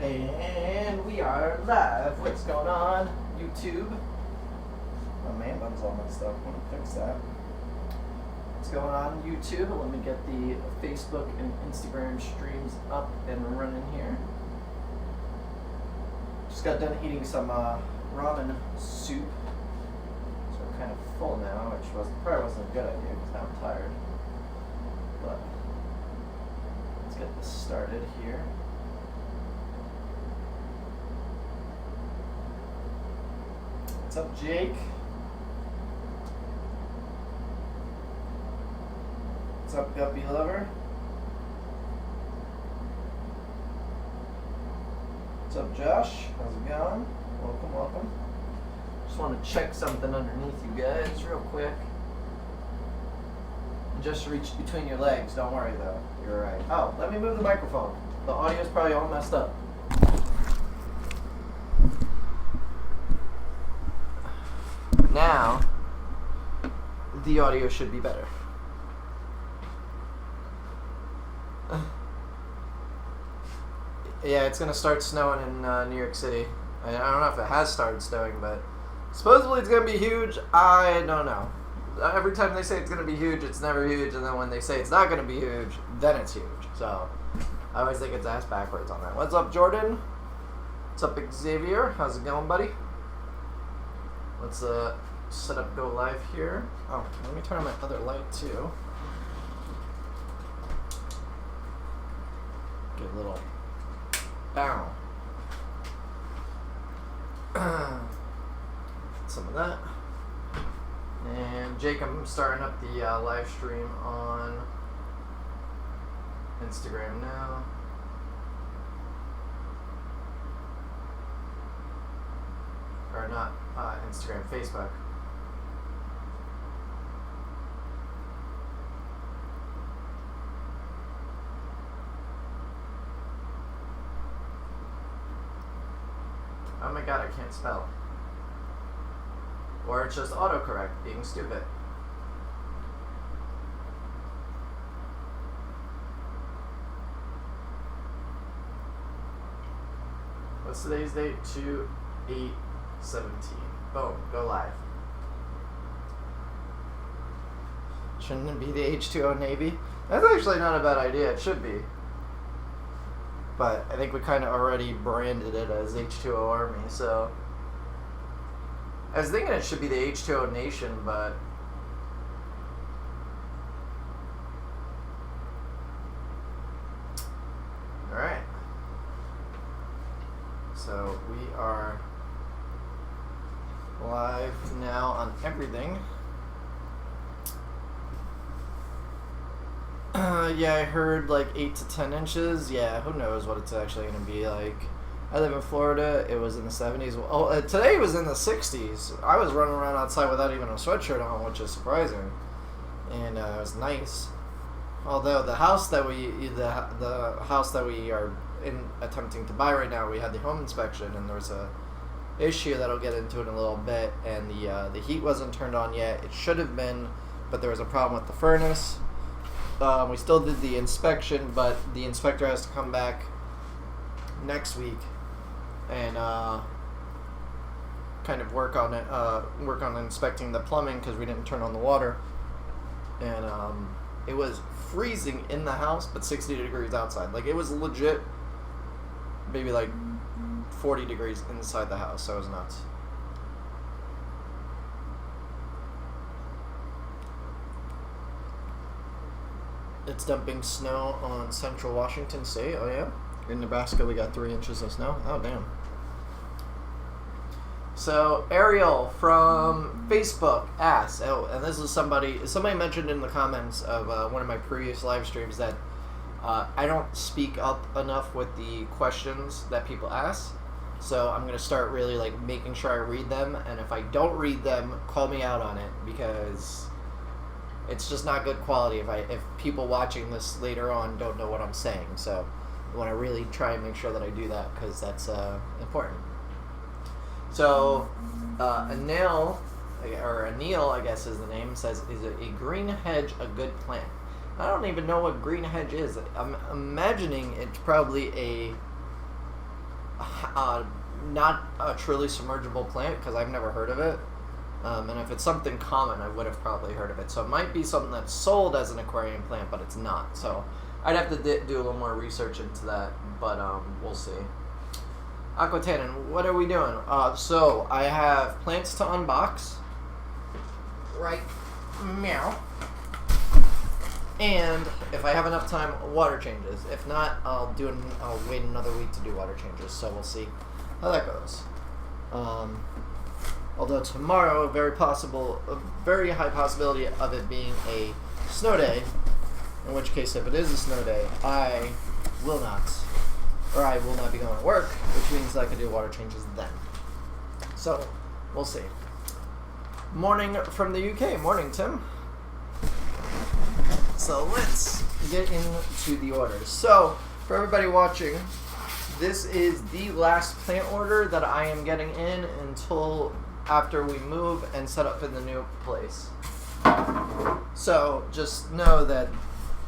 And we are live. What's going on, YouTube? My man button's all messed up. I want to fix that. What's going on, YouTube? Let me get the Facebook and Instagram streams up and running here. Just got done eating some ramen soup. So I'm kind of full now, which probably wasn't a good idea because now I'm tired. But let's get this started here. What's up, Jake? What's up, Guppy Lover? What's up, Josh? How's it going? Welcome, welcome. Just want to check something underneath you guys real quick. Just reach between your legs. Don't worry, though. You're right. Oh, let me move the microphone. The audio's probably all messed up. Now, the audio should be better. Yeah, it's going to start snowing in New York City. I don't know if it has started snowing, but supposedly it's going to be huge. I don't know. Every time they say it's going to be huge, it's never huge. And then when they say it's not going to be huge, then it's huge. So I always think it's ass backwards on that. What's up, Jordan? What's up, Xavier? How's it going, buddy? Let's set up go live here. Oh, let me turn on my other light too. Get a little bow. Some of that. And Jake, I'm starting up the live stream on Instagram now. Or not Instagram, Facebook. Oh my god, I can't spell. Or it's just autocorrect being stupid. What's today's date? 2/8/17. Boom, go live. Shouldn't it be the H2O Navy? That's actually not a bad idea. It should be. But I think we kind of already branded it as H2O Army, so I was thinking it should be the H2O Nation, but alright. So we are live now on everything. Yeah, I heard like 8 to 10 inches. Yeah, who knows what it's actually going to be like. I live in Florida. It was in the 70s. Oh, today it was in the 60s. I was running around outside without even a sweatshirt on, which is surprising. And it was nice. Although the house that we are attempting to buy right now, we had the home inspection, and there was a issue that I'll get into in a little bit. And the heat wasn't turned on yet. It should have been, but there was a problem with the furnace. We still did the inspection, but the inspector has to come back next week and kind of work on inspecting the plumbing because we didn't turn on the water. And it was freezing in the house, but 60 degrees outside. Like, it was legit maybe like 40 degrees inside the house, so it was nuts. It's dumping snow on central Washington State. Oh, yeah? In Nebraska, we got 3 inches of snow. Oh, damn. So, Ariel from Facebook asked, and this is somebody mentioned in the comments of one of my previous live streams that I don't speak up enough with the questions that people ask. So, I'm going to start really, like, making sure I read them. And if I don't read them, call me out on it, because it's just not good quality if people watching this later on don't know what I'm saying. So I want to really try and make sure that I do that, because that's important. So Anil, I guess is the name, says, is a green hedge a good plan? I don't even know what green hedge is. I'm imagining it's probably not a truly submergible plant because I've never heard of it. And if it's something common, I would have probably heard of it. So it might be something that's sold as an aquarium plant, but it's not. So I'd have to do a little more research into that, but we'll see. Aquatanin, what are we doing? So I have plants to unbox. Right. Meow. And if I have enough time, water changes. If not, I'll wait another week to do water changes. So we'll see how that goes. Although tomorrow, a very high possibility of it being a snow day. In which case, if it is a snow day, I will not be going to work, which means I can do water changes then. So we'll see. Morning from the UK. Morning, Tim. So let's get into the orders. So for everybody watching, this is the last plant order that I am getting in until after we move and set up in the new place. So just know that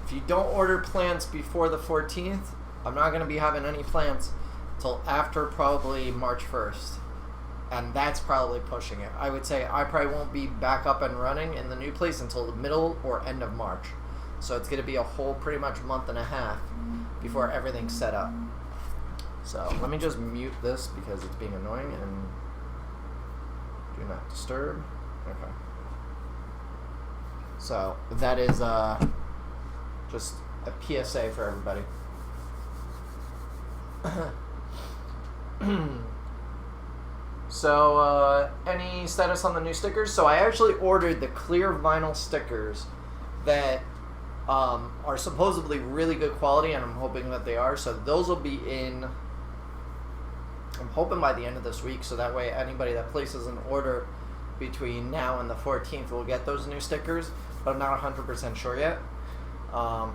if you don't order plants before the 14th, I'm not going to be having any plants until after probably March 1st. And that's probably pushing it. I would say I probably won't be back up and running in the new place until the middle or end of March. So it's going to be a whole pretty much month and a half before everything's set up. So let me just mute this because it's being annoying and do not disturb. Okay. So that is just a PSA for everybody. So any status on the new stickers? So I actually ordered the clear vinyl stickers that are supposedly really good quality, and I'm hoping that they are. So those will be in, I'm hoping by the end of this week, so that way anybody that places an order between now and the 14th will get those new stickers, but I'm not 100% sure yet.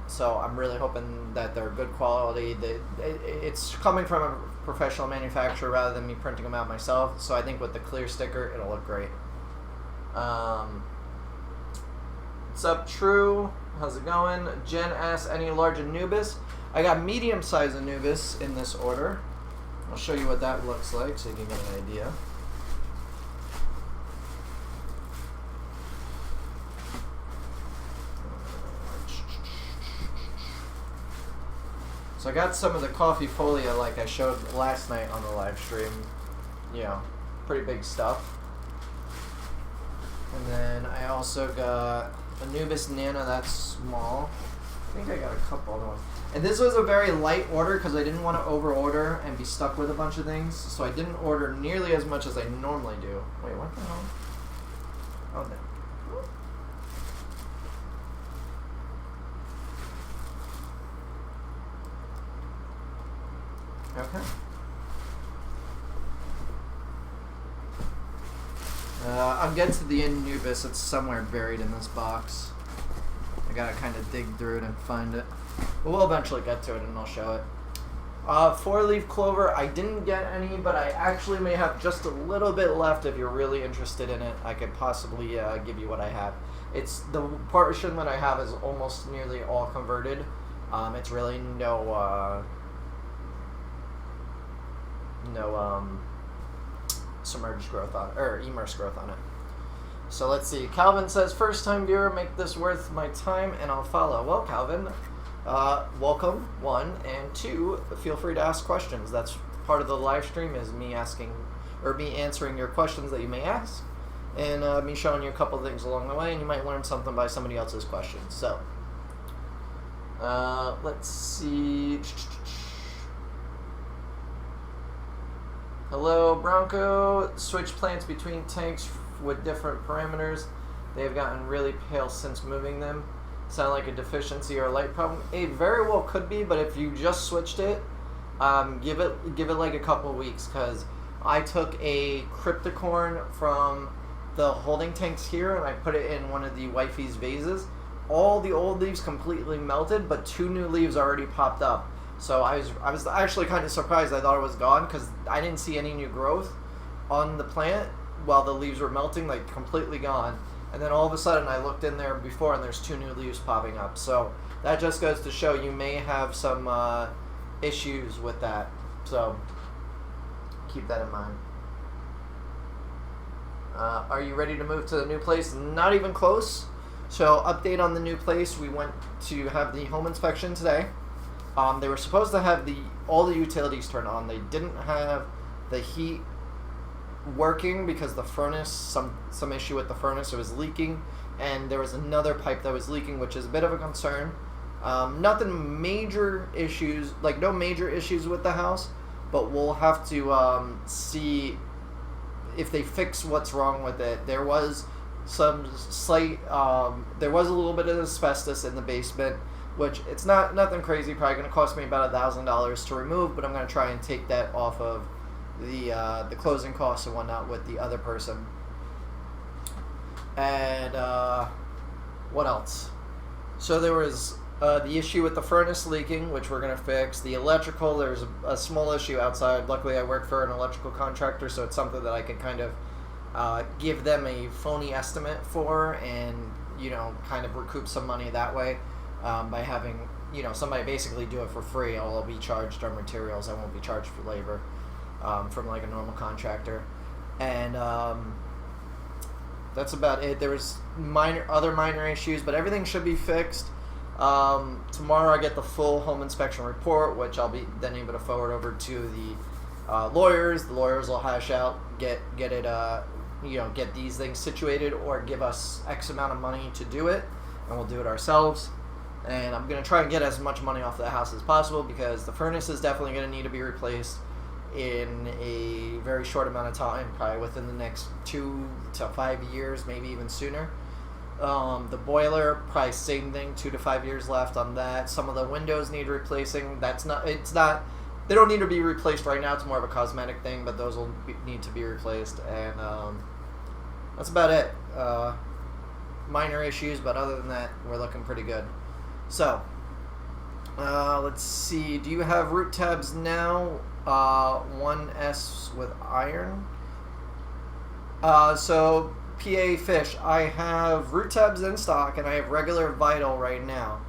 So I'm really hoping that they're good quality. It's coming from a professional manufacturer rather than me printing them out myself, so I think with the clear sticker it'll look great. What's up, True? How's it going? Jen asks, any large Anubis? I got medium-sized Anubis in this order. I'll show you what that looks like so you can get an idea. So I got some of the coffee folia like I showed last night on the live stream. You know, pretty big stuff. And then I also got Anubis Nana, that's small. I think I got a couple other ones. And this was a very light order because I didn't want to over-order and be stuck with a bunch of things. So I didn't order nearly as much as I normally do. Wait, what the hell? Oh, no. Okay. I'm getting to the Anubis. It's somewhere buried in this box. I gotta kind of dig through it and find it. But we'll eventually get to it and I'll show it. 4-leaf clover, I didn't get any, but I actually may have just a little bit left if you're really interested in it. I could possibly give you what I have. It's the portion that I have is almost nearly all converted. It's really no submerged growth on, or immersed growth on it. So let's see. Calvin says, first time viewer, make this worth my time and I'll follow. Well, Calvin, welcome, 1, and 2, feel free to ask questions. That's part of the live stream, is me asking, or me answering your questions that you may ask, and me showing you a couple things along the way, and you might learn something by somebody else's questions. So let's see. Hello, Bronco. Switch plants between tanks with different parameters. They have gotten really pale since moving them. Sound like a deficiency or a light problem? It very well could be, but if you just switched it, give it like a couple weeks, because I took a cryptocorn from the holding tanks here and I put it in one of the wifey's vases. All the old leaves completely melted, but 2 new leaves already popped up. So I was actually kind of surprised. I thought it was gone because I didn't see any new growth on the plant while the leaves were melting, like completely gone. And then all of a sudden I looked in there before and there's 2 new leaves popping up. So that just goes to show you may have some issues with that. So keep that in mind. Are you ready to move to the new place? Not even close. So update on the new place. We went to have the home inspection today. They were supposed to have all the utilities turned on. They didn't have the heat working because the furnace, some issue with the furnace, it was leaking, and there was another pipe that was leaking, which is a bit of a concern. Nothing major issues, like no major issues with the house, but we'll have to see if they fix what's wrong with it. There was some slight, there was a little bit of asbestos in the basement, which it's nothing crazy, probably going to cost me about $1,000 to remove, but I'm going to try and take that off of the closing costs and whatnot with the other person. And what else? So there was the issue with the furnace leaking, which we're going to fix. The electrical, there's a small issue outside. Luckily, I work for an electrical contractor, so it's something that I can kind of give them a phony estimate for, and kind of recoup some money that way by having somebody basically do it for free. I'll be charged on materials. I won't be charged for labor from like a normal contractor, and that's about it. There was other minor issues, but everything should be fixed. Tomorrow I get the full home inspection report, which I'll be then able to forward over to the lawyers. The lawyers will hash out, get it, get these things situated, or give us X amount of money to do it, and we'll do it ourselves. And I'm going to try and get as much money off the house as possible, because the furnace is definitely going to need to be replaced in a very short amount of time, probably within the next 2 to 5 years, maybe even sooner. The boiler, probably same thing, 2 to 5 years left on that. Some of the windows need replacing. They don't need to be replaced right now. It's more of a cosmetic thing, but those will need to be replaced. And that's about it. Minor issues, but other than that, we're looking pretty good. So, let's see. Do you have root tabs now? 1S with iron. So PA Fish, I have root tabs in stock, and I have regular Vital right now.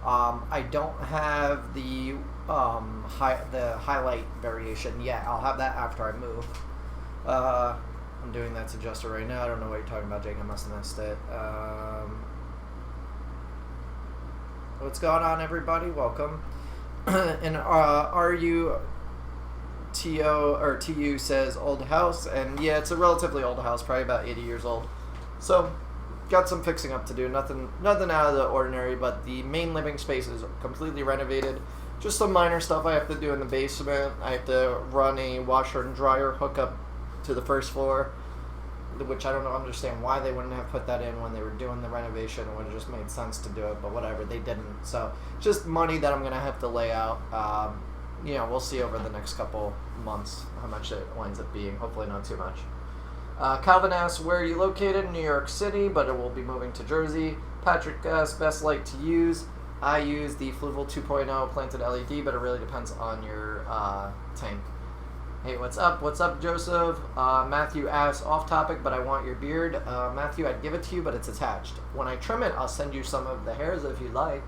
I don't have the highlight variation yet. I'll have that after I move. I'm doing that suggested right now. I don't know what you're talking about, Jake. I must have missed it. What's going on, everybody? Welcome. And TU says old house, and yeah, it's a relatively old house, probably about 80 years old. So, got some fixing up to do. Nothing out of the ordinary, but the main living space is completely renovated. Just some minor stuff I have to do in the basement. I have to run a washer and dryer hookup to the first floor, which I don't understand why they wouldn't have put that in when they were doing the renovation. It would have just made sense to do it, but whatever, they didn't. So, just money that I'm going to have to lay out. We'll see over the next couple months how much it winds up being. Hopefully not too much. Calvin asks, where are you located? New York City, but it will be moving to Jersey. Patrick asks, best light to use. I use the Fluval 2.0 planted LED, but it really depends on your tank. Hey, what's up? What's up, Joseph? Matthew asks, off topic, but I want your beard. Matthew, I'd give it to you, but it's attached. When I trim it, I'll send you some of the hairs if you'd like.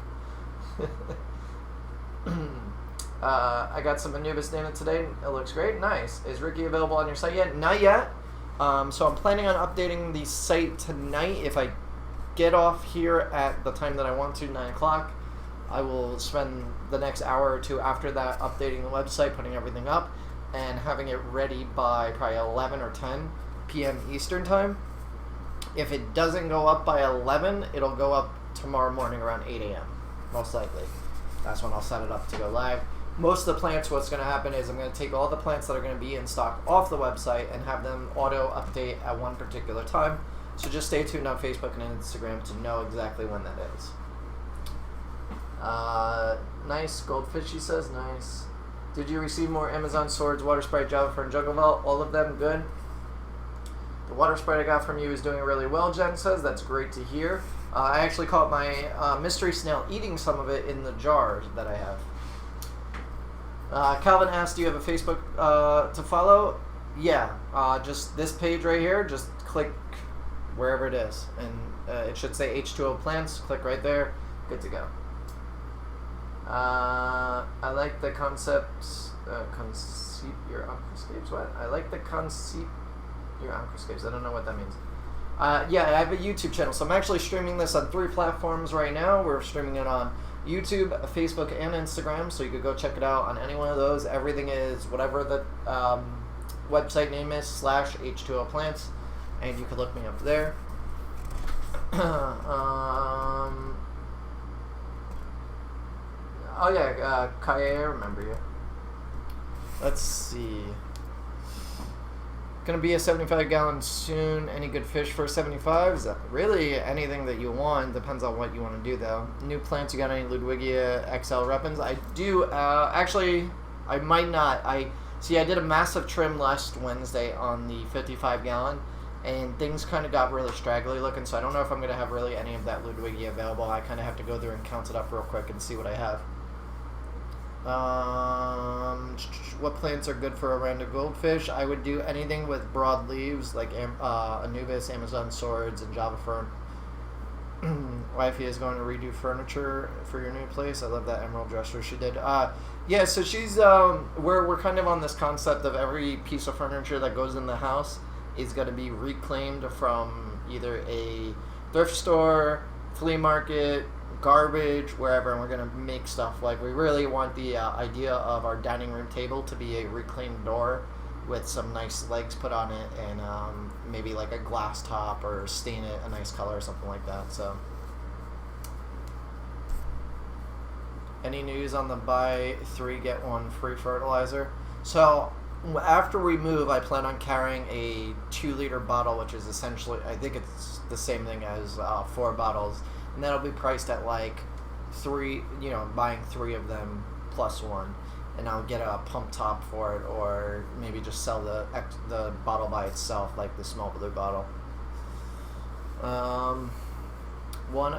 I got some Anubis data today. It looks great. Nice. Is Ricky available on your site yet? Not yet. So I'm planning on updating the site tonight. If I get off here at the time that I want to, 9 o'clock, I will spend the next hour or two after that updating the website, putting everything up, and having it ready by probably 11 or 10 p.m. Eastern time. If it doesn't go up by 11, it'll go up tomorrow morning around 8 a.m. most likely. That's when I'll set it up to go live. Most of the plants, what's going to happen is I'm going to take all the plants that are going to be in stock off the website and have them auto update at one particular time. So just stay tuned on Facebook and Instagram to know exactly when that is. Nice. Goldfish, he says. Nice. Did you receive more Amazon Swords, Water Sprite, Java Fern, Jungle Vault? All of them good. The Water Sprite I got from you is doing really well, Jen says. That's great to hear. I actually caught my mystery snail eating some of it in the jar that I have. Calvin asked, do you have a Facebook to follow? Yeah, just this page right here. Just click wherever it is, and it should say H2O Plants. Click right there. Good to go. I like the concepts. conceit your aquascapes. What? I like the conceit your aquascapes. I don't know what that means. Yeah, I have a YouTube channel, so I'm actually streaming this on 3 platforms right now. We're streaming it on YouTube, Facebook, and Instagram, so you could go check it out on any one of those. Everything is whatever the website name is, /H2O Plants, and you could look me up there. Oh yeah, Kaye, I remember you. Let's see. Gonna be a 75-gallon soon. Any good fish for 75? Is that really anything that you want? Depends on what you want to do, though. New plants, you got any Ludwigia XL Repens? I do. Actually, I might not. I did a massive trim last Wednesday on the 55-gallon, and things kind of got really straggly looking, so I don't know if I'm gonna have really any of that Ludwigia available. I kind of have to go through and count it up real quick and see what I have. What plants are good for a random goldfish? I would do anything with broad leaves like Anubis, Amazon swords, and Java fern. Wifey is going to redo furniture for your new place. I love that emerald dresser she did. Yeah, so she's we're kind of on this concept of every piece of furniture that goes in the house is going to be reclaimed from either a thrift store, flea market, garbage, wherever, and we're going to make stuff. Like, we really want the idea of our dining room table to be a reclaimed door with some nice legs put on it, and maybe like a glass top, or stain it a nice color or something like that. So, any news on the buy 3 get 1 free fertilizer? So after we move, I plan on carrying a 2-liter bottle, which is essentially, I think it's the same thing as 4 bottles. And that'll be priced at like 3, buying 3 of them plus 1. And I'll get a pump top for it, or maybe just sell the bottle by itself, like the small blue bottle. One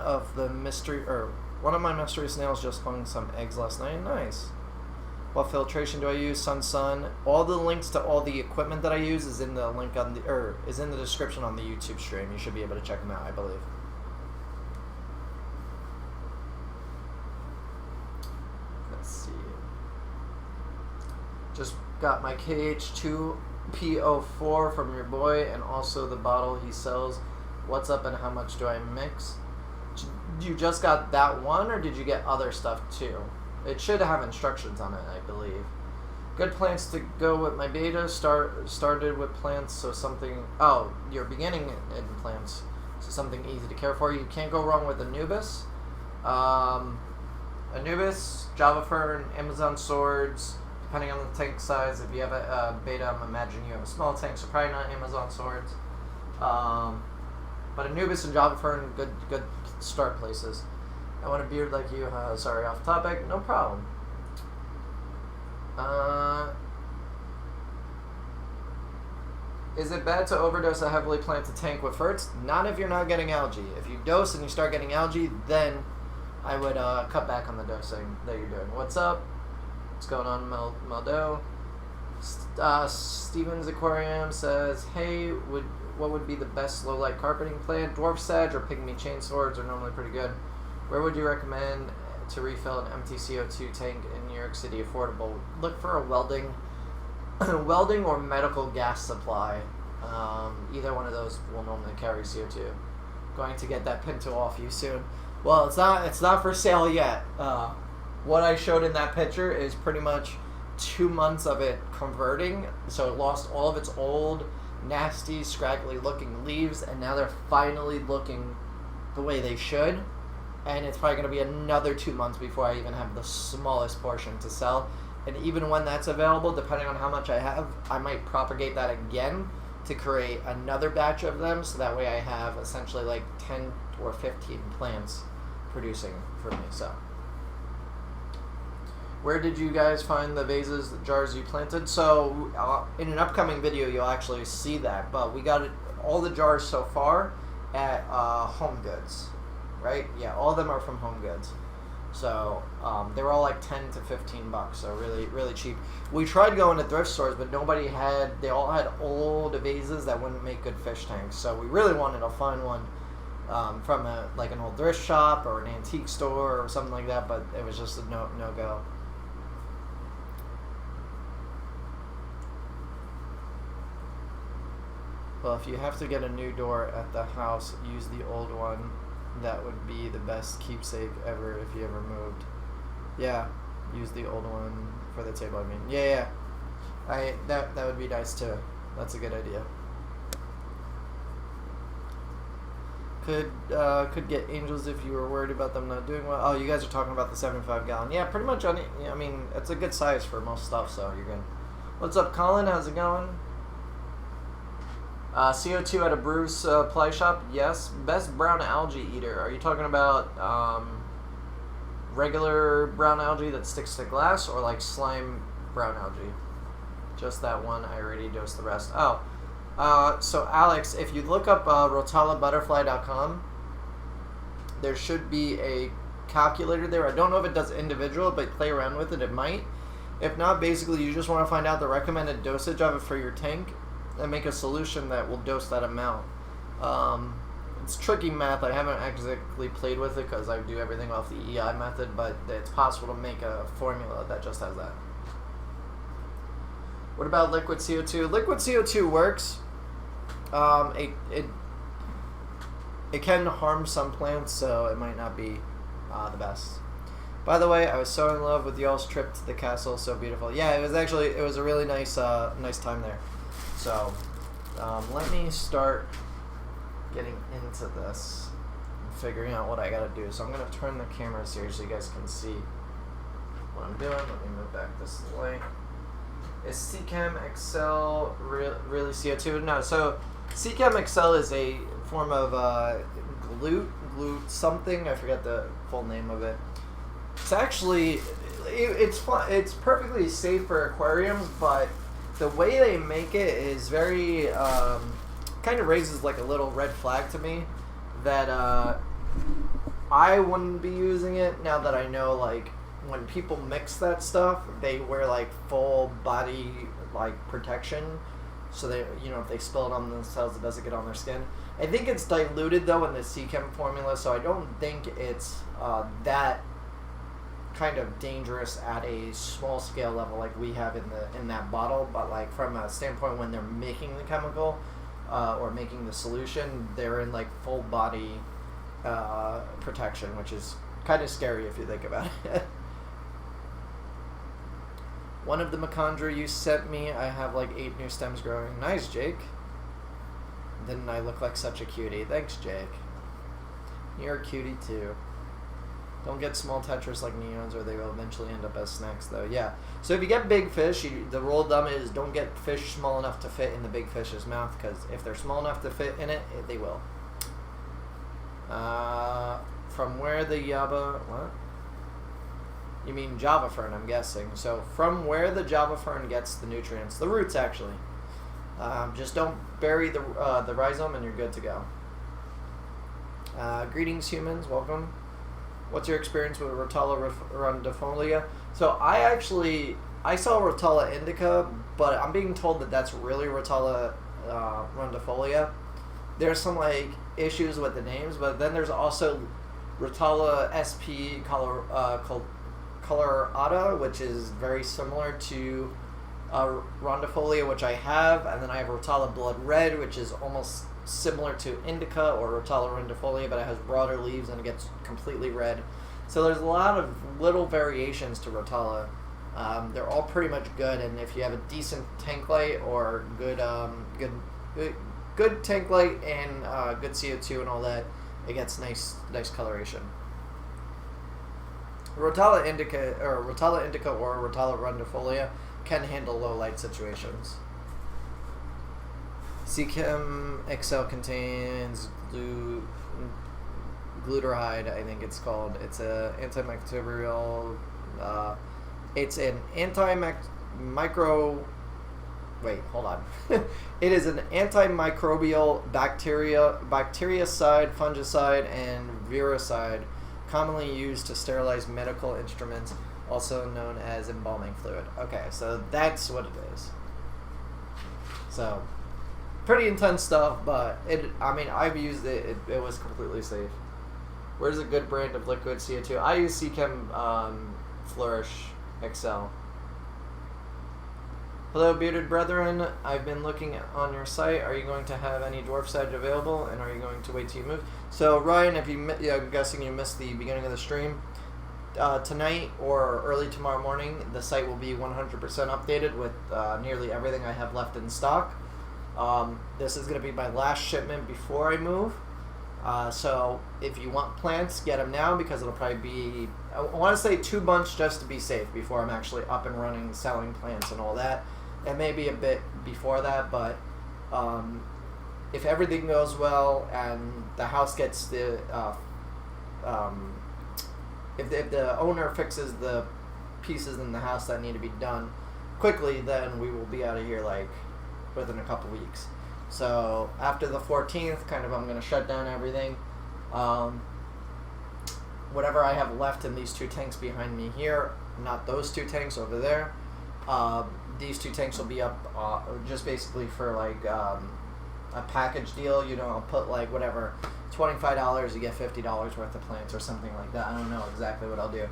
of my mystery snails just hung some eggs last night. Nice. What filtration do I use? Sun. All the links to all the equipment that I use is in the link on is in the description on the YouTube stream. You should be able to check them out, I believe. Let's see. Just got my KH2PO4 from your boy, and also the bottle he sells. What's up, and how much do I mix? You just got that one, or did you get other stuff too? It should have instructions on it, I believe. Good plants to go with my beta. Started with plants, so something... Oh, you're beginning in plants, so something easy to care for. You can't go wrong with Anubis. Anubis, Java fern, Amazon swords, depending on the tank size. If you have a beta, I'm imagining you have a small tank, so probably not Amazon swords. But Anubis and Java fern, good start places. I want a beard like you. Sorry, off topic. No problem. Is it bad to overdose a heavily planted tank with ferts? Not if you're not getting algae. If you dose and you start getting algae, then I would cut back on the dosing that you're doing. What's up? What's going on, Meldo? Steven's Aquarium says, hey, what would be the best low light carpeting plant? Dwarf sedge or pygmy chain swords are normally pretty good. Where would you recommend to refill an empty CO2 tank in New York City affordable? Look for a welding or medical gas supply. Either one of those will normally carry CO2. Going to get that Pinto off you soon. Well, it's not for sale yet. What I showed in that picture is pretty much 2 months of it converting, so it lost all of its old, nasty, scraggly looking leaves, and now they're finally looking the way they should. And it's probably going to be another 2 months before I even have the smallest portion to sell. And even when that's available, depending on how much I have, I might propagate that again to create another batch of them, so that way I have essentially like 10 or 15 plants producing for me. So, where did you guys find the vases, the jars you planted? So, in an upcoming video, you'll actually see that. But we got all the jars so far at Home Goods. Right? Yeah, all of them are from Home Goods. So, they were all like 10 to 15 bucks, so really, really cheap. We tried going to thrift stores, but they all had old vases that wouldn't make good fish tanks. So we really wanted to find one from an old thrift shop or an antique store or something like that, but it was just a no-go. Well, if you have to get a new door at the house, use the old one. That would be the best keepsake ever if you ever moved. Yeah, use the old one for the table. I mean, yeah. That would be nice too. That's a good idea. Could get angels if you were worried about them not doing well. Oh, you guys are talking about the 75 gallon. Yeah, pretty much. I mean, it's a good size for most stuff, so you're good. What's up, Colin? How's it going? CO2 at a brew supply shop? Yes. Best brown algae eater. Are you talking about regular brown algae that sticks to glass, or like slime brown algae? Just that one. I already dosed the rest. Oh. So Alex, if you look up rotalabutterfly.com, there should be a calculator there. I don't know if it does individual, but play around with it. It might. If not, basically you just want to find out the recommended dosage of it for your tank and make a solution that will dose that amount. It's tricky math. I haven't exactly played with it because I do everything off the EI method, but it's possible to make a formula that just has that. What about liquid CO2? Liquid CO2 works. It can harm some plants, so it might not be the best. By the way, I was so in love with y'all's trip to the castle. So beautiful. Yeah, it was a really nice time there. So let me start getting into this and figuring out what I gotta do. So I'm gonna turn the cameras here so you guys can see what I'm doing. Let me move back this way. Is CChem XL really CO2? No. So CChem XL is a form of glute something. I forget the full name of it. It's actually it's fun. It's perfectly safe for aquariums, but the way they make it is very kind of raises like a little red flag to me that I wouldn't be using it now that I know like when people mix that stuff they wear like full body like protection so they if they spill it on themselves it doesn't get on their skin. I think it's diluted though in the CChem formula, so I don't think it's that kind of dangerous at a small scale level like we have in that bottle, but like from a standpoint when they're making the chemical or making the solution, they're in like full body protection, which is kind of scary if you think about it. One of the Macandra you sent me, I have like 8 new stems growing. Nice, Jake. Didn't I look like such a cutie? Thanks, Jake. You're a cutie too. Don't get small tetras like neons or they will eventually end up as snacks though. Yeah. So if you get big fish, the rule of thumb is don't get fish small enough to fit in the big fish's mouth, because if they're small enough to fit in it, they will. From where the Java... What? You mean Java fern, I'm guessing. So from where the Java fern gets the nutrients. The roots, actually. Just don't bury the rhizome and you're good to go. Greetings, humans. Welcome. What's your experience with Rotala rundifolia? So I saw Rotala indica, but I'm being told that that's really Rotala rundifolia. There's some like issues with the names, but then there's also Rotala sp colorata, which is very similar to rondifolia, which I have, and then I have Rotala blood red, which is almost similar to indica or Rotala rundifolia, but it has broader leaves and it gets completely red. So there's a lot of little variations to Rotala. They're all pretty much good, and if you have a decent tank light or good tank light and good CO2 and all that, it gets nice coloration. Rotala indica or Rotala rundifolia can handle low light situations. CChem XL contains glutaride, I think it's called. It's a antimicrobial. It's an Wait, hold on. It is an antimicrobial bactericide, fungicide, and virucide, commonly used to sterilize medical instruments, also known as embalming fluid. Okay, so that's what it is. So, pretty intense stuff, but I've used it. It was completely safe. Where's a good brand of liquid CO2? I use CChem Flourish XL. Hello, bearded brethren. I've been looking on your site. Are you going to have any dwarf sedge available, and are you going to wait till you move? So, Ryan, if you, I'm guessing you missed the beginning of the stream. Tonight or early tomorrow morning, the site will be 100% updated with nearly everything I have left in stock. This is going to be my last shipment before I move. So if you want plants, get them now, because it'll probably be, I want to say 2 months just to be safe before I'm actually up and running, selling plants and all that. It may be a bit before that, but if everything goes well and the house gets the, if the owner fixes the pieces in the house that need to be done quickly, then we will be out of here like within a couple weeks. So after the 14th, kind of, I'm going to shut down everything. Whatever I have left in these 2 tanks behind me here, not those 2 tanks over there, these 2 tanks will be up just basically for like a package deal. You know, I'll put like whatever, $25, you get $50 worth of plants or something like that. I don't know exactly what I'll do.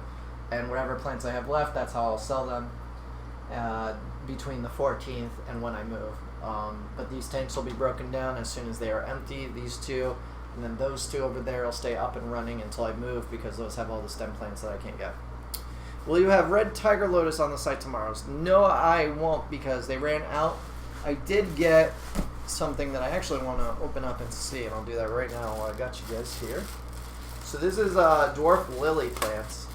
And whatever plants I have left, that's how I'll sell them between the 14th and when I move. But these tanks will be broken down as soon as they are empty, these 2, and then those 2 over there will stay up and running until I move, because those have all the stem plants that I can't get. Will you have red tiger lotus on the site tomorrow? No, I won't, because they ran out. I did get something that I actually want to open up and see, and I'll do that right now while I got you guys here. So this is dwarf lily plants,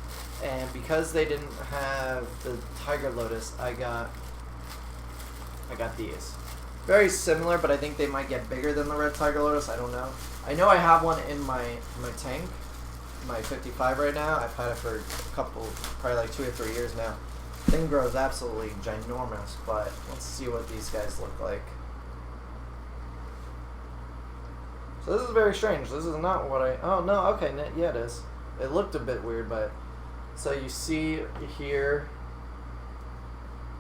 and because they didn't have the tiger lotus, I got these. Very similar, but I think they might get bigger than the red tiger lotus. I don't know. I know I have one in my tank, my 55 right now. I've had it for a couple, probably like 2 or 3 years now. Thing grows absolutely ginormous, but let's see what these guys look like. So this is very strange. This is not what I... Oh, no, okay, yeah, it is. It looked a bit weird, but... So you see here...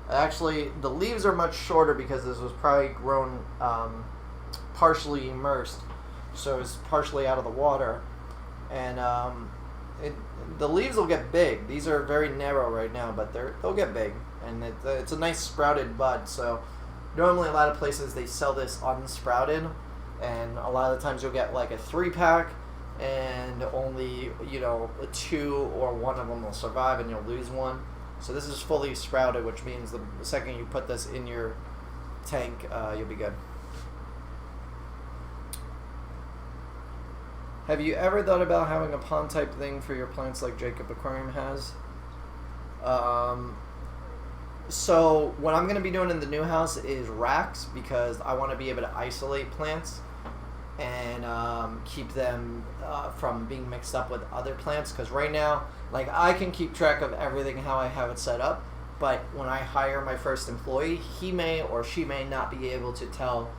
Actually, the leaves are much shorter because this was probably grown partially immersed. So it's partially out of the water. And the leaves will get big. These are very narrow right now, but they'll get big. And it's a nice sprouted bud. So normally a lot of places they sell this unsprouted. And a lot of the times you'll get like a 3-pack. And only, you know, 2 or 1 of them will survive, and you'll lose one. So this is fully sprouted, which means the second you put this in your tank, you'll be good. Have you ever thought about having a pond type thing for your plants like Jacob Aquarium has? So what I'm going to be doing in the new house is racks, because I want to be able to isolate plants and keep them from being mixed up with other plants. Because right now, like, I can keep track of everything how I have it set up, but when I hire my first employee, he may or she may not be able to tell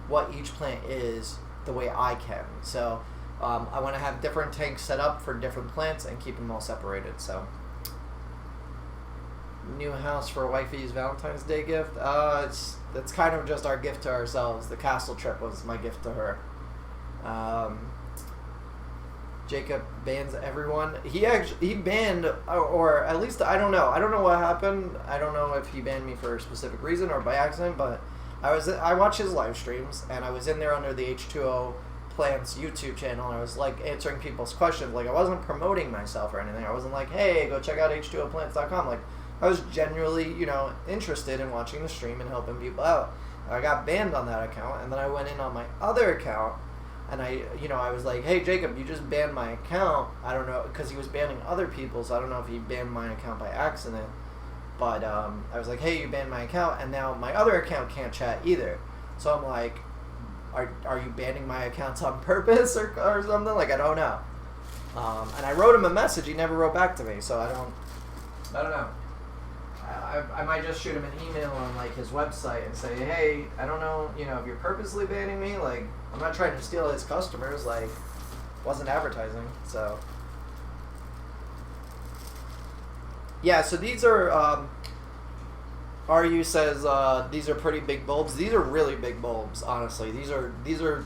what each plant is the way I can. So I want to have different tanks set up for different plants and keep them all separated. So new house for wifey's Valentine's Day gift. It's kind of just our gift to ourselves. The castle trip was my gift to her. Jacob bans everyone. He banned, or at least I don't know what happened. I don't know if he banned me for a specific reason or by accident, but I watch his live streams, and I was in there under the H2O Plants YouTube channel, and I was like answering people's questions. Like, I wasn't promoting myself or anything. I wasn't like, hey, go check out H2Oplants.com. Like, I was genuinely, you know, interested in watching the stream and helping people out. I got banned on that account, and then I went in on my other account, and I was like, hey, Jacob, you just banned my account. I don't know, because he was banning other people, so I don't know if he banned my account by accident. But I was like, hey, you banned my account, and now my other account can't chat either. So I'm like, are you banning my accounts on purpose or something? Like, I don't know. And I wrote him a message. He never wrote back to me, so I don't know. I might just shoot him an email on like his website and say, hey, I don't know, you know, if you're purposely banning me, like, I'm not trying to steal his customers, like, wasn't advertising. So yeah, so these are RU says these are pretty big bulbs. These are really big bulbs, honestly. These are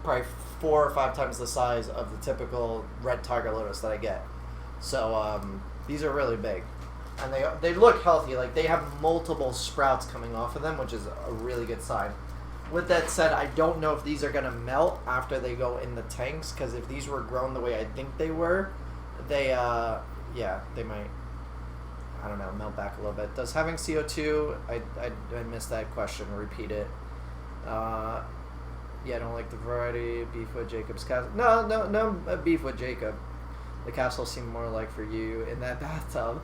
probably 4 or 5 times the size of the typical red tiger lotus that I get. So these are really big. and they look healthy. Like, they have multiple sprouts coming off of them, which is a really good sign. With that said, I don't know if these are going to melt after they go in the tanks, because if these were grown the way I think they were, they might, I don't know, melt back a little bit. Does having CO2, I missed that question, repeat it. Yeah, I don't like the variety, beef with Jacob's castle. No, beef with Jacob. The capsules seem more like for you in that bathtub.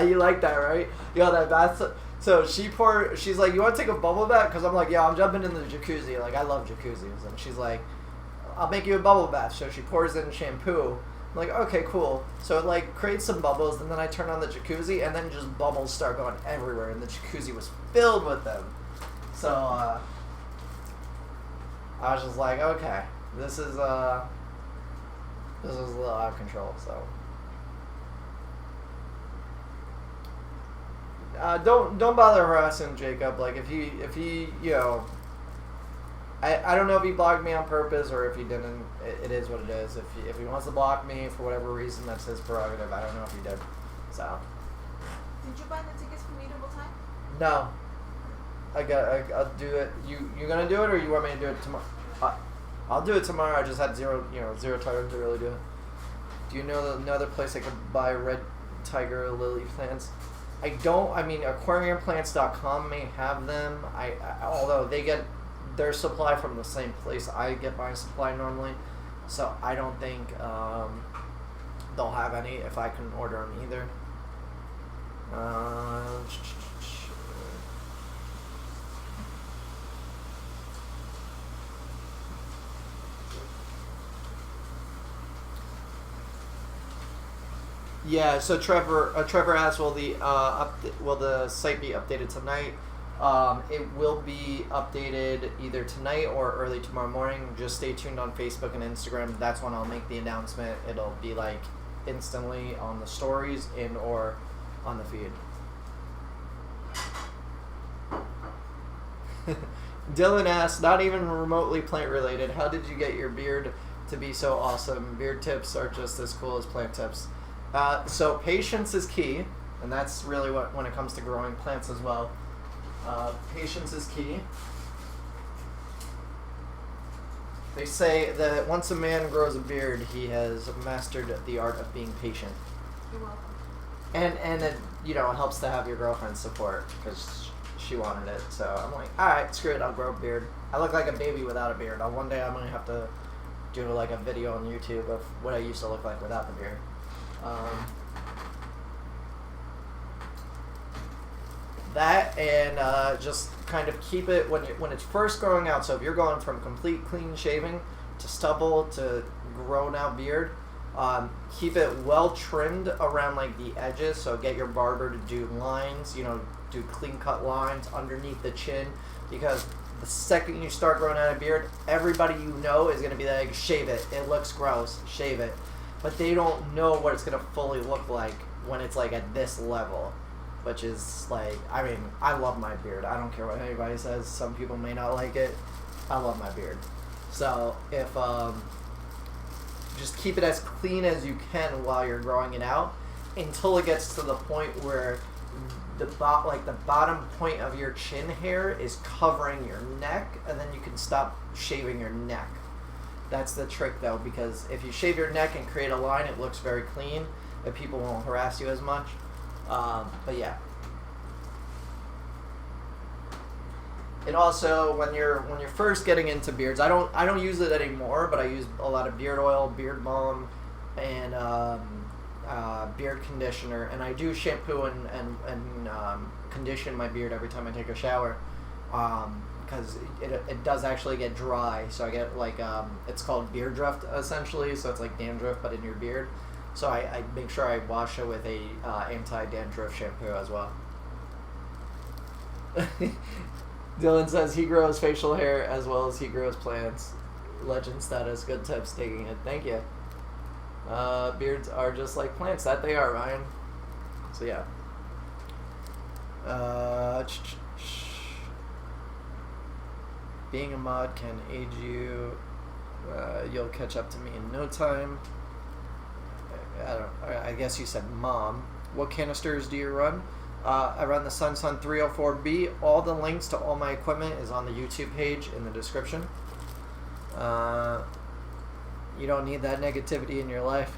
You like that, right? Yo, that bathtub. So she's like, you want to take a bubble bath? Because I'm like, yeah, I'm jumping in the jacuzzi. Like, I love jacuzzis. And she's like, I'll make you a bubble bath. So she pours in shampoo. I'm like, okay, cool. So it like creates some bubbles, and then I turn on the jacuzzi, and then just bubbles start going everywhere, and the jacuzzi was filled with them. So I was just like, okay, this is a little out of control. So don't bother harassing Jacob. Like, if he you know, I don't know if he blocked me on purpose or if he didn't. It is what it is. If he wants to block me for whatever reason, that's his prerogative. I don't know if he did. So. Did you buy the tickets for Medieval Time? No. I'll do it. You gonna do it, or you want me to do it tomorrow? I'll do it tomorrow. I just had zero time to really do it. Do you know another place I could buy red tiger lily plants? I don't. I mean, aquariumplants.com may have them. Although they get their supply from the same place I get my supply normally, so I don't think they'll have any if I can order them either. Yeah, so Trevor asked, will the site be updated tonight? It will be updated either tonight or early tomorrow morning. Just stay tuned on Facebook and Instagram. That's when I'll make the announcement. It'll be like instantly on the stories or on the feed. Dylan asked, not even remotely plant related, how did you get your beard to be so awesome? Beard tips are just as cool as plant tips. So patience is key, and that's really what when it comes to growing plants as well. Patience is key. They say that once a man grows a beard, he has mastered the art of being patient. You're welcome. And it, you know, it helps to have your girlfriend's support because she wanted it. So I'm like, all right, screw it, I'll grow a beard. I look like a baby without a beard. One day I'm gonna have to do like a video on YouTube of what I used to look like without the beard. That and just kind of keep it when it's first growing out. So if you're going from complete clean shaving to stubble to grown out beard, keep it well trimmed around like the edges. So get your barber to do lines, do clean cut lines underneath the chin, because the second you start growing out a beard, everybody you know is going to be like, shave it, it looks gross, shave it. But they don't know what it's going to fully look like when it's like at this level, which is like, I mean, I love my beard. I don't care what anybody says. Some people may not like it. I love my beard. So if just keep it as clean as you can while you're growing it out until it gets to the point where the bottom point of your chin hair is covering your neck, and then you can stop shaving your neck. That's the trick though, because if you shave your neck and create a line, it looks very clean, and people won't harass you as much. But yeah. And also, when you're first getting into beards, I don't use it anymore, but I use a lot of beard oil, beard balm, and beard conditioner, and I do shampoo and condition my beard every time I take a shower, because it does actually get dry. So I get like it's called beard drift essentially. So it's like dandruff but in your beard. So I make sure I wash it with a anti-dandruff shampoo as well. Dylan says he grows facial hair as well as he grows plants. Legend status. Good tips taking it. Thank you. Beards are just like plants. That they are, Ryan. So yeah. Being a mod can age you. You'll catch up to me in no time. I guess you said mom. what canisters do you run? I run the Sun 304B. All the links to all my equipment is on the YouTube page in the description. You don't need that negativity in your life.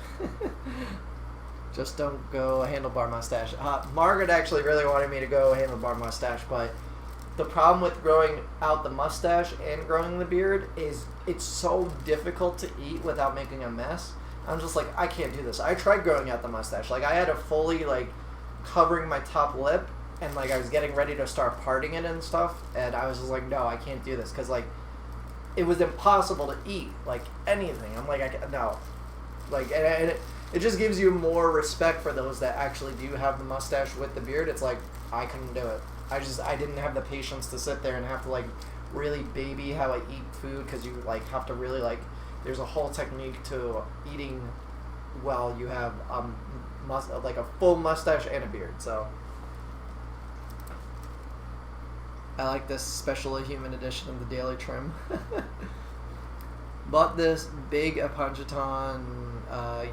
Just don't go handlebar mustache. Margaret actually really wanted me to go handlebar mustache, but the problem with growing out the mustache and growing the beard is it's so difficult to eat without making a mess. I'm just like, I can't do this. I tried growing out the mustache. Like, I had to fully, like, covering my top lip, and, like, I was getting ready to start parting it and stuff, and I was just like, no, I can't do this, because, like, it was impossible to eat, like, anything. I'm like, no. Like, and it just gives you more respect for those that actually do have the mustache with the beard. It's like, I couldn't do it. I didn't have the patience to sit there and have to, like, really baby how I eat food, because you, like, have to really, like, there's a whole technique to eating while you have, like, a full mustache and a beard, so. I like this special human edition of the Daily Trim. Bought this big Apongeton, I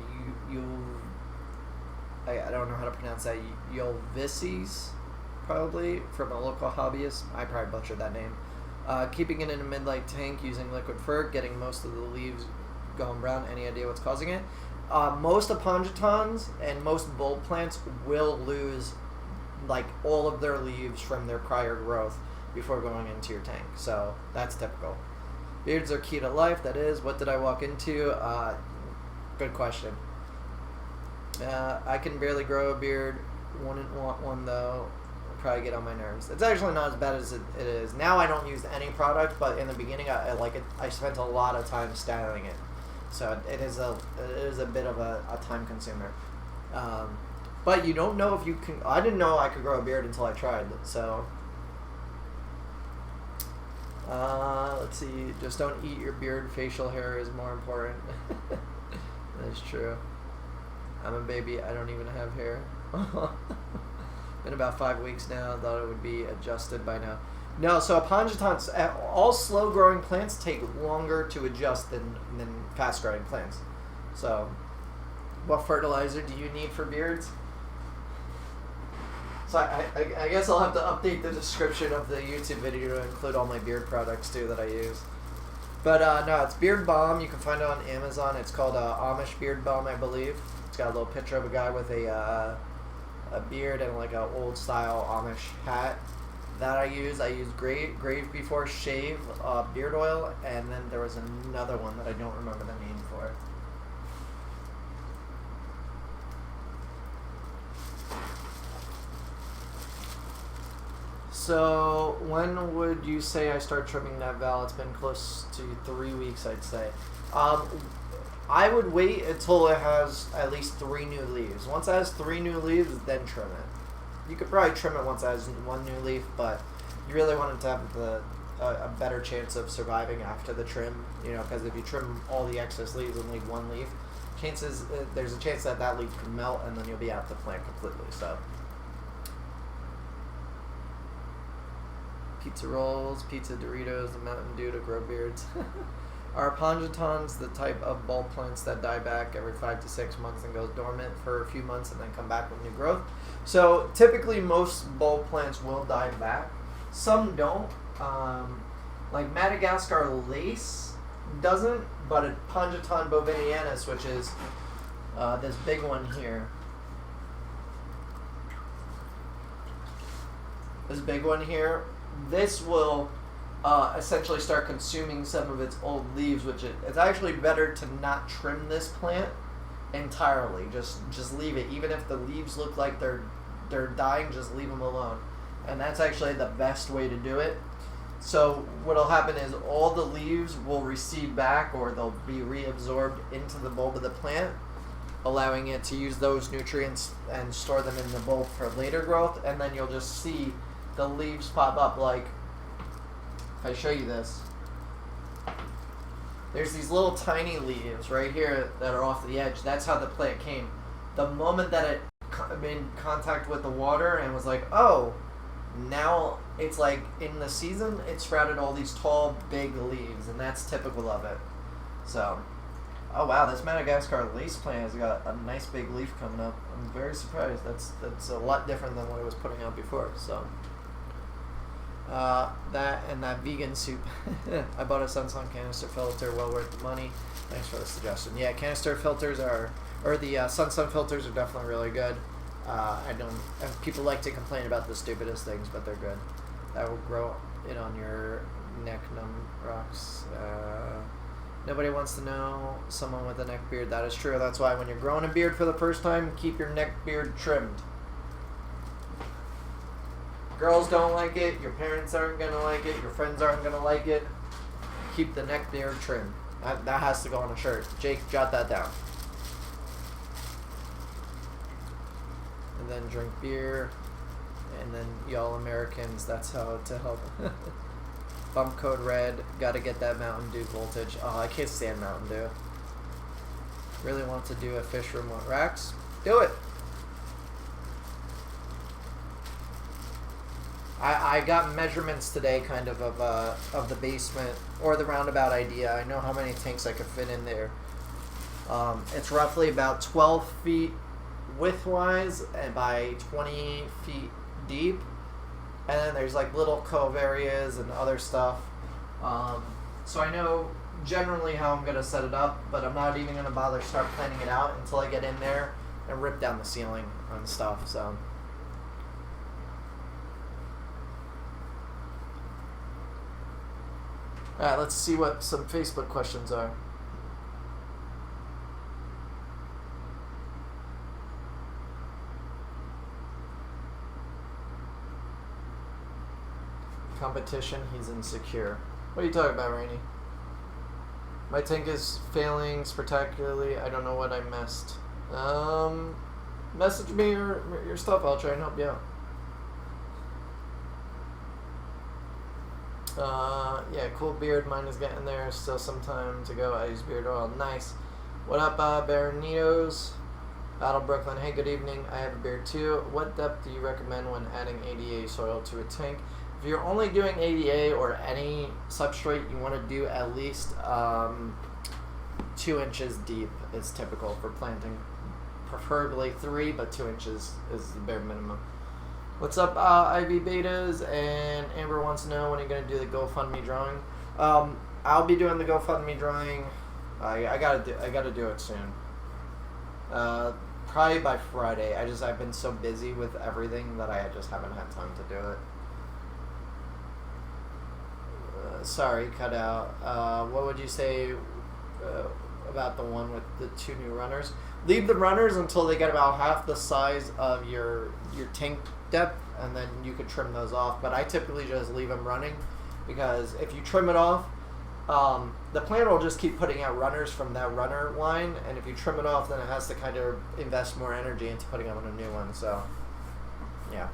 don't know how to pronounce that, Ulysses, probably, from a local hobbyist. I probably butchered that name. Keeping it in a mid-light tank using liquid fur, getting most of the leaves going brown. Any idea what's causing it? Most Apongetons and most bulb plants will lose, like, all of their leaves from their prior growth before going into your tank. So that's typical. Beards are key to life. That is. What did I walk into? Good question. I can barely grow a beard. Wouldn't want one though. It'll probably get on my nerves. It's actually not as bad as it is. Now I don't use any product, but in the beginning I like it. I spent a lot of time styling it. So it is a bit of a time consumer. But you don't know if you can. I didn't know I could grow a beard until I tried. So let's see. Just don't eat your beard. Facial hair is more important. That's true. I'm a baby. I don't even have hair. Been about 5 weeks now. Thought it would be adjusted by now. No, so Apongetons, all slow-growing plants take longer to adjust than fast-growing plants. So, what fertilizer do you need for beards? So I guess I'll have to update the description of the YouTube video to include all my beard products, too, that I use. But, no, it's Beard Balm. You can find it on Amazon. It's called Amish Beard Balm, I believe. It's got a little picture of a guy with a beard and, like, an old-style Amish hat. That I use Grave Before Shave beard oil, and then there was another one that I don't remember the name for. So when would you say I start trimming that val? It's been close to 3 weeks, I'd say. I would wait until it has at least 3 new leaves. Once it has 3 new leaves, then trim it. You could probably trim it once it has 1 new leaf, but you really want it to have a better chance of surviving after the trim, you know, because if you trim all the excess leaves and leave 1 leaf, there's a chance that that leaf can melt and then you'll be out the plant completely. So, pizza rolls, pizza Doritos, and Mountain Dew to grow beards. Are Apongetons the type of bulb plants that die back every 5 to 6 months and goes dormant for a few months and then come back with new growth? So typically most bulb plants will die back. Some don't. Like Madagascar lace doesn't, but Apongeton bovinianus, which is this big one here. This will essentially start consuming some of its old leaves, which it's actually better to not trim this plant entirely. Just leave it. Even if the leaves look like they're dying, just leave them alone. And that's actually the best way to do it. So what'll happen is all the leaves will recede back, or they'll be reabsorbed into the bulb of the plant, allowing it to use those nutrients and store them in the bulb for later growth. And then you'll just see the leaves pop up. Like, if I show you this, there's these little tiny leaves right here that are off the edge. That's how the plant came. The moment that it made contact with the water and was like, oh, now it's like in the season, it sprouted all these tall, big leaves, and that's typical of it. So, oh wow, this Madagascar lace plant has got a nice big leaf coming up. I'm very surprised. That's a lot different than what it was putting out before. So that and that vegan soup. I bought a Sunsun canister filter, well worth the money. Thanks for the suggestion. Yeah, canister filters the Sunsun filters are definitely really good. People like to complain about the stupidest things, but they're good. That will grow it on your neck, numb rocks. Nobody wants to know someone with a neck beard. That is true. That's why when you're growing a beard for the first time, keep your neck beard trimmed. Girls don't like it. Your parents aren't going to like it. Your friends aren't going to like it. Keep the neck beard trimmed. That has to go on a shirt. Jake, jot that down. And then drink beer. And then y'all Americans, that's how to help. Bump code red. Gotta get that Mountain Dew voltage. Oh, I can't stand Mountain Dew. Really want to do a fish room with racks? Do it. I got measurements today, kind of the basement or the roundabout idea. I know how many tanks I could fit in there. It's roughly about 12 feet widthwise and by 20 feet deep. And then there's like little cove areas and other stuff. So I know generally how I'm going to set it up, but I'm not even going to bother start planning it out until I get in there and rip down the ceiling and stuff. So. Alright, let's see what some Facebook questions are. Competition, he's insecure. What are you talking about, Rainey? My tank is failing spectacularly. I don't know what I missed. Message me your stuff. I'll try and help you out. Yeah, cool beard. Mine is getting there. Still some time to go. I use beard oil. Nice. What up, Baronitos? Battle Brooklyn. Hey, good evening. I have a beard too. What depth do you recommend when adding ADA soil to a tank? If you're only doing ADA or any substrate, you want to do at least 2 inches deep is typical for planting. Preferably 3, but 2 inches is the bare minimum. What's up, Ivy Betas? And Amber wants to know when you're going to do the GoFundMe drawing. I'll be doing the GoFundMe drawing. I gotta do it soon. Probably by Friday. I've been so busy with everything that I just haven't had time to do it. Sorry, cut out. What would you say about the one with the 2 new runners? Leave the runners until they get about half the size of your tank depth, and then you could trim those off. But I typically just leave them running, because if you trim it off, the plant will just keep putting out runners from that runner line, and if you trim it off, then it has to kind of invest more energy into putting out a new one. So, yeah.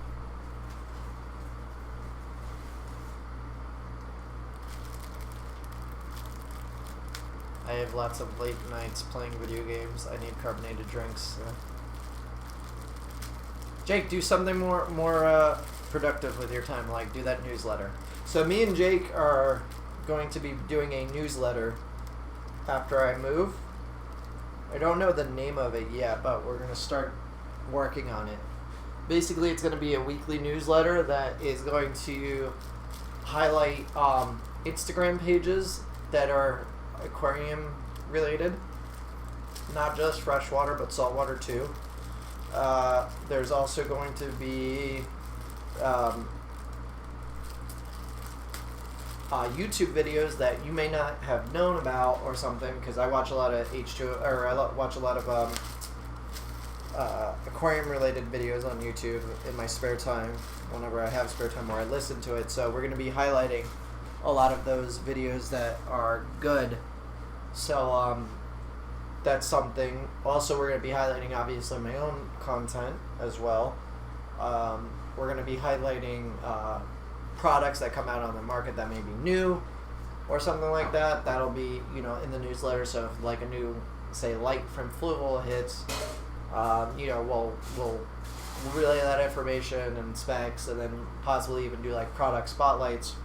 I have lots of late nights playing video games. I need carbonated drinks. Jake, do something more productive with your time, like do that newsletter. So me and Jake are going to be doing a newsletter after I move. I don't know the name of it yet, but we're going to start working on it. Basically, it's going to be a weekly newsletter that is going to highlight Instagram pages that are aquarium related, not just freshwater but saltwater too. There's also going to be YouTube videos that you may not have known about or something, because I watch a lot of watch a lot of aquarium related videos on YouTube in my spare time, whenever I have spare time, where I listen to it. So we're going to be highlighting a lot of those videos that are good. So that's something. Also, we're going to be highlighting, obviously, my own content as well. We're going to be highlighting products that come out on the market that may be new or something like that. That'll be, in the newsletter. So if like a new, say, light from Fluval hits, we'll relay that information and specs, and then possibly even do like product spotlights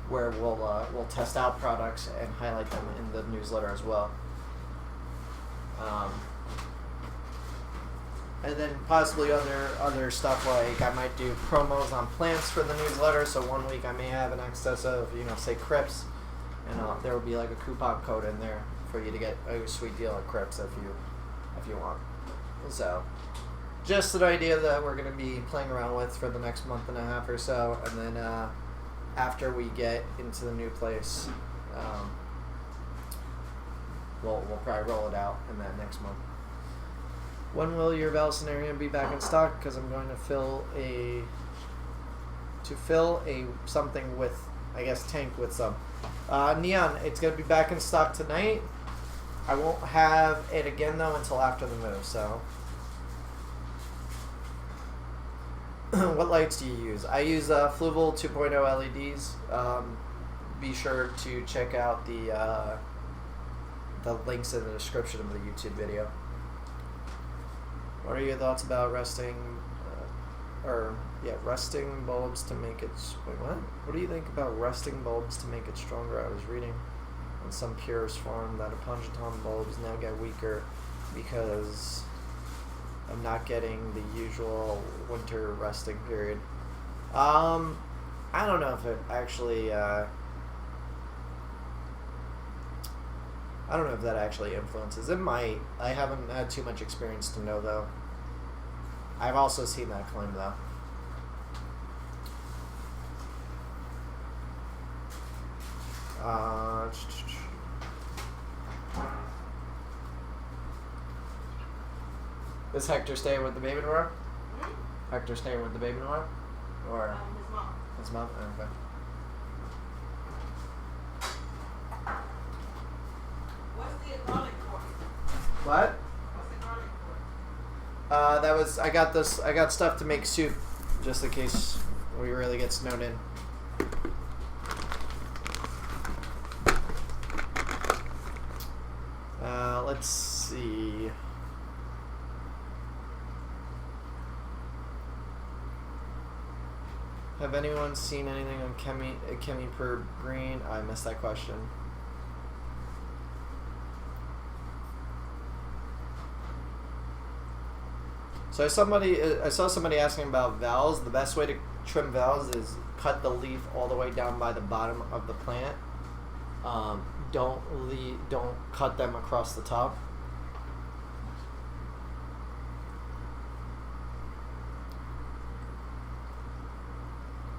where we'll test out products and highlight them in the newsletter as well. And then possibly other stuff, like I might do promos on plants for the newsletter. So one week I may have an excess of, say Crips, and there will be like a coupon code in there for you to get a sweet deal of Crips if you want. So just an idea that we're going to be playing around with for the next month and a half or so, and then after we get into the new place, we'll probably roll it out in that next month. When will your Val scenario be back in stock? Because I'm going to fill a something with, I guess, tank with some. Neon, it's going to be back in stock tonight. I won't have it again, though, until after the move, so. What lights do you use? I use Fluval 2.0 LEDs. Be sure to check out the links in the description of the YouTube video. What are your thoughts about resting bulbs to make it... Wait, what? What do you think about resting bulbs to make it stronger? I was reading on some purist forum that Apongeton bulbs now get weaker because of not getting the usual winter resting period. I don't know if it actually... I don't know if that actually influences. It might. I haven't had too much experience to know, though. I've also seen that claim, though. Is Hector staying with the baby tomorrow? Hmm? Hector staying with the baby tomorrow? Or His mom. his mom? Okay. What's the garlic for? What? What's the garlic for? I got stuff to make soup, just in case we really get snowed in. Let's see. Have anyone seen anything on Chemi per Green? I missed that question. So I saw somebody asking about valves. The best way to trim valves is cut the leaf all the way down by the bottom of the plant. Don't cut them across the top.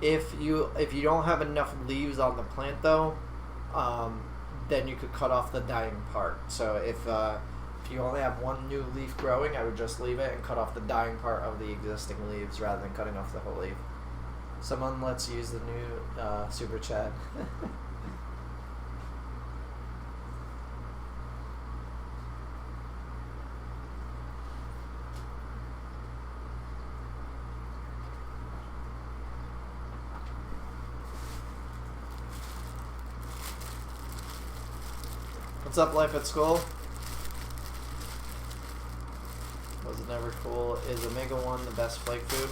If you don't have enough leaves on the plant, though, then you could cut off the dying part. So if you only have one new leaf growing, I would just leave it and cut off the dying part of the existing leaves rather than cutting off the whole leaf. Someone let's use the new super chat. What's up, life at school? Was it never cool? Is Omega 1 the best flake food?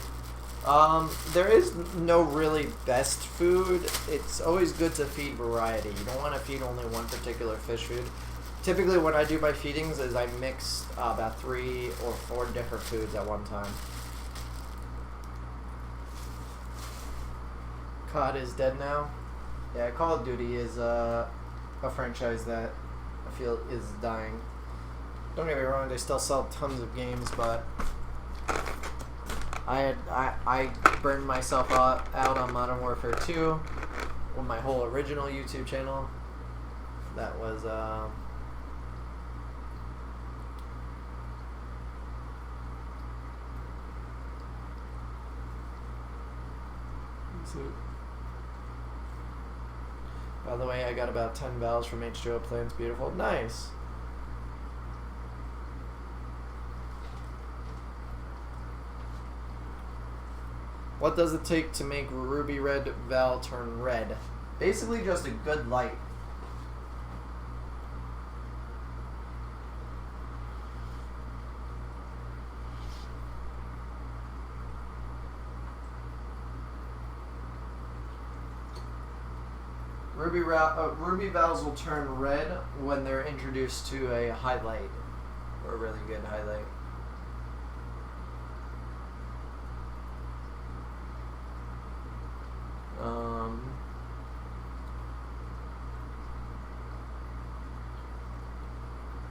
There is no really best food. It's always good to feed variety. You don't want to feed only one particular fish food. Typically when I do my feedings is I mix about 3 or 4 different foods at one time. COD is dead now. Yeah, Call of Duty is a franchise that I feel is dying. Don't get me wrong, they still sell tons of games, but I burned myself out on Modern Warfare 2 with my whole original YouTube channel. That was by the way, I got about 10 valves from H2O Plants. Beautiful. Nice. What does it take to make ruby red valve turn red? Basically just a good light. Ruby valves will turn red when they're introduced to a highlight, or a really good highlight.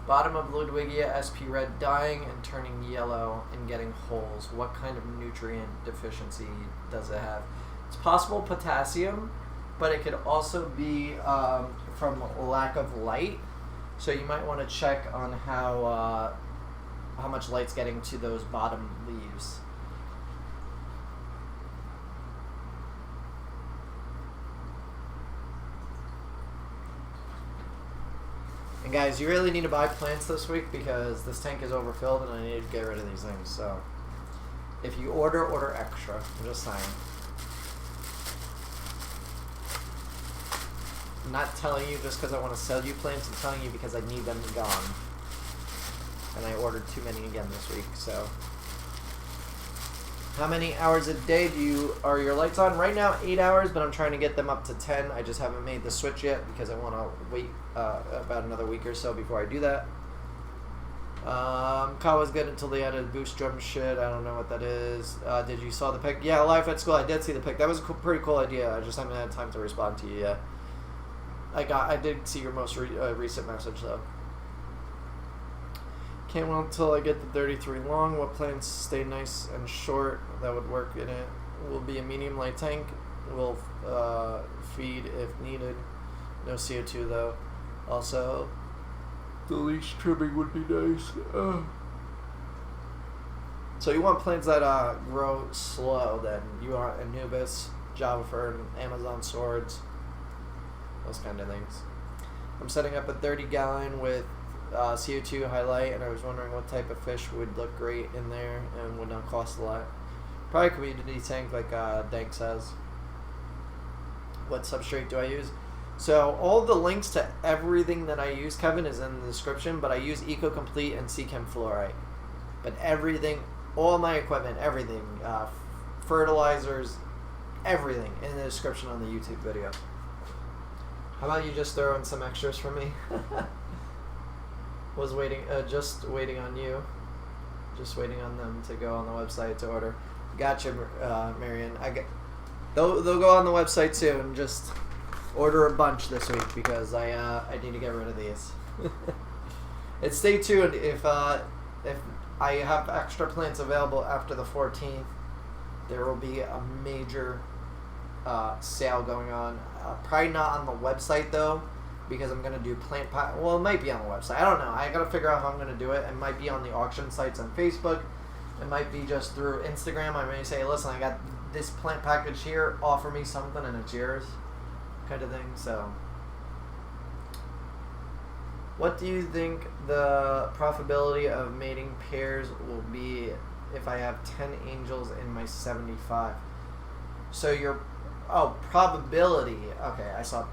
Bottom of Ludwigia SP red dying and turning yellow and getting holes. What kind of nutrient deficiency does it have? It's possible potassium, but it could also be from lack of light. So you might want to check on how much light's getting to those bottom leaves. And guys, you really need to buy plants this week because this tank is overfilled and I need to get rid of these things. So if you order extra. I'm just saying. I'm not telling you just because I want to sell you plants. I'm telling you because I need them gone. And I ordered too many again this week. So how many hours a day are your lights on? Right now, 8 hours, but I'm trying to get them up to 10. I just haven't made the switch yet because I want to wait about another week or so before I do that. Kyle was good until they added boost drum shit. I don't know what that is. Did you saw the pic? Yeah, live at school. I did see the pic. That was a pretty cool idea. I just haven't had time to respond to you yet. I did see your most recent message though. Can't wait until I get the 33 long. What plants stay nice and short that would work in it? Will be a medium light tank. Will feed if needed. No CO2 though. Also, the leash trimming would be nice. So you want plants that grow slow. Then you want Anubis, Java Fern, Amazon swords, those kind of things. I'm setting up a 30-gallon with CO2 highlight, and I was wondering what type of fish would look great in there and would not cost a lot. Probably community tank like Dank says. What substrate do I use? So all the links to everything that I use, Kevin, is in the description, but I use EcoComplete and Seachem Fluorite. But everything, all my equipment, everything, fertilizers, everything in the description on the YouTube video. How about you just throw in some extras for me? Was waiting, just waiting on you. Just waiting on them to go on the website to order. Gotcha, Marion. They'll go on the website soon. Just order a bunch this week because I need to get rid of these. And stay tuned if I have extra plants available after the 14th. There will be a major sale going on. Probably not on the website though, because I'm gonna do plant pack. Well, it might be on the website. I don't know. I gotta figure out how I'm gonna do it. It might be on the auction sites on Facebook. It might be just through Instagram. I may say, listen, I got this plant package here. Offer me something, and it's yours, kind of thing. So, what do you think the profitability of mating pairs will be if I have 10 angels in my 75? So your probability. Okay, I thought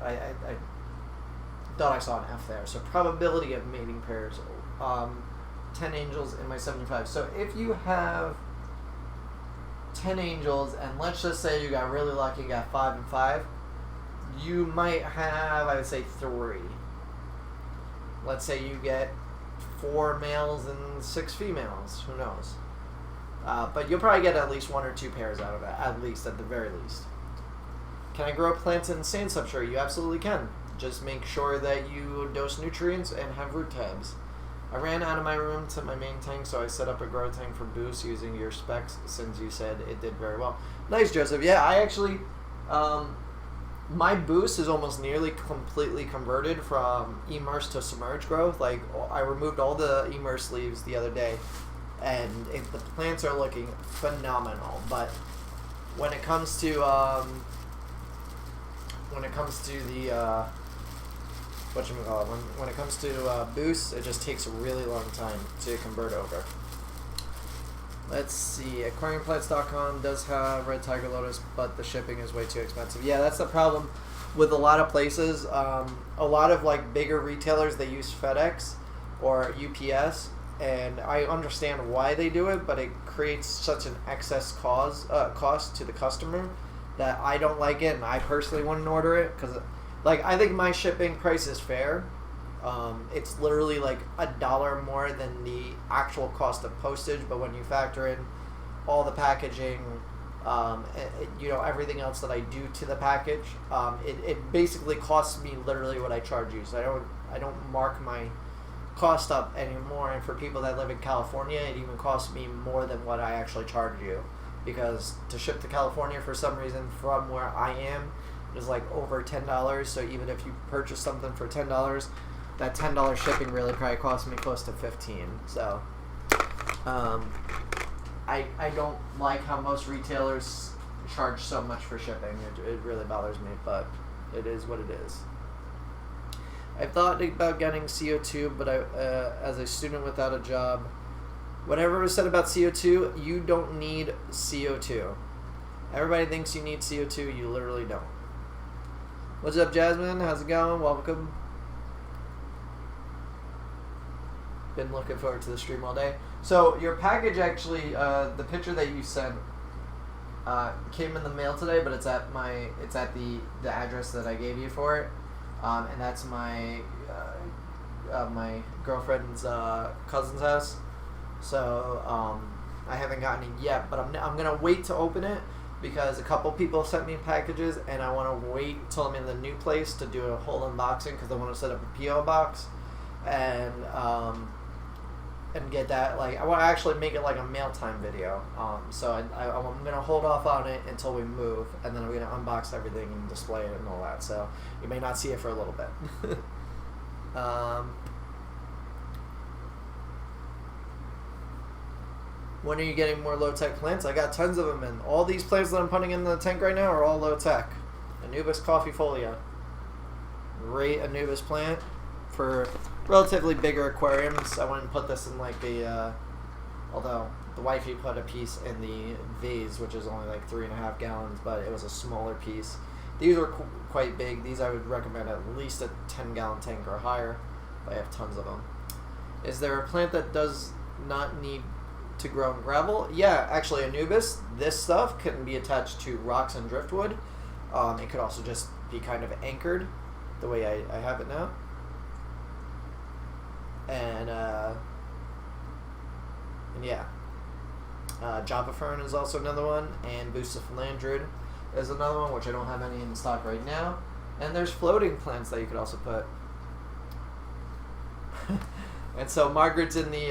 I saw an F there. So probability of mating pairs, 10 angels in my 75. So if you have 10 angels, and let's just say you got really lucky, you got 5 and 5, you might have, I would say, 3. Let's say you get 4 males and 6 females. Who knows? But you'll probably get at least 1 or 2 pairs out of it, at the very least. Can I grow plants in sand substrate? You absolutely can. Just make sure that you dose nutrients and have root tabs. I ran out of my room to my main tank, so I set up a grow tank for boost using your specs since you said it did very well. Nice, Joseph. Yeah, I actually, my boost is almost nearly completely converted from immerse to submerged growth. Like, I removed all the immerse leaves the other day, and the plants are looking phenomenal. But when it comes to when it comes to boost, it just takes a really long time to convert over. Let's see, aquariumplants.com does have red tiger lotus, but the shipping is way too expensive. Yeah, that's the problem with a lot of places. A lot of like bigger retailers, they use FedEx or UPS, and I understand why they do it, but it creates such an excess cost to the customer that I don't like it, and I personally wouldn't order it because, like, I think my shipping price is fair. It's literally like $1 more than the actual cost of postage, but when you factor in all the packaging, everything else that I do to the package, it basically costs me literally what I charge you. So I don't mark my cost up anymore, and for people that live in California, it even costs me more than what I actually charge you, because to ship to California for some reason from where I am is like over $10. So even if you purchase something for $10, that $10 shipping really probably costs me close to $15. So I don't like how most retailers charge so much for shipping. It really bothers me, but it is what it is. I thought about getting CO2, but as a student without a job, whatever was said about CO2, you don't need CO2. Everybody thinks you need CO2, you literally don't. What's up, Jasmine? How's it going? Welcome. Been looking forward to the stream all day. So your package actually, the picture that you sent came in the mail today, but it's at the address that I gave you for it, and that's my my girlfriend's cousin's house. So I haven't gotten it yet, but I'm gonna wait to open it because a couple people sent me packages, and I want to wait till I'm in the new place to do a whole unboxing because I want to set up a PO box and get that, like, I want to actually make it like a mail time video. So I'm gonna hold off on it until we move, and then I'm gonna unbox everything and display it and all that. So you may not see it for a little bit. When are you getting more low-tech plants? I got tons of them, and all these plants that I'm putting in the tank right now are all low-tech. Anubis coffeefolia. Great Anubis plant for relatively bigger aquariums. I wouldn't put this in like a, although the wifey put a piece in the vase, which is only like 3.5 gallons, but it was a smaller piece. These are quite big. These I would recommend at least a 10-gallon tank or higher. I have tons of them. Is there a plant that does not need to grow in gravel? Yeah, actually Anubis, this stuff can be attached to rocks and driftwood. It could also just be kind of anchored the way I have it now. And yeah, Java Fern is also another one, and Bucephalandrid is another one, which I don't have any in stock right now. And there's floating plants that you could also put. And so Margaret's in the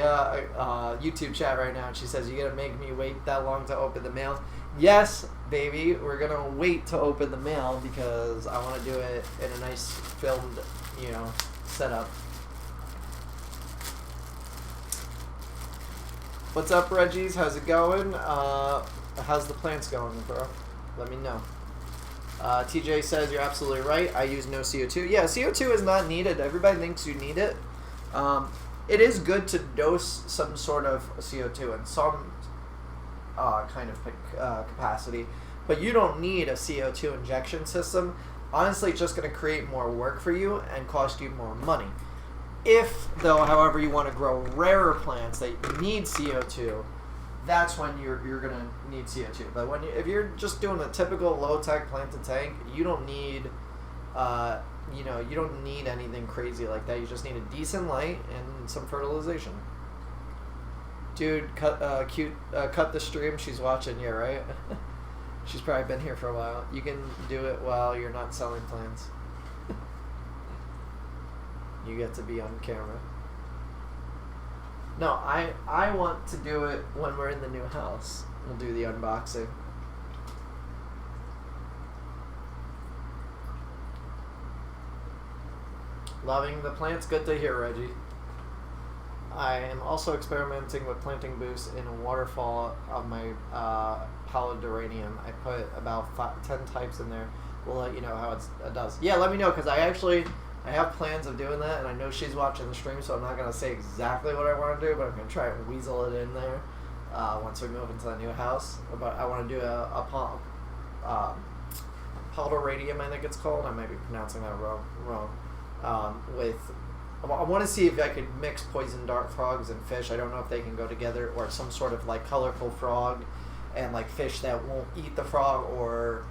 YouTube chat right now, and she says, "You gonna make me wait that long to open the mail?" Yes, baby, we're gonna wait to open the mail because I want to do it in a nice filmed, setup. What's up, Reggie's? How's it going? How's the plants going, bro? Let me know. TJ says, you're absolutely right. I use no CO2. Yeah, CO2 is not needed. Everybody thinks you need it. It is good to dose some sort of CO2 in some kind of capacity, but you don't need a CO2 injection system. Honestly, it's just going to create more work for you and cost you more money. If, though, however, you want to grow rarer plants that need CO2, that's when you're going to need CO2. But if you're just doing a typical low-tech planted tank, you don't need you don't need anything crazy like that. You just need a decent light and some fertilization. Dude, cut the stream. She's watching. Yeah, right? She's probably been here for a while. You can do it while you're not selling plants. You get to be on camera. No, I want to do it when we're in the new house. We'll do the unboxing. Loving the plants. Good to hear, Reggie. I am also experimenting with planting boost in a waterfall of my paludoranium. I put about 10 types in there. We'll let you know how it does. Yeah, let me know, because I have plans of doing that, and I know she's watching the stream, so I'm not going to say exactly what I want to do, but I'm going to try and weasel it in there once we move into the new house. But I want to do a paludoranium, I think it's called. I might be pronouncing that wrong. I want to see if I could mix poison dart frogs and fish. I don't know if they can go together, or some sort of like colorful frog and like fish that won't eat the frog, or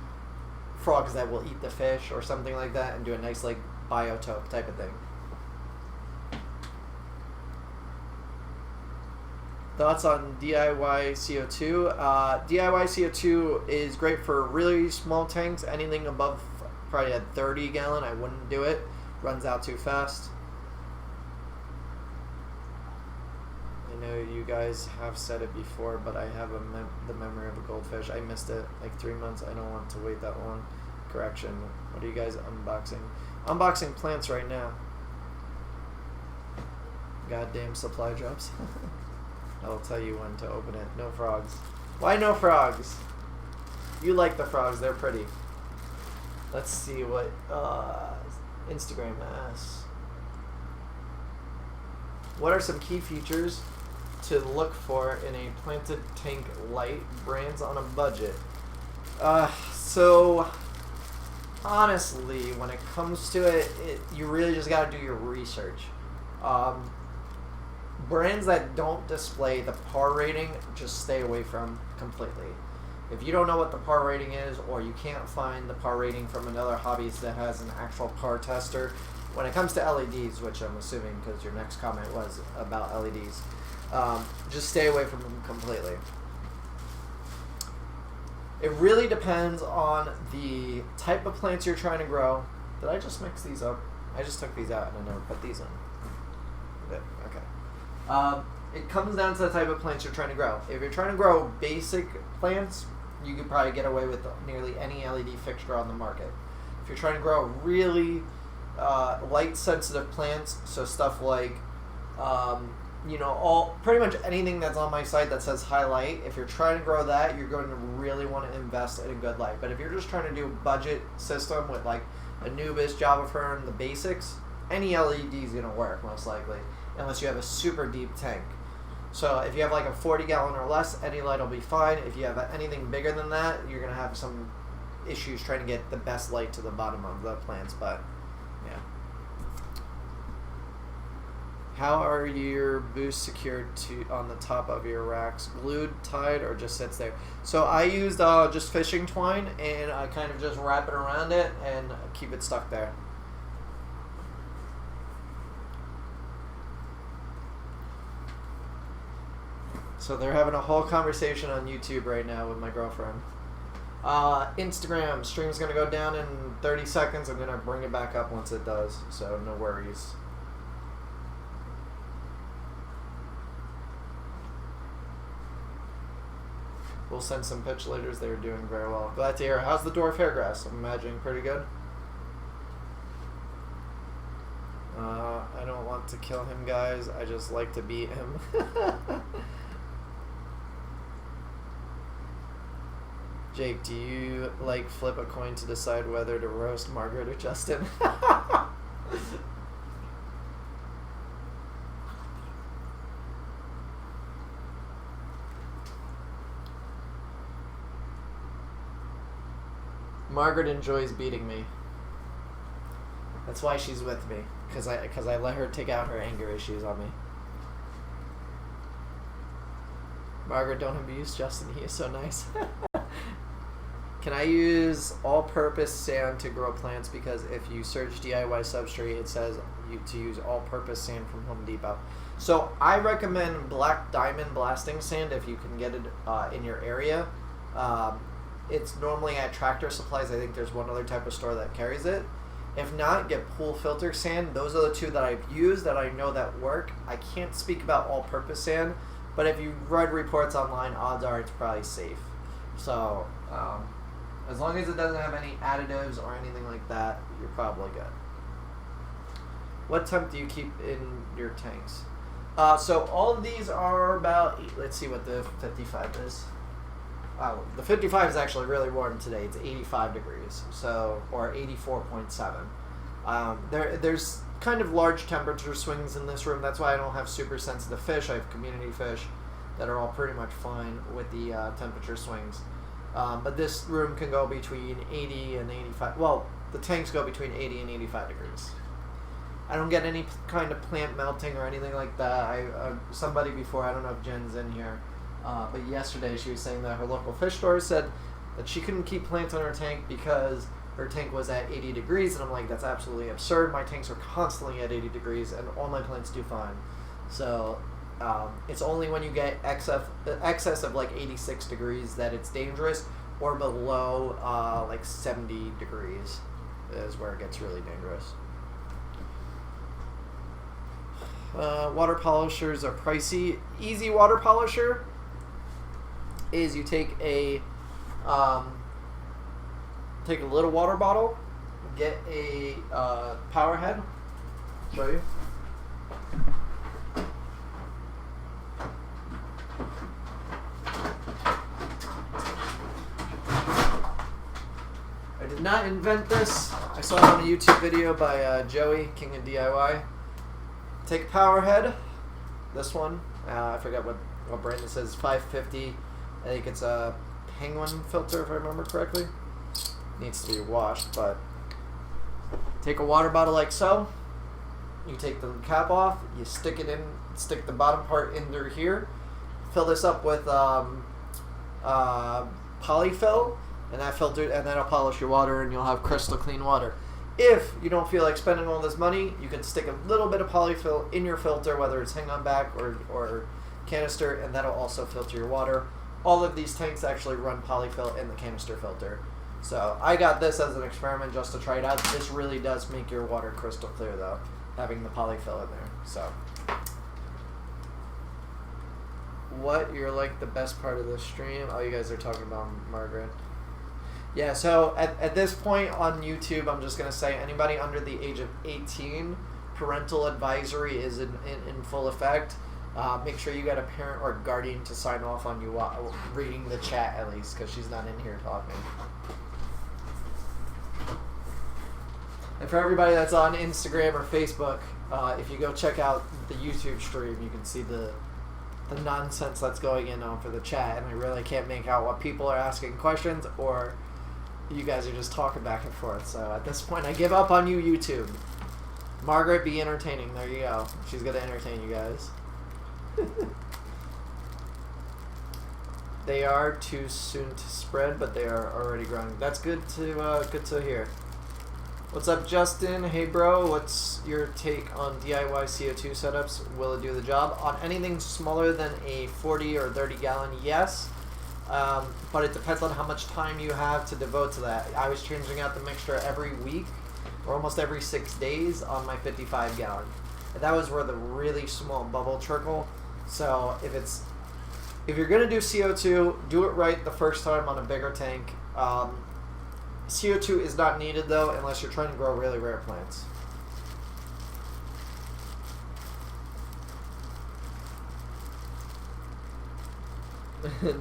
frogs that will eat the fish, or something like that, and do a nice like biotope type of thing. Thoughts on DIY CO2? DIY CO2 is great for really small tanks. Anything above probably a 30 gallon, I wouldn't do it. Runs out too fast. I know you guys have said it before, but I have the memory of a goldfish. I missed it like 3 months. I don't want to wait that long. Correction. What are you guys unboxing? Unboxing plants right now. Goddamn supply drops. I'll tell you when to open it. No frogs. Why no frogs? You like the frogs. They're pretty. Let's see what Instagram asks. What are some key features to look for in a planted tank light, brands on a budget? So honestly, when it comes to it, you really just got to do your research. Brands that don't display the par rating, just stay away from completely. If you don't know what the par rating is, or you can't find the par rating from another hobbyist that has an actual par tester, when it comes to LEDs, which I'm assuming because your next comment was about LEDs, just stay away from them completely. It really depends on the type of plants you're trying to grow. Did I just mix these up? I just took these out and I never put these in. Okay. It comes down to the type of plants you're trying to grow. If you're trying to grow basic plants, you could probably get away with nearly any LED fixture on the market. If you're trying to grow really light sensitive plants, so stuff like pretty much anything that's on my site that says highlight, if you're trying to grow that, you're going to really want to invest in a good light. But if you're just trying to do a budget system with like Anubis, Java Fern, the basics, any LED is going to work most likely, unless you have a super deep tank. So if you have like a 40 gallon or less, any light will be fine. If you have anything bigger than that, you're going to have some issues trying to get the best light to the bottom of the plants. But yeah. How are your boosts secured on the top of your racks? Glued, tied, or just sits there? So I used just fishing twine, and I kind of just wrap it around it and keep it stuck there. So they're having a whole conversation on YouTube right now with my girlfriend. Instagram stream's gonna go down in 30 seconds. I'm gonna bring it back up once it does, so no worries. We'll send some pitch leaders. They're doing very well. Glad to hear. How's the dwarf hairgrass? I'm imagining pretty good. I don't want to kill him, guys. I just like to beat him. Jake, do you like flip a coin to decide whether to roast Margaret or Justin? Margaret enjoys beating me. That's why she's with me, because I let her take out her anger issues on me. Margaret, don't abuse Justin. He is so nice. Can I use all-purpose sand to grow plants? Because if you search DIY substrate, it says to use all-purpose sand from Home Depot. So I recommend black diamond blasting sand if you can get it in your area. It's normally at Tractor Supplies. I think there's one other type of store that carries it. If not, get pool filter sand. Those are the two that I've used that I know that work. I can't speak about all-purpose sand, but if you read reports online, odds are it's probably safe. So as long as it doesn't have any additives or anything like that, you're probably good. What temp do you keep in your tanks? So all of these are about, let's see what the 55 is. The 55 is actually really warm today. It's 85 degrees, so, or 84.7. There's kind of large temperature swings in this room. That's why I don't have super sensitive fish. I have community fish that are all pretty much fine with the temperature swings. But this room can go between 80 and 85. Well, the tanks go between 80 and 85 degrees. I don't get any kind of plant melting or anything like that. Somebody before, I don't know if Jen's in here, but yesterday she was saying that her local fish store said that she couldn't keep plants in her tank because her tank was at 80 degrees, and I'm like, that's absolutely absurd. My tanks are constantly at 80 degrees, and all my plants do fine. So it's only when you get excess of like 86 degrees that it's dangerous, or below like 70 degrees is where it gets really dangerous. Water polishers are pricey. Easy water polisher is you take a little water bottle, get a power head. Show you. I did not invent this. I saw it on a YouTube video by Joey, King of DIY. Take a power head. This one. I forget what brand this is. 550. I think it's a Penguin filter, if I remember correctly. Needs to be washed, but take a water bottle like so. You take the cap off. You stick it in. Stick the bottom part in through here. Fill this up with polyfill. And that filtered, and that'll polish your water, and you'll have crystal clean water. If you don't feel like spending all this money, you can stick a little bit of polyfill in your filter, whether it's hang on back or canister, and that'll also filter your water. All of these tanks actually run polyfill in the canister filter. So I got this as an experiment just to try it out. This really does make your water crystal clear, though, having the polyfill in there. So, what you're like the best part of the stream? Oh, you guys are talking about Margaret. Yeah, so at this point on YouTube, I'm just going to say anybody under the age of 18, parental advisory is in full effect. Make sure you got a parent or guardian to sign off on you reading the chat at least, because she's not in here talking. And for everybody that's on Instagram or Facebook, if you go check out the YouTube stream, you can see the nonsense that's going on for the chat, and I really can't make out what people are asking questions or you guys are just talking back and forth. So at this point, I give up on you, YouTube. Margaret, be entertaining. There you go. She's going to entertain you guys. They are too soon to spread, but they are already growing. That's good to hear. What's up, Justin? Hey, bro. What's your take on DIY CO2 setups? Will it do the job? On anything smaller than a 40 or 30 gallon, yes. But it depends on how much time you have to devote to that. I was changing out the mixture every week or almost every 6 days on my 55 gallon. And that was where the really small bubble trickle. So if you're going to do CO2, do it right the first time on a bigger tank. CO2 is not needed though unless you're trying to grow really rare plants.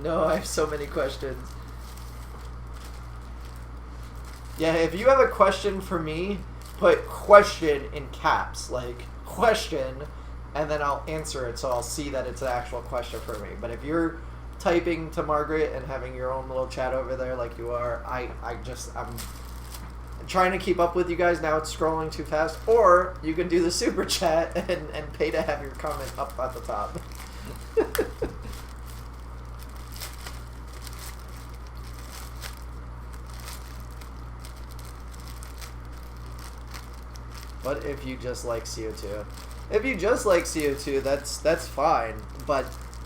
No, I have so many questions. Yeah, if you have a question for me, put question in caps, like question, and then I'll answer it so I'll see that it's an actual question for me. But if you're typing to Margaret and having your own little chat over there like you are, I'm trying to keep up with you guys. Now it's scrolling too fast. Or you can do the super chat and pay to have your comment up at the top. What if you just like CO2? If you just like CO2, that's fine. But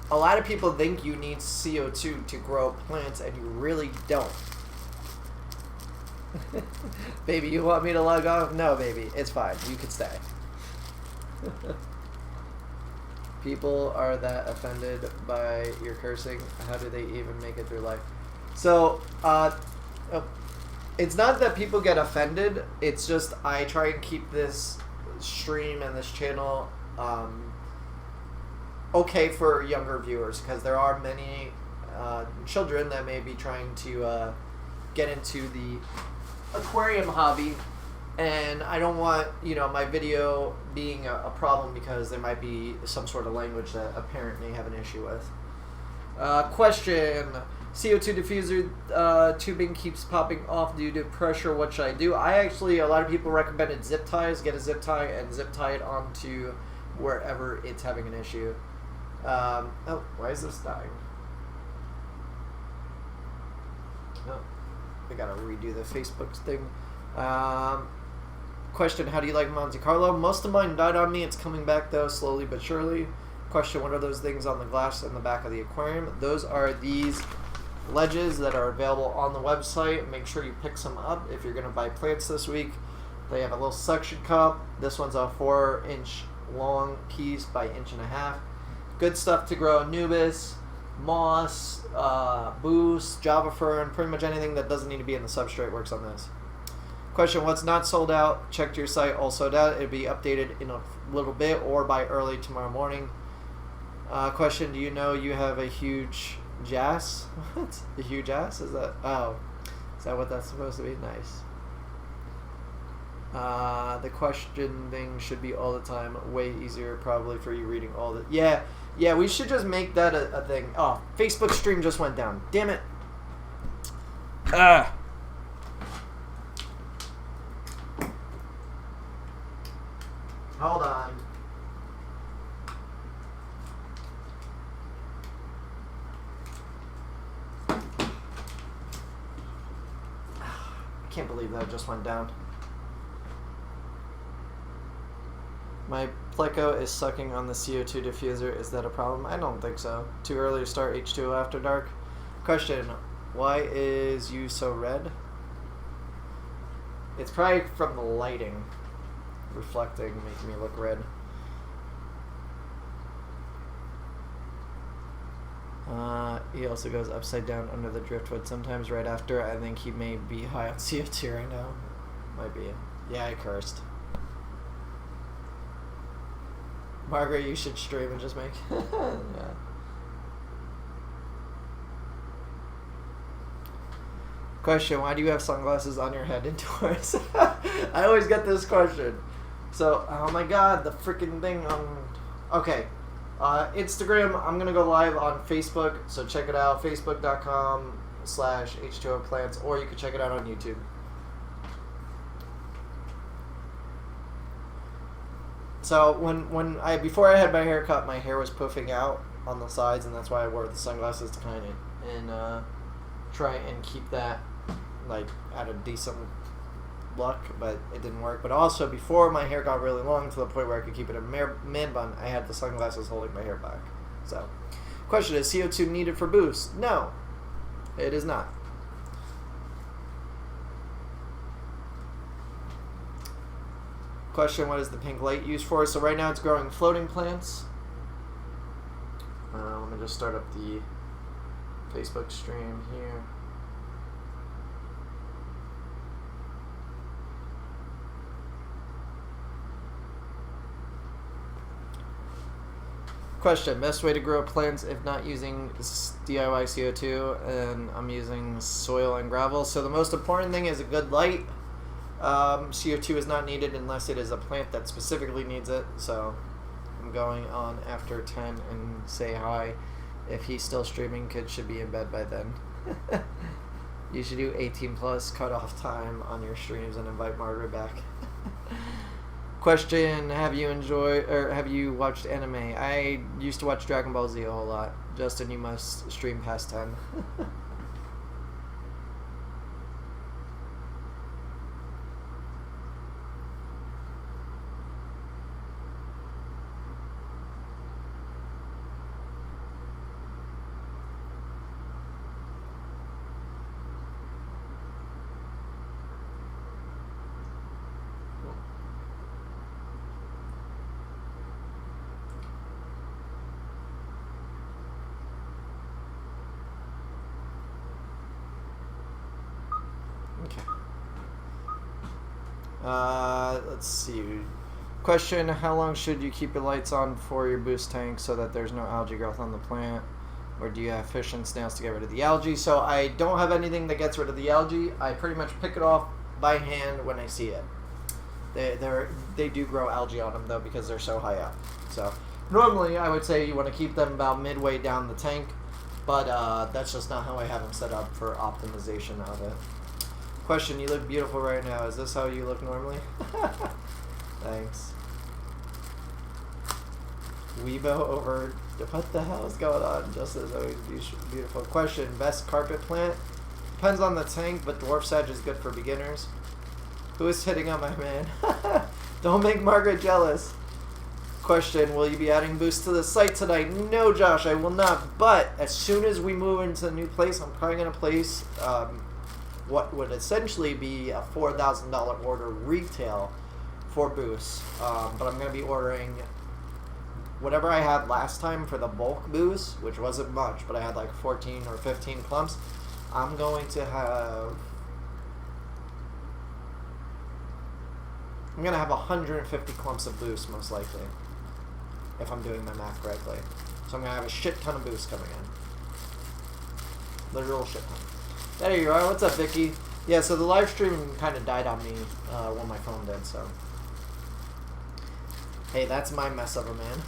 a lot of people think you need CO2 to grow plants, and you really don't. Baby, you want me to log off? No, baby, it's fine. You can stay. People are that offended by your cursing. How do they even make it through life? So, it's not that people get offended. It's just I try and keep this stream and this channel okay for younger viewers, because there are many children that may be trying to get into the aquarium hobby, and I don't want my video being a problem because there might be some sort of language that a parent may have an issue with. Question: CO2 diffuser tubing keeps popping off due to pressure. What should I do? A lot of people recommended zip ties. Get a zip tie and zip tie it onto wherever it's having an issue. Oh, why is this dying? Oh, I gotta redo the Facebook thing. Question: how do you like Monte Carlo? Most of mine died on me. It's coming back though, slowly but surely. Question: what are those things on the glass in the back of the aquarium? Those are these ledges that are available on the website. Make sure you pick some up if you're going to buy plants this week. They have a little suction cup. This one's a 4-inch long piece by 1.5 inches. Good stuff to grow Anubis, moss, boost, Java fern, pretty much anything that doesn't need to be in the substrate works on this. Question, what's not sold out? Check your site, all sold out. It'll be updated in a little bit or by early tomorrow morning. Question, do you know you have a huge ass? What? A huge ass? Is that, oh, is that what that's supposed to be? Nice. The question thing should be all the time. Way easier probably for you reading all the... Yeah, we should just make that a thing. Oh, Facebook stream just went down. Damn it. Hold on. I can't believe that just went down. My Pleco is sucking on the CO2 diffuser. Is that a problem? I don't think so. Too early to start H2O after dark. Question, why is you so red? It's probably from the lighting reflecting, making me look red. He also goes upside down under the driftwood sometimes right after. I think he may be high on CO2 right now. Might be. Yeah, I cursed. Margaret, you should stream and just make... yeah. Question, why do you have sunglasses on your head indoors? I always get this question. So, oh my god, the freaking thing on... Okay. Instagram, I'm going to go live on Facebook, so check it out. Facebook.com/H2O Plants, or you can check it out on YouTube. So before I had my hair cut, my hair was puffing out on the sides, and that's why I wore the sunglasses to kind of try and keep that like at a decent look, but it didn't work. But also before my hair got really long to the point where I could keep it in a man bun, I had the sunglasses holding my hair back. So, question, is CO2 needed for boost? No, it is not. Question, what is the pink light used for? So right now it's growing floating plants. Let me just start up the Facebook stream here. Question, best way to grow plants if not using DIY CO2, and I'm using soil and gravel. So the most important thing is a good light. CO2 is not needed unless it is a plant that specifically needs it. So I'm going on after 10 and say hi. If he's still streaming, kids should be in bed by then. You should do 18 plus cutoff time on your streams and invite Margaret back. Question, have you watched anime? I used to watch Dragon Ball Z a whole lot. Justin, you must stream past 10. Let's see. Question, how long should you keep your lights on for your boost tank so that there's no algae growth on the plant? Or do you have fish and snails to get rid of the algae? So I don't have anything that gets rid of the algae. I pretty much pick it off by hand when I see it. They do grow algae on them though because they're so high up. So normally I would say you want to keep them about midway down the tank, but that's just not how I have them set up for optimization of it. Question, you look beautiful right now. Is this how you look normally? Thanks. Weibo over... What the hell is going on? Just as always beautiful. Question, best carpet plant? Depends on the tank, but dwarf sedge is good for beginners. Who is hitting on my man? Don't make Margaret jealous. Question, will you be adding boost to the site tonight? No, Josh, I will not. But as soon as we move into the new place, I'm probably going to place... what would essentially be a $4,000 order retail for boost, but I'm going to be ordering whatever I had last time for the bulk boost, which wasn't much, but I had like 14 or 15 clumps. I'm going to have 150 clumps of boost, most likely, if I'm doing my math correctly. So I'm going to have a shit ton of boost coming in. Literal shit ton. There you are. What's up, Vicky? Yeah, so the live stream kind of died on me when my phone did, so. Hey, that's my mess of a man.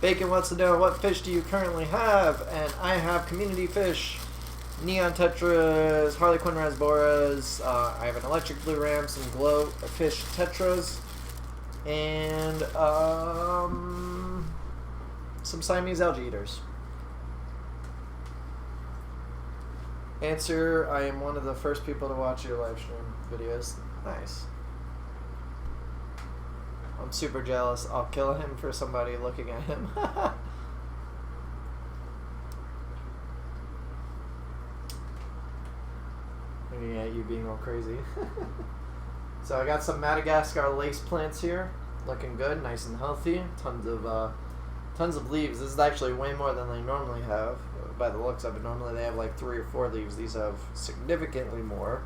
Bacon wants to know, what fish do you currently have? And I have community fish, neon tetras, harlequin rasboras, I have an electric blue ram, some glow fish tetras, and some Siamese algae eaters. Answer, I am one of the first people to watch your live stream videos. Nice. I'm super jealous. I'll kill him for somebody looking at him. Looking at you being all crazy. So I got some Madagascar lace plants here. Looking good, nice and healthy. Tons of leaves. This is actually way more than they normally have. By the looks of it, normally they have like 3 or 4 leaves. These have significantly more.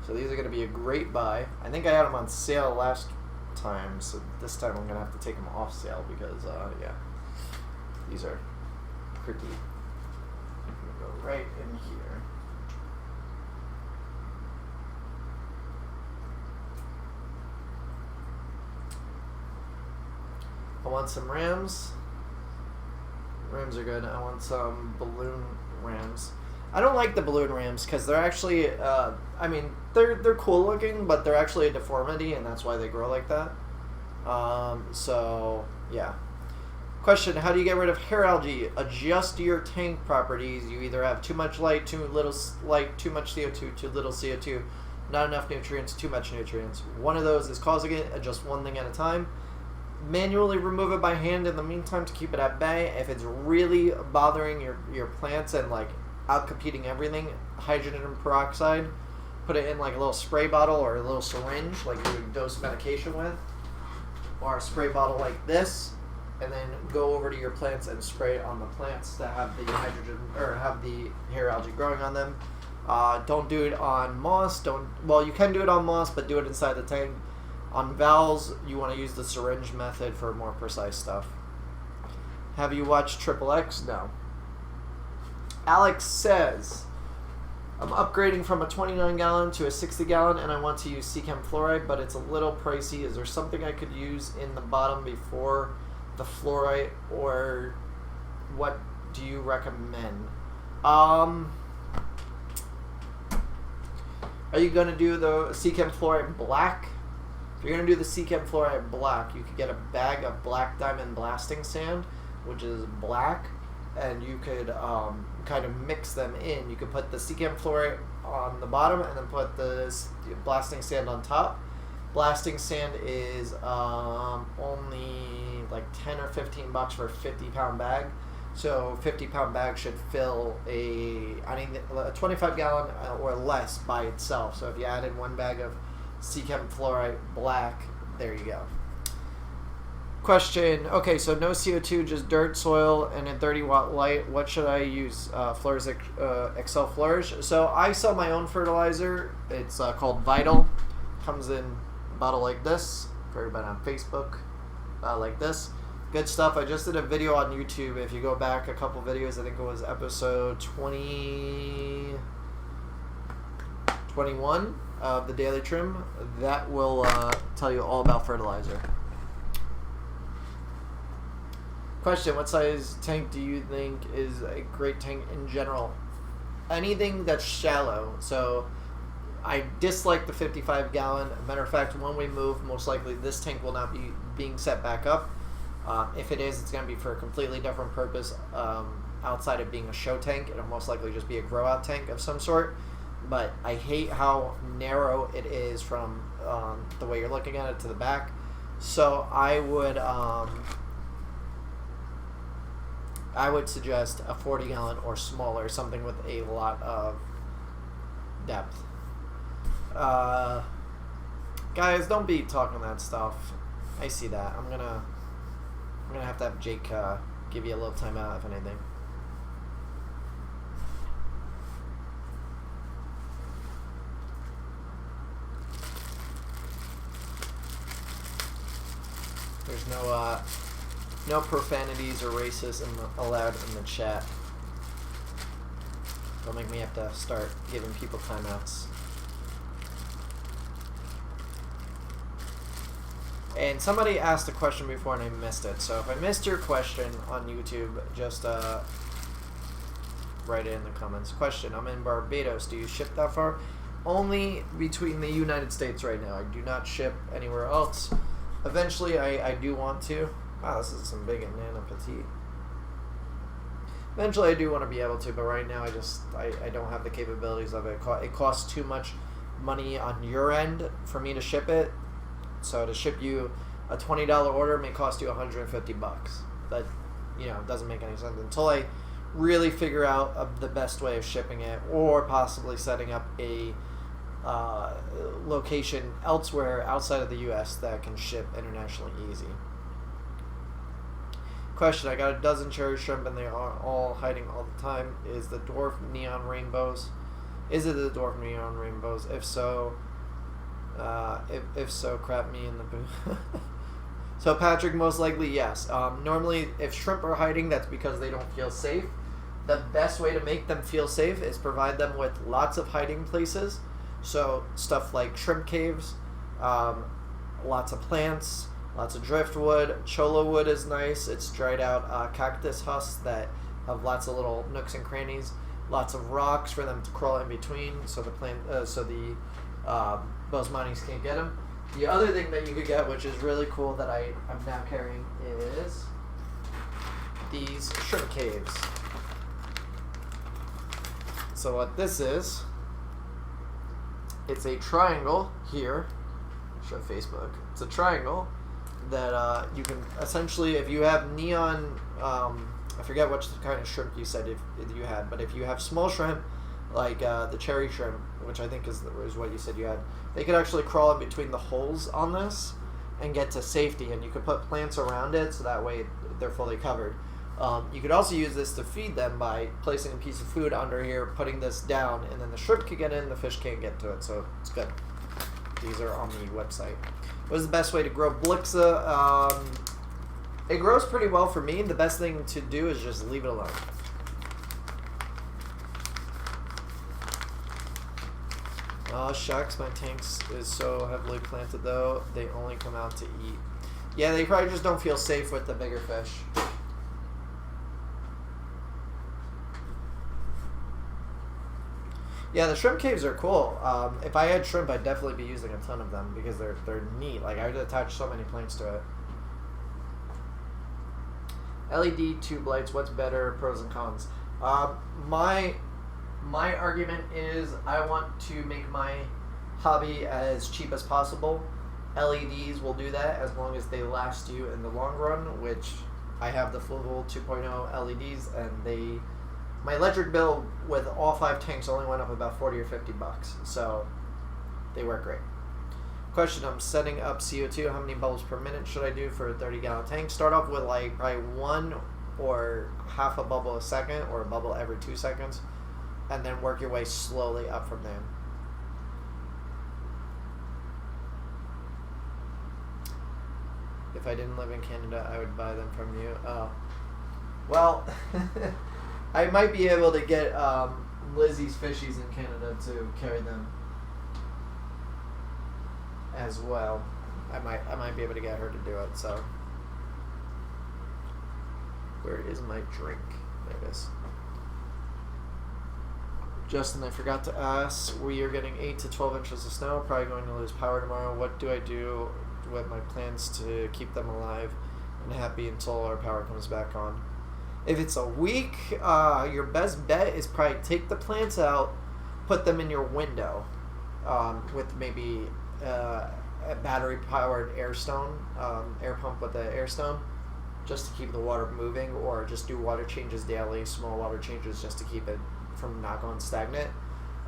So these are going to be a great buy. I think I had them on sale last time, so this time I'm going to have to take them off sale because, yeah, these are pretty. I'm going to go right in here. I want some rams. Rams are good. I want some balloon rams. I don't like the balloon rams because they're actually, I mean, they're cool looking, but they're actually a deformity, and that's why they grow like that. So, yeah. Question, how do you get rid of hair algae? Adjust your tank properties. You either have too much light, too little light, too much CO2, too little CO2, not enough nutrients, too much nutrients. One of those is causing it. Adjust one thing at a time. Manually remove it by hand in the meantime to keep it at bay. If it's really bothering your plants and like out-competing everything, hydrogen peroxide, put it in like a little spray bottle or a little syringe like you would dose medication with, or a spray bottle like this, and then go over to your plants and spray it on the plants that have the hydrogen or have the hair algae growing on them. Don't do it on moss. Well, you can do it on moss, but do it inside the tank. On vowels, you want to use the syringe method for more precise stuff. Have you watched Triple X? No. Alex says, I'm upgrading from a 29 gallon to a 60 gallon and I want to use Sechem fluoride, but it's a little pricey. Is there something I could use in the bottom before the fluoride, or what do you recommend? Are you going to do the Sechem fluoride black? If you're going to do the Sechem fluoride black, you could get a bag of black diamond blasting sand, which is black, and you could kind of mix them in. You could put the Sechem fluoride on the bottom and then put the blasting sand on top. Blasting sand is only like 10 or 15 bucks for a 50-pound bag. So 50-pound bag should fill a 25 gallon or less by itself. So if you add in one bag of Sechem fluoride black, there you go. Question, okay, so no CO2, just dirt, soil, and a 30-watt light. What should I use? Flourish Excel Flourish. So I sell my own fertilizer. It's called Vital. Comes in a bottle like this for everybody on Facebook, like this. Good stuff. I just did a video on YouTube. If you go back a couple videos, I think it was episode 21 of the Daily Trim. That will tell you all about fertilizer. Question, what size tank do you think is a great tank in general? Anything that's shallow. So I dislike the 55 gallon. Matter of fact, when we move, most likely this tank will not be being set back up. If it is, it's going to be for a completely different purpose outside of being a show tank. It'll most likely just be a grow out tank of some sort. But I hate how narrow it is from the way you're looking at it to the back. So I would suggest a 40 gallon or smaller, something with a lot of depth. Guys, don't be talking that stuff. I see that. I'm gonna I'm gonna have to have Jake give you a little timeout if anything. There's no profanities or racism allowed in the chat. Don't make me have to start giving people timeouts. And somebody asked a question before and I missed it. So if I missed your question on YouTube, just write it in the comments. Question: I'm in Barbados. Do you ship that far? Only between the United States right now. I do not ship anywhere else. Eventually, I do want to. Wow, this is some big Nana Petite. Eventually, I do want to be able to, but right now, I don't have the capabilities of it. It costs too much money on your end for me to ship it. So to ship you a $20 order may cost you $150. That, doesn't make any sense until I really figure out the best way of shipping it, or possibly setting up a location elsewhere outside of the U.S. that can ship internationally easy. Question: I got a dozen cherry shrimp and they are all hiding all the time. Is the dwarf neon rainbows? Is it the dwarf neon rainbows? If so, crap me in the booth. So Patrick, most likely yes. Normally, if shrimp are hiding, that's because they don't feel safe. The best way to make them feel safe is provide them with lots of hiding places. So stuff like shrimp caves, lots of plants, lots of driftwood. Cholla wood is nice. It's dried out cactus husks that have lots of little nooks and crannies. Lots of rocks for them to crawl in between, so the Bosmanis can't get them. The other thing that you could get, which is really cool that I'm now carrying, is these shrimp caves. So what this is, it's a triangle here. Show Facebook. It's a triangle that you can essentially, if you have neon, I forget which kind of shrimp you said if you had, but if you have small shrimp, like the cherry shrimp, which I think is what you said you had, they could actually crawl in between the holes on this and get to safety, and you could put plants around it so that way they're fully covered. You could also use this to feed them by placing a piece of food under here, putting this down, and then the shrimp can get in, the fish can't get to it, so it's good. These are on the website. What is the best way to grow Blixa? It grows pretty well for me. The best thing to do is just leave it alone. Oh, shucks, my tanks is so heavily planted, though. They only come out to eat. Yeah, they probably just don't feel safe with the bigger fish. Yeah, the shrimp caves are cool. If I had shrimp, I'd definitely be using a ton of them because they're neat. Like, I would attach so many plants to it. LED tube lights, what's better, pros and cons? My argument is I want to make my hobby as cheap as possible. LEDs will do that as long as they last you in the long run, which I have the full 2.0 LEDs, and my electric bill with all 5 tanks only went up about 40 or 50 bucks, so they work great. Question: I'm setting up CO2. How many bubbles per minute should I do for a 30-gallon tank? Start off with like probably 1 or half a bubble a second, or a bubble every 2 seconds, and then work your way slowly up from there. If I didn't live in Canada, I would buy them from you. Oh, well, I might be able to get Lizzie's Fishies in Canada to carry them as well. I might be able to get her to do it. So, where is my drink? There it is. Justin, I forgot to ask. We are getting 8 to 12 inches of snow. Probably going to lose power tomorrow. What do I do with my plans to keep them alive and happy until our power comes back on? If it's a week, your best bet is probably take the plants out, put them in your window with maybe a battery-powered air pump with the air stone, just to keep the water moving, or just do water changes daily, small water changes, just to keep it from not going stagnant.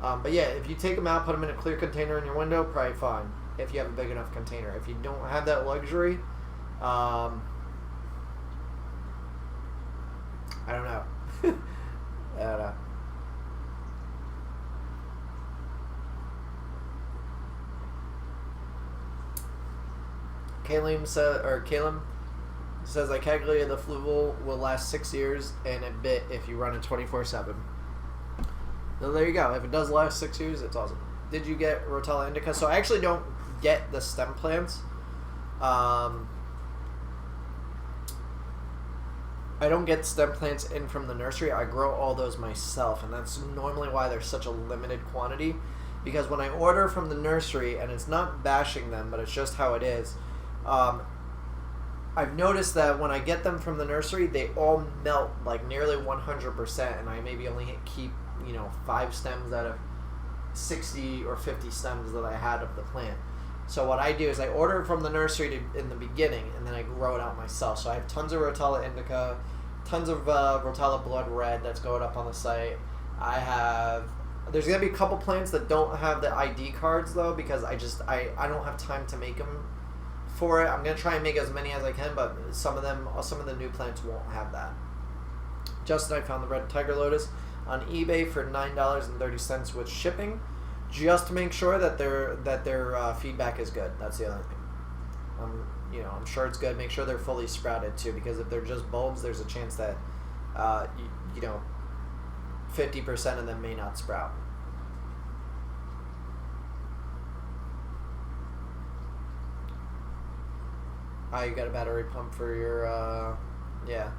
But yeah, if you take them out, put them in a clear container in your window, probably fine, if you have a big enough container. If you don't have that luxury, I don't know. I don't know. Caleb says, I calculated the fluval will last 6 years and a bit if you run it 24/7. So there you go. If it does last 6 years, it's awesome. Did you get Rotella indica? So I actually don't get the stem plants. I don't get stem plants in from the nursery. I grow all those myself, and that's normally why there's such a limited quantity. Because when I order from the nursery, and it's not bashing them, but it's just how it is, I've noticed that when I get them from the nursery, they all melt like nearly 100%, and I maybe only keep 5 stems out of 60 or 50 stems that I had of the plant. So what I do is I order it from the nursery in the beginning, and then I grow it out myself. So I have tons of Rotella indica, tons of Rotella blood red that's going up on the site. There's going to be a couple plants that don't have the ID cards though, because I don't have time to make them for it. I'm going to try and make as many as I can, but some of the new plants won't have that. Justin, I found the red tiger lotus on eBay for $9.30 with shipping, just to make sure that their feedback is good. That's the other thing. I'm sure it's good. Make sure they're fully sprouted too, because if they're just bulbs, there's a chance that 50% of them may not sprout. You got a battery pump for your yeah.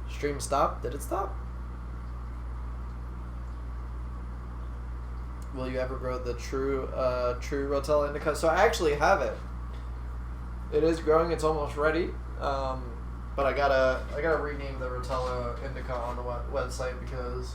Stream stopped? Did it stop? Will you ever grow the true Rotella indica? So I actually have it. It is growing. It's almost ready. But I gotta rename the Rotella indica on the website, because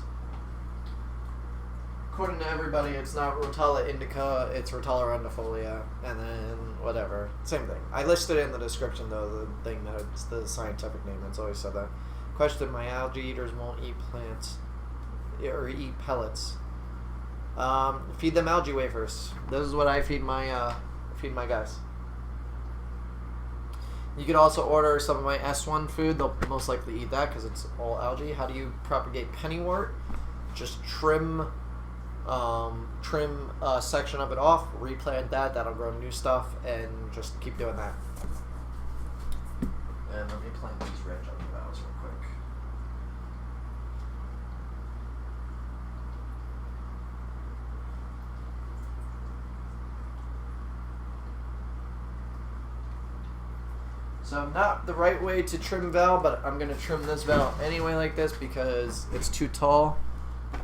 according to everybody, it's not Rotella indica. It's Rotella rendifolia, and then whatever, same thing. I listed it in the description though. The thing that it's the scientific name. It's always said that. Question: my algae eaters won't eat plants or eat pellets. Feed them algae wafers. This is what I feed my guys. You could also order some of my S1 food. They'll most likely eat that because it's all algae. How do you propagate pennywort? Just trim a section of it off, replant that. That'll grow new stuff, and just keep doing that. And let me plant these red jungle valves real quick. So not the right way to trim valve, but I'm going to trim this valve anyway like this because it's too tall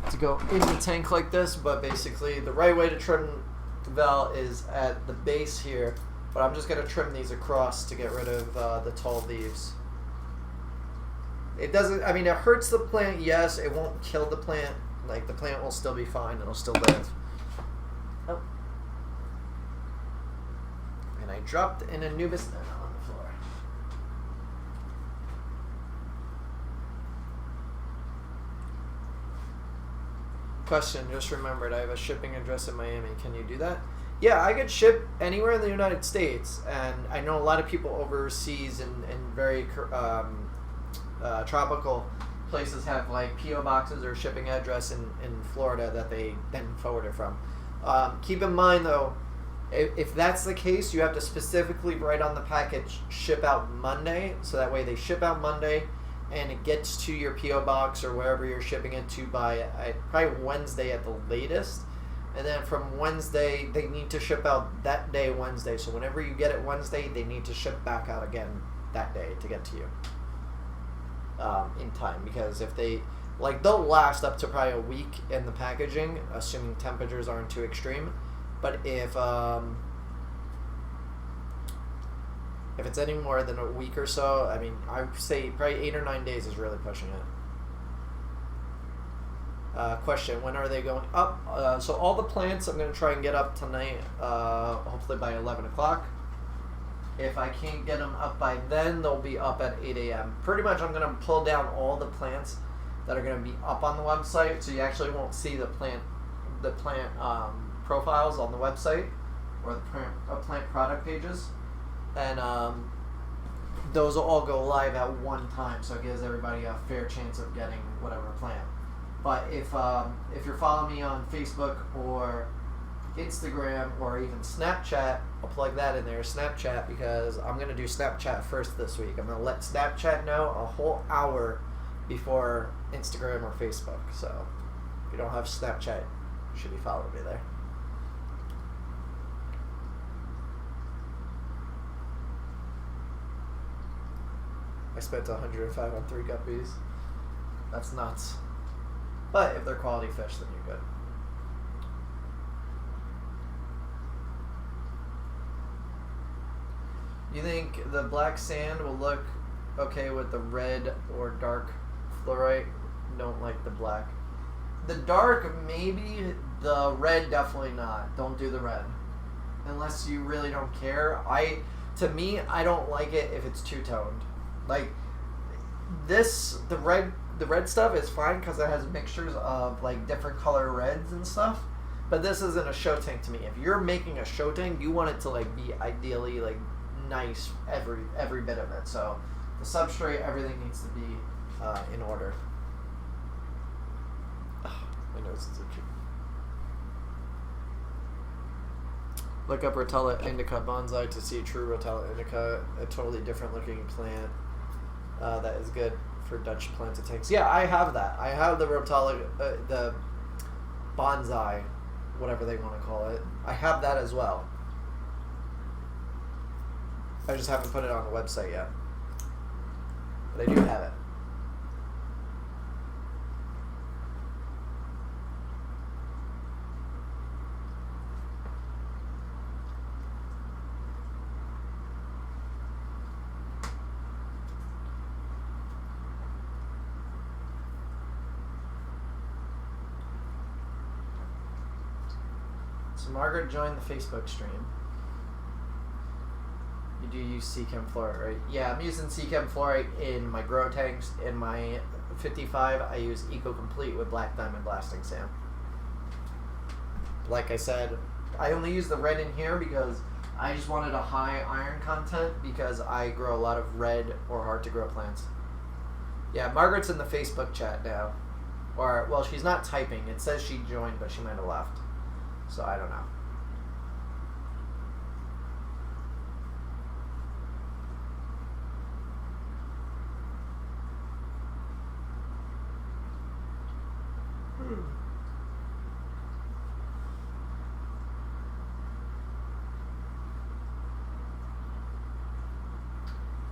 to go in the tank like this. But basically the right way to trim the valve is at the base here, but I'm just going to trim these across to get rid of the tall leaves. It doesn't, I mean, it hurts the plant, yes. It won't kill the plant. Like, the plant will still be fine. It'll still live. Oh. And I dropped an Anubis on the floor. Question, just remembered, I have a shipping address in Miami. Can you do that? Yeah, I could ship anywhere in the United States, and I know a lot of people overseas and very tropical places have like P.O. boxes or shipping address in Florida that they then forward it from. Keep in mind though, if that's the case, you have to specifically write on the package ship out Monday, so that way they ship out Monday and it gets to your P.O. box or wherever you're shipping it to by probably Wednesday at the latest. And then from Wednesday, they need to ship out that day, Wednesday. So whenever you get it Wednesday, they need to ship back out again that day to get to you in time. Because if they, like, they'll last up to probably a week in the packaging, assuming temperatures aren't too extreme. But if it's any more than a week or so, I mean, I would say probably 8 or 9 days is really pushing it. Question, when are they going up? So all the plants I'm going to try and get up tonight, hopefully by 11 o'clock. If I can't get them up by then, they'll be up at 8 a.m. Pretty much I'm going to pull down all the plants that are going to be up on the website, so you actually won't see the plant profiles on the website or the plant product pages. And those will all go live at one time, so it gives everybody a fair chance of getting whatever plant. But if you're following me on Facebook or Instagram or even Snapchat, I'll plug that in there, Snapchat, because I'm going to do Snapchat first this week. I'm going to let Snapchat know a whole hour before Instagram or Facebook. So if you don't have Snapchat, you should be following me there. I spent 105 on 3 guppies. That's nuts. But if they're quality fish, then you're good. You think the black sand will look okay with the red or dark fluorite? Don't like the black. The dark, maybe. The red, definitely not. Don't do the red. Unless you really don't care. To me, I don't like it if it's two-toned. Like, this, the red stuff is fine because it has mixtures of, like, different color reds and stuff. But this isn't a show tank to me. If you're making a show tank, you want it to, like, be ideally, like, nice every bit of it. So the substrate, everything needs to be in order. My nose is itchy. Look up Rotella indica bonsai to see true Rotella indica, a totally different looking plant that is good for Dutch planted tanks. Yeah, I have that. I have the Rotella, the bonsai, whatever they want to call it. I have that as well. I just haven't put it on the website yet. But I do have it. So Margaret joined the Facebook stream. You do use Seachem fluorite, right? Yeah, I'm using Seachem fluorite in my grow tanks. In my 55, I use Eco Complete with black diamond blasting sand. Like I said, I only use the red in here because I just wanted a high iron content because I grow a lot of red or hard to grow plants. Yeah, Margaret's in the Facebook chat now. Or, well, she's not typing. It says she joined, but she might have left. So I don't know.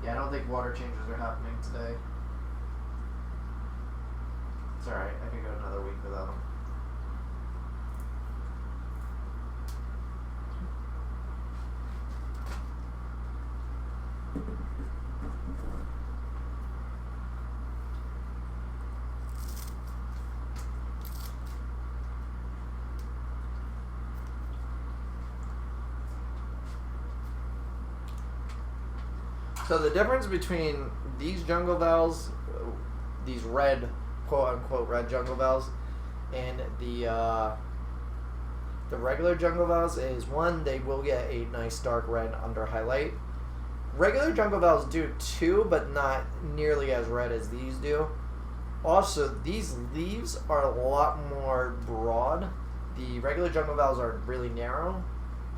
Yeah, I don't think water changes are happening today. It's alright, I can go another week without them. So the difference between these jungle valves, these red, quote-unquote red jungle valves, and the regular jungle valves is, one, they will get a nice dark red under highlight. Regular jungle valves do too, but not nearly as red as these do. Also, these leaves are a lot more broad. The regular jungle valves are really narrow.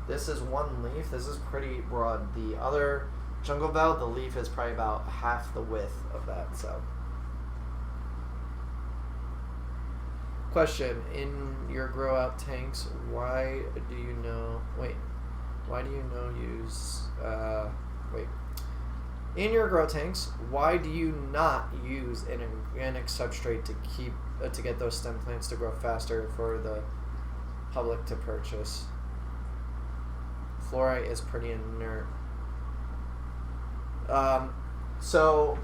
This is one leaf. This is pretty broad. The other jungle valve, the leaf is probably about half the width of that. So, question: in your grow out tanks, why do you use in your grow tanks, why do you not use an organic substrate to get those stem plants to grow faster for the public to purchase? Fluorite is pretty inert. So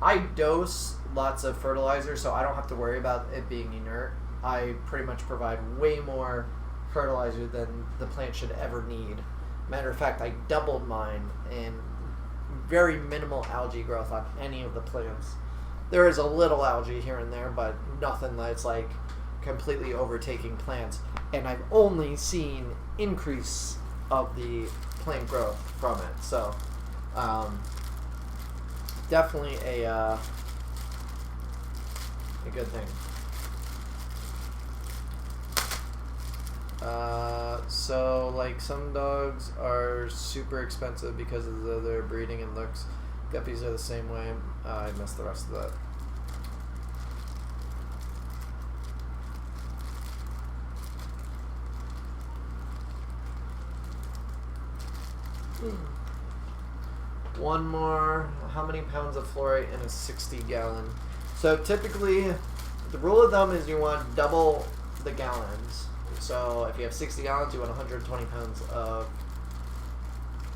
I dose lots of fertilizer, so I don't have to worry about it being inert. I pretty much provide way more fertilizer than the plant should ever need. Matter of fact, I doubled mine, and very minimal algae growth on any of the plants. There is a little algae here and there, but nothing that's like completely overtaking plants. And I've only seen increase of the plant growth from it. So Definitely a good thing. So like some dogs are super expensive because of their breeding and looks. Guppies are the same way. I missed the rest of that. One more. How many pounds of fluorite in a 60-gallon? So typically, the rule of thumb is you want double the gallons. So if you have 60 gallons, you want 120 pounds of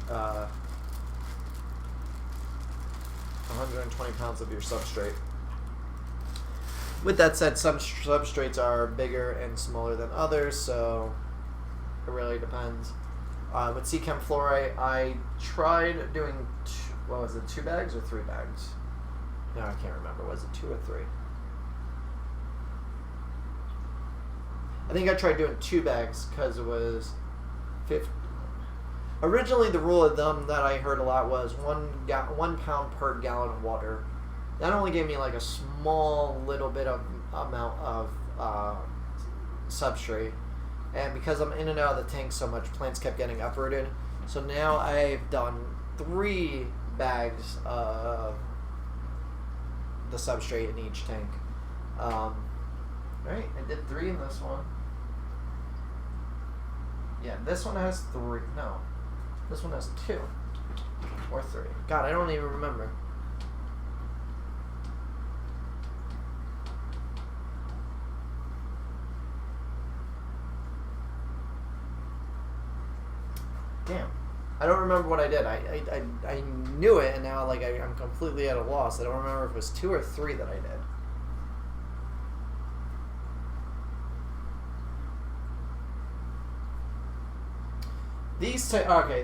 120 pounds of your substrate. With that said, some substrates are bigger and smaller than others, so it really depends. With Seachem fluorite, I tried doing, what was it, 2 bags or 3 bags? No, I can't remember. Was it 2 or 3? I think I tried doing 2 bags because it was 50. Originally, the rule of thumb that I heard a lot was 1 pound per gallon of water. That only gave me like a small little bit of amount of substrate. And because I'm in and out of the tank so much, plants kept getting uprooted. So now I've done 3 bags of the substrate in each tank. Right, I did 3 in this one. Yeah, this one has 3. No, this one has 2 or 3. God, I don't even remember. Damn, I don't remember what I did. I knew it, and now like I'm completely at a loss. I don't remember if it was 2 or 3 that I did. These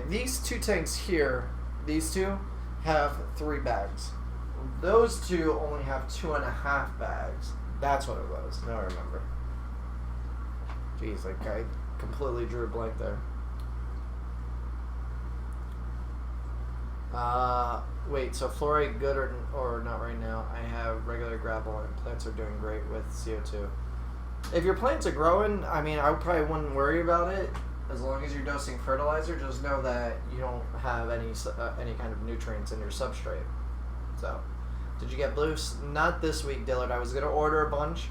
these 2 tanks here, these 2 have 3 bags. Those 2 only have 2.5 bags. That's what it was. Now I remember. Jeez, like I completely drew a blank there. Wait, so fluoride good or not right now? I have regular gravel and plants are doing great with CO2. If your plants are growing, I mean, I probably wouldn't worry about it. As long as you're dosing fertilizer, just know that you don't have any kind of nutrients in your substrate. So, did you get blues? Not this week, Dillard. I was going to order a bunch.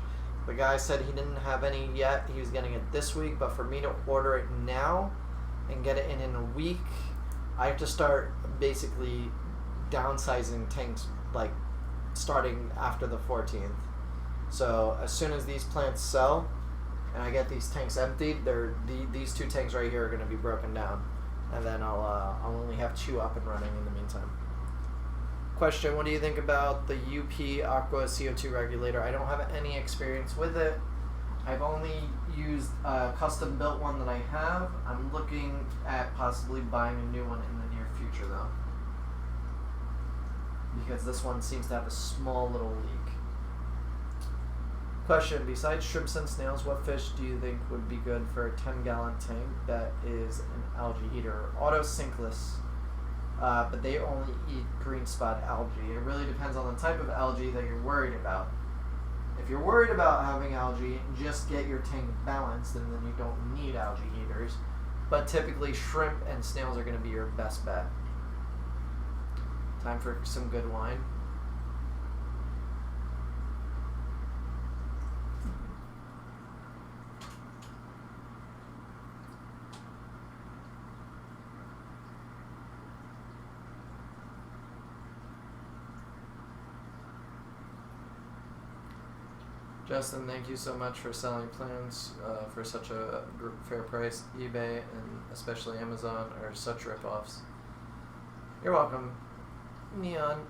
The guy said he didn't have any yet. He was getting it this week, but for me to order it now and get it in a week, I have to start basically downsizing tanks, like starting after the 14th. So as soon as these plants sell and I get these tanks emptied, these 2 tanks right here are going to be broken down, and then I'll only have 2 up and running in the meantime. Question: what do you think about the UP Aqua CO2 regulator? I don't have any experience with it. I've only used a custom built one that I have. I'm looking at possibly buying a new one in the near future though, because this one seems to have a small little leak. Question: besides shrimps and snails, what fish do you think would be good for a 10-gallon tank that is an algae eater? Autocinkless, but they only eat green spot algae. It really depends on the type of algae that you're worried about. If you're worried about having algae, just get your tank balanced, and then you don't need algae eaters. But typically, shrimp and snails are going to be your best bet. Time for some good wine. Justin, thank you so much for selling plants for such a fair price. eBay and especially Amazon are such rip-offs. You're welcome, Neon.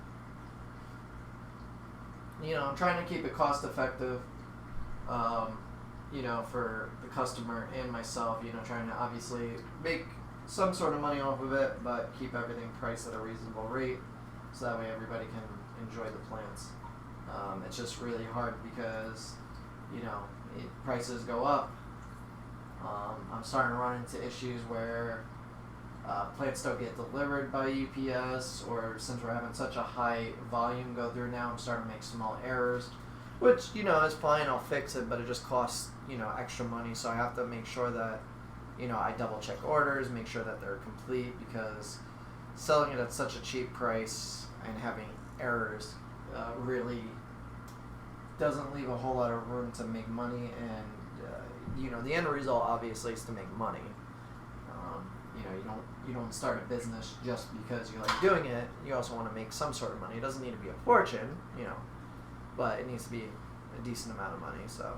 You know, I'm trying to keep it cost-effective, you know, for the customer and myself. You know, trying to obviously make some sort of money off of it, but keep everything priced at a reasonable rate, so that way everybody can enjoy the plants. It's just really hard because, you know, prices go up. I'm starting to run into issues where, plants don't get delivered by UPS, or since we're having such a high volume go through now, I'm starting to make small errors, which, you know, is fine, I'll fix it, but it just costs, you know, extra money, so I have to make sure that, you know, I double check orders, make sure that they're complete, because selling it at such a cheap price and having errors really doesn't leave a whole lot of room to make money, and you know, the end result obviously is to make money. You know, you don't start a business just because you like doing it. You also want to make some sort of money. It doesn't need to be a fortune, you know, but it needs to be a decent amount of money. So,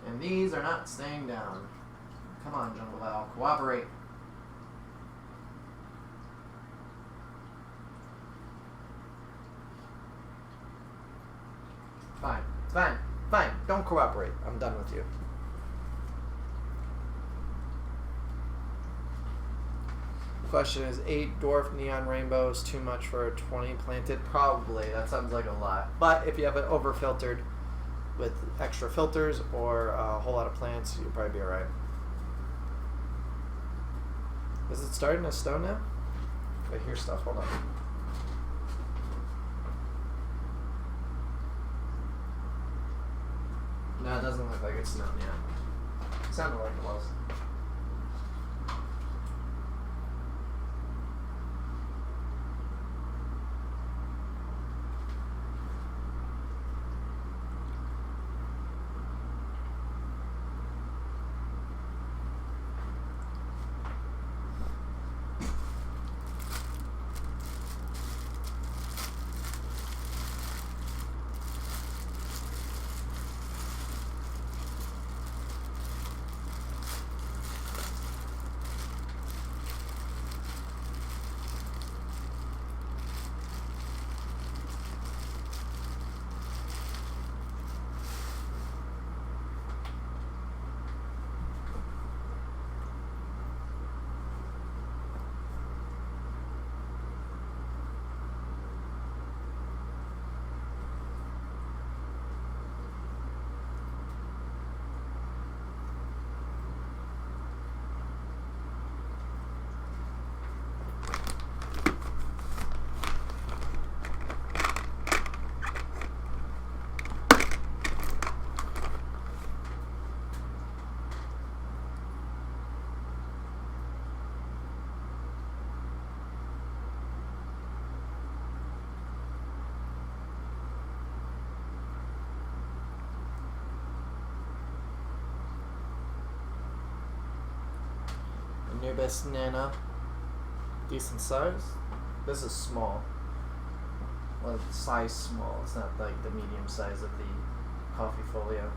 and these are not staying down. Come on, Jungle Val, cooperate. Fine, fine, fine. Don't cooperate. I'm done with you. Question is, 8 dwarf neon rainbows too much for a 20 planted? Probably. That sounds like a lot. But if you have it over filtered with extra filters or a whole lot of plants, you'll probably be alright. Is it starting to snow now? I hear stuff. Hold on. No, it doesn't look like it's snowing yet. It sounded like it was. Anubis Nana, decent size. This is small. Well, size small. It's not like the medium size of the coffee folio.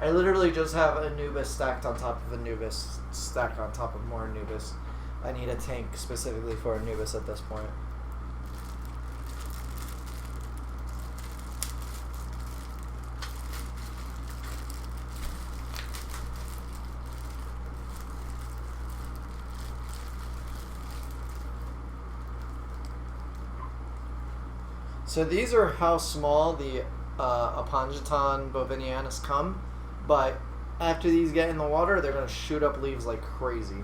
I literally just have Anubis stacked on top of Anubis, stacked on top of more Anubis. I need a tank specifically for Anubis at this point. So these are how small the Apongeton bovinianus come, but after these get in the water, they're going to shoot up leaves like crazy.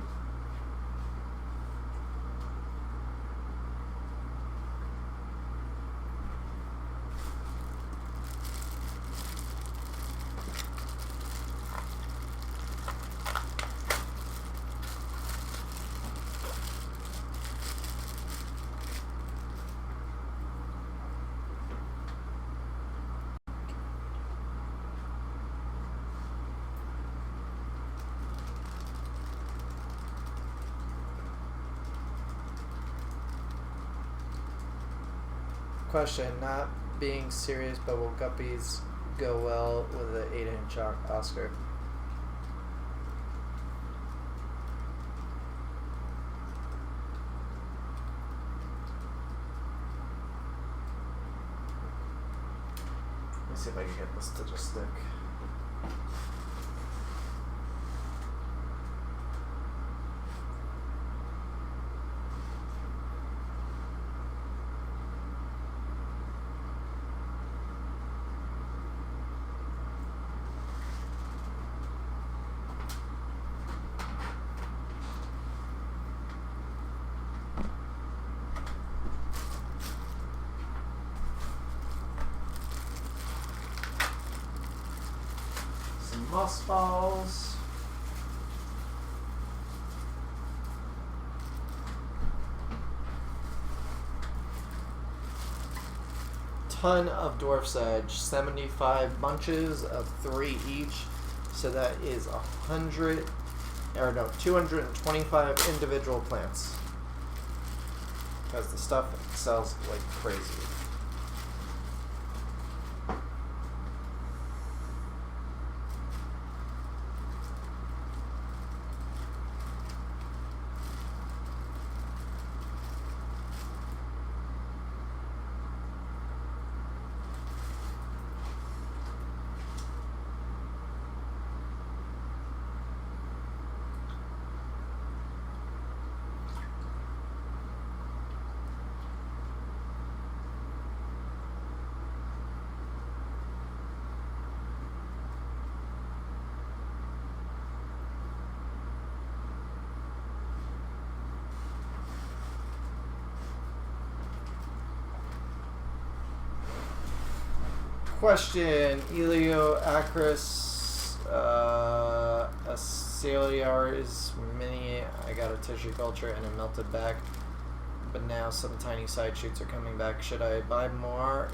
Question, not being serious, but will guppies go well with an 8-inch Oscar? Let me see if I can get this to just stick. mothballs. Ton of dwarf sedge, 75 bunches of 3 each, so that is 225 individual plants. Because the stuff sells like crazy. Question: Elioacris aceliaris mini. I got a tissue culture and it melted back, but now some tiny side shoots are coming back. Should I buy more?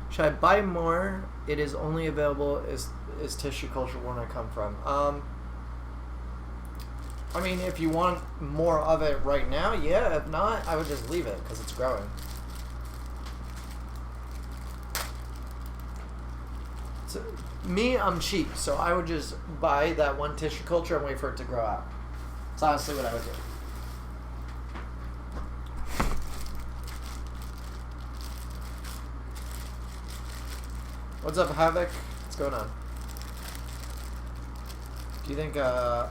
Should I buy more? It is only available is tissue culture when I come from. I mean, if you want more of it right now, yeah. If not, I would just leave it because it's growing. So, me, I'm cheap, so I would just buy that one tissue culture and wait for it to grow out. That's honestly what I would do. What's up, Havoc? What's going on? Do you think a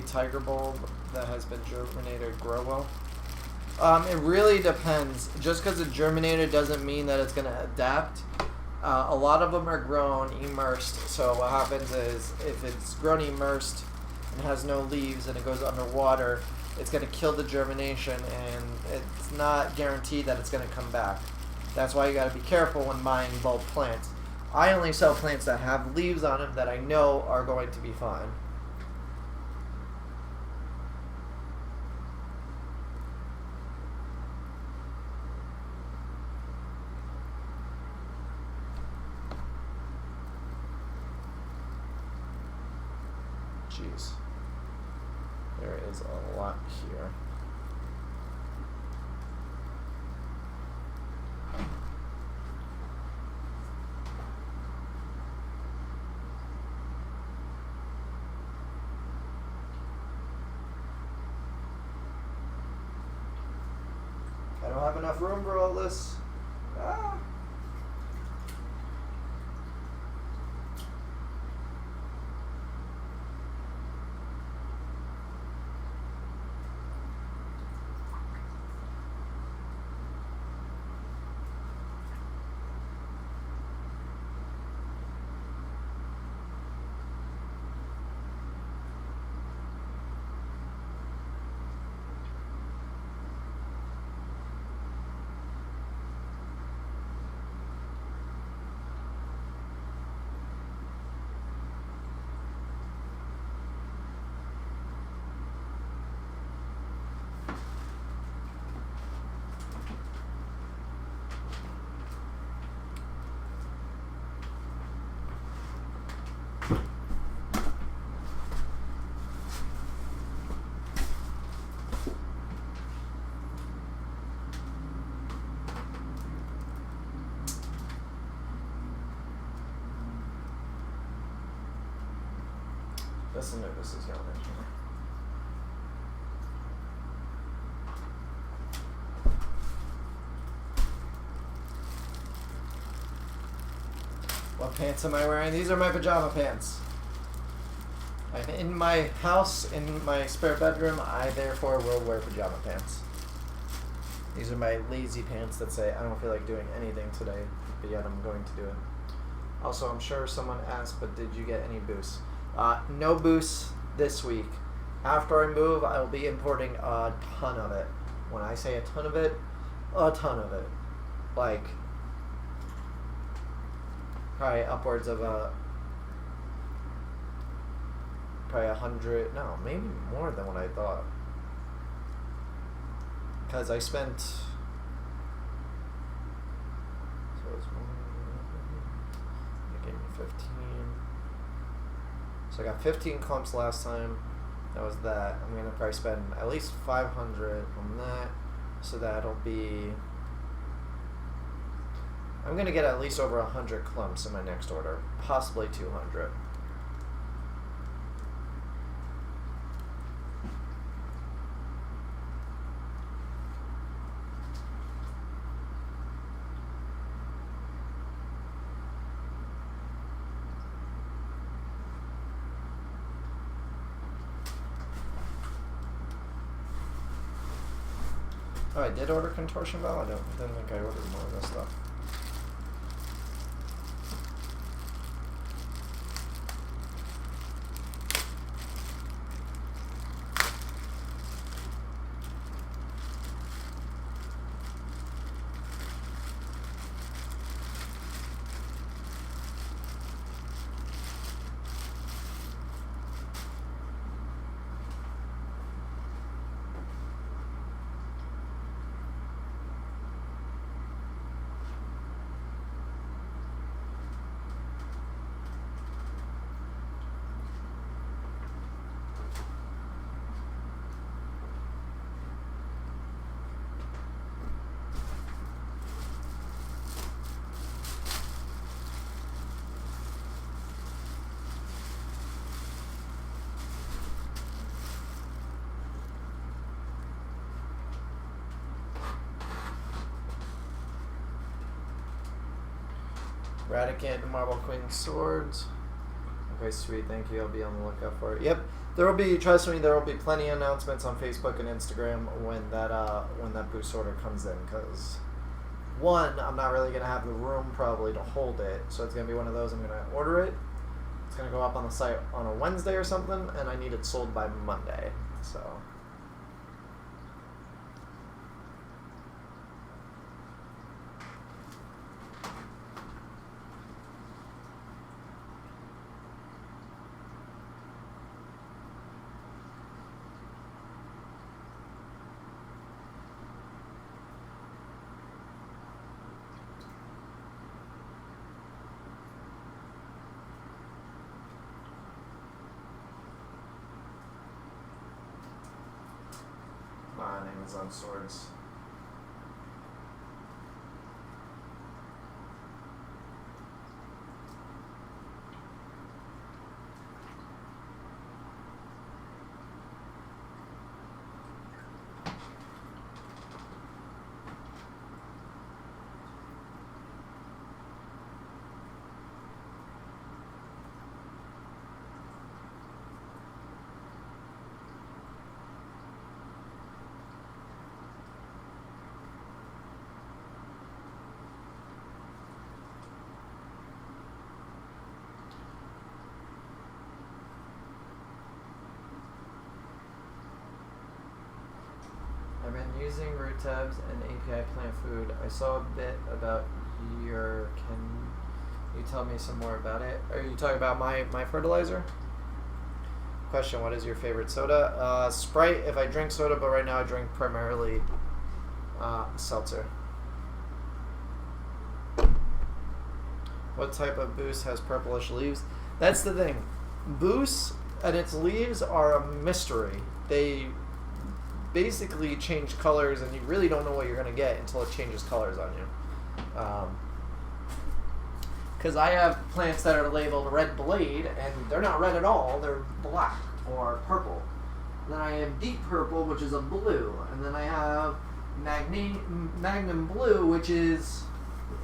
tiger bulb that has been germinated grow well? It really depends. Just because it's germinated doesn't mean that it's going to adapt. A lot of them are grown immersed, so what happens is if it's grown immersed and has no leaves and it goes underwater, it's going to kill the germination and it's not guaranteed that it's going to come back. That's why you got to be careful when buying bulb plants. I only sell plants that have leaves on them that I know are going to be fine. Jeez. There is a lot here. I don't have enough room for all this. Ah. Listen to this is going in here. What pants am I wearing? These are my pajama pants. I'm in my house, in my spare bedroom. I therefore will wear pajama pants. These are my lazy pants that say I don't feel like doing anything today, but yet I'm going to do it. Also, I'm sure someone asked, but did you get any boosts? No boosts this week. After I move, I will be importing a ton of it. When I say a ton of it, a ton of it. Like, probably upwards of probably 100. No, maybe more than what I thought. Because I spent. So it's it gave me 15. So I got 15 clumps last time. That was that. I'm gonna probably spend at least 500 on that. So that'll be. I'm gonna get at least over 100 clumps in my next order, possibly 200. Oh, I did order contortion bell? I didn't think I ordered more of this stuff. Radicant and Marble Queen swords. Okay, sweet. Thank you. I'll be on the lookout for it. Yep, there will be. Trust me, there will be plenty of announcements on Facebook and Instagram when that boost order comes in. Because one, I'm not really gonna have the room probably to hold it, so it's gonna be one of those. I'm gonna order it. It's gonna go up on the site on a Wednesday or something, and I need it sold by Monday. So. On Amazon swords. I've been using root tabs and API plant food. I saw a bit about your. Can you tell me some more about it? Are you talking about my fertilizer? Question: what is your favorite soda? Sprite. If I drink soda, but right now I drink primarily seltzer. What type of boost has purplish leaves? That's the thing. Boost and its leaves are a mystery. They basically change colors, and you really don't know what you're going to get until it changes colors on you. Because I have plants that are labeled red blade, and they're not red at all. They're black or purple. And then I have deep purple, which is a blue. And then I have magnum blue, which is,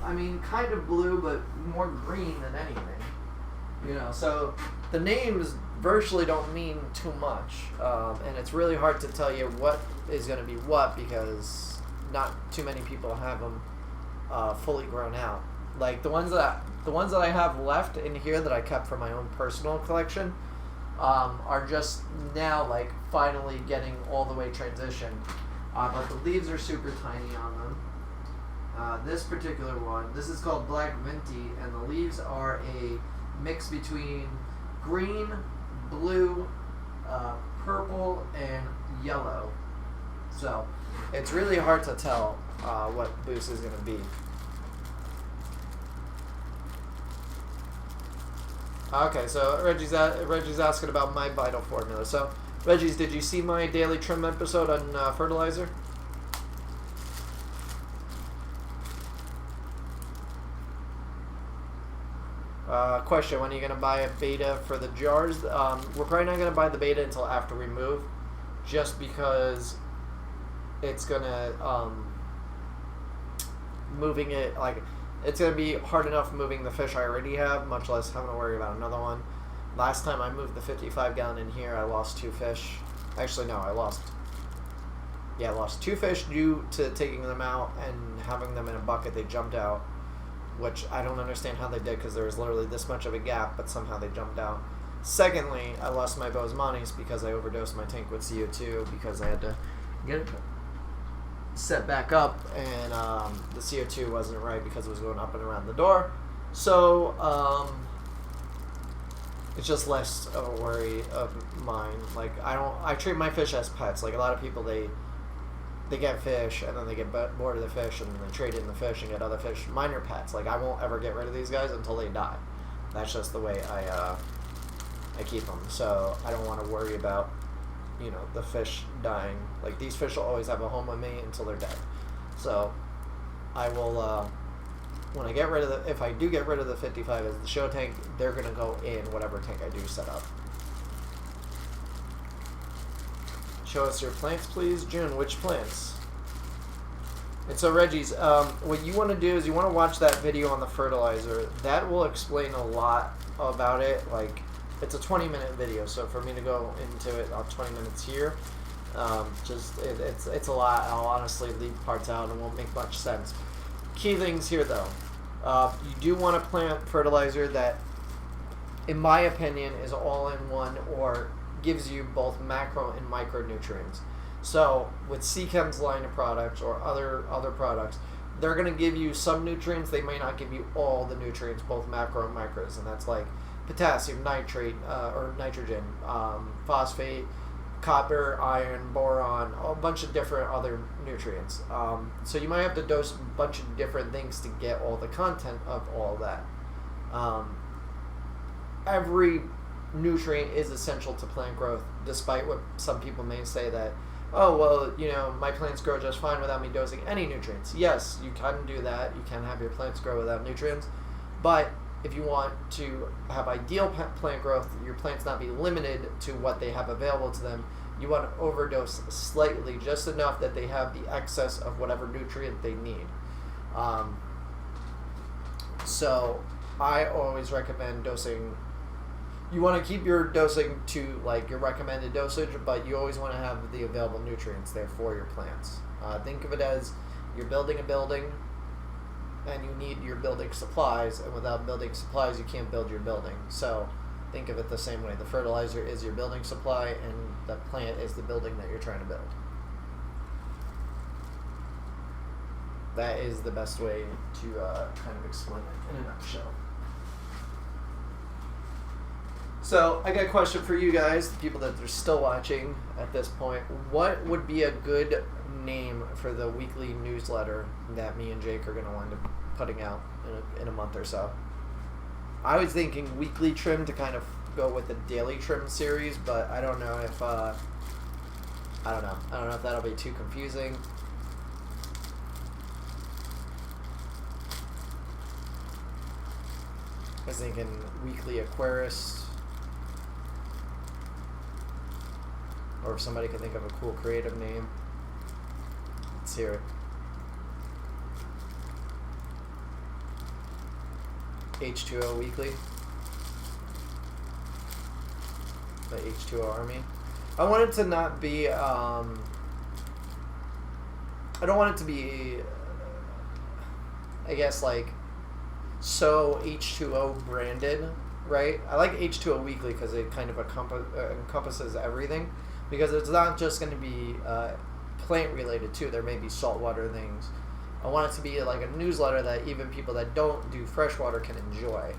I mean, kind of blue, but more green than anything. You know, so the names virtually don't mean too much, and it's really hard to tell you what is going to be what because not too many people have them fully grown out. Like the ones that I have left in here that I kept for my own personal collection are just now like finally getting all the way transitioned, but the leaves are super tiny on them. This particular one, this is called Black Minty, and the leaves are a mix between green, blue, purple, and yellow. So it's really hard to tell what Boost is going to be. Okay, so Reggie's asking about my vital formula. So, Reggie's, did you see my daily trim episode on fertilizer? Question, when are you going to buy a beta for the jars? We're probably not going to buy the beta until after we move, just because it's going to, moving it, like, it's going to be hard enough moving the fish I already have, much less having to worry about another one. Last time I moved the 55 gallon in here, I lost 2 fish. Actually, no, I lost 2 fish due to taking them out and having them in a bucket. They jumped out, which I don't understand how they did, because there was literally this much of a gap, but somehow they jumped out. Secondly, I lost my Bosemani's because I overdosed my tank with CO2 because I had to get it set back up, and the CO2 wasn't right because it was going up and around the door. So it's just less of a worry of mine. Like, I treat my fish as pets. Like, a lot of people, they get fish and then they get bored of the fish and then they trade in the fish and get other fish. Mine are pets. Like, I won't ever get rid of these guys until they die. That's just the way I keep them. So I don't want to worry about, you know, the fish dying. Like, these fish will always have a home with me until they're dead. So I will, when I get rid of if I do get rid of the 55 as the show tank, they're going to go in whatever tank I do set up. Show us your plants, please. June, which plants? And so, Reggie's, what you want to do is you want to watch that video on the fertilizer. That will explain a lot about it. Like, it's a 20-minute video, so for me to go into it on 20 minutes here, it's a lot. I'll honestly leave parts out and won't make much sense. Key things here, though. You do want to plant fertilizer that, in my opinion, is all-in-one or gives you both macro and micronutrients. So with Seachem's line of products or other products, they're going to give you some nutrients. They may not give you all the nutrients, both macro and micros, and that's like potassium, nitrate, or nitrogen, phosphate, copper, iron, boron, a bunch of different other nutrients. So you might have to dose a bunch of different things to get all the content of all that. Every nutrient is essential to plant growth, despite what some people may say that, oh, well, you know, my plants grow just fine without me dosing any nutrients. Yes, you can do that. You can have your plants grow without nutrients. But if you want to have ideal plant growth, your plants not be limited to what they have available to them, you want to overdose slightly, just enough that they have the excess of whatever nutrient they need. So I always recommend dosing. You want to keep your dosing to like your recommended dosage, but you always want to have the available nutrients there for your plants. Think of it as you're building a building and you need your building supplies, and without building supplies you can't build your building. So think of it the same way. The fertilizer is your building supply and the plant is the building that you're trying to build. That is the best way to kind of explain it in a nutshell. So I got a question for you guys, the people that are still watching at this point. What would be a good name for the weekly newsletter that me and Jake are going to wind up putting out in a month or so? I was thinking weekly trim to kind of go with the daily trim series, but I don't know if I don't know if that'll be too confusing. I was thinking weekly Aquarist. Or if somebody can think of a cool creative name. Let's hear it. H2O Weekly. The H2O Army. I want it to not be, I don't want it to be, I guess, like, so H2O branded, right? I like H2O Weekly because it kind of encompasses everything. Because it's not just going to be plant related too. There may be saltwater things, I want it to be like a newsletter that even people that don't do freshwater can enjoy.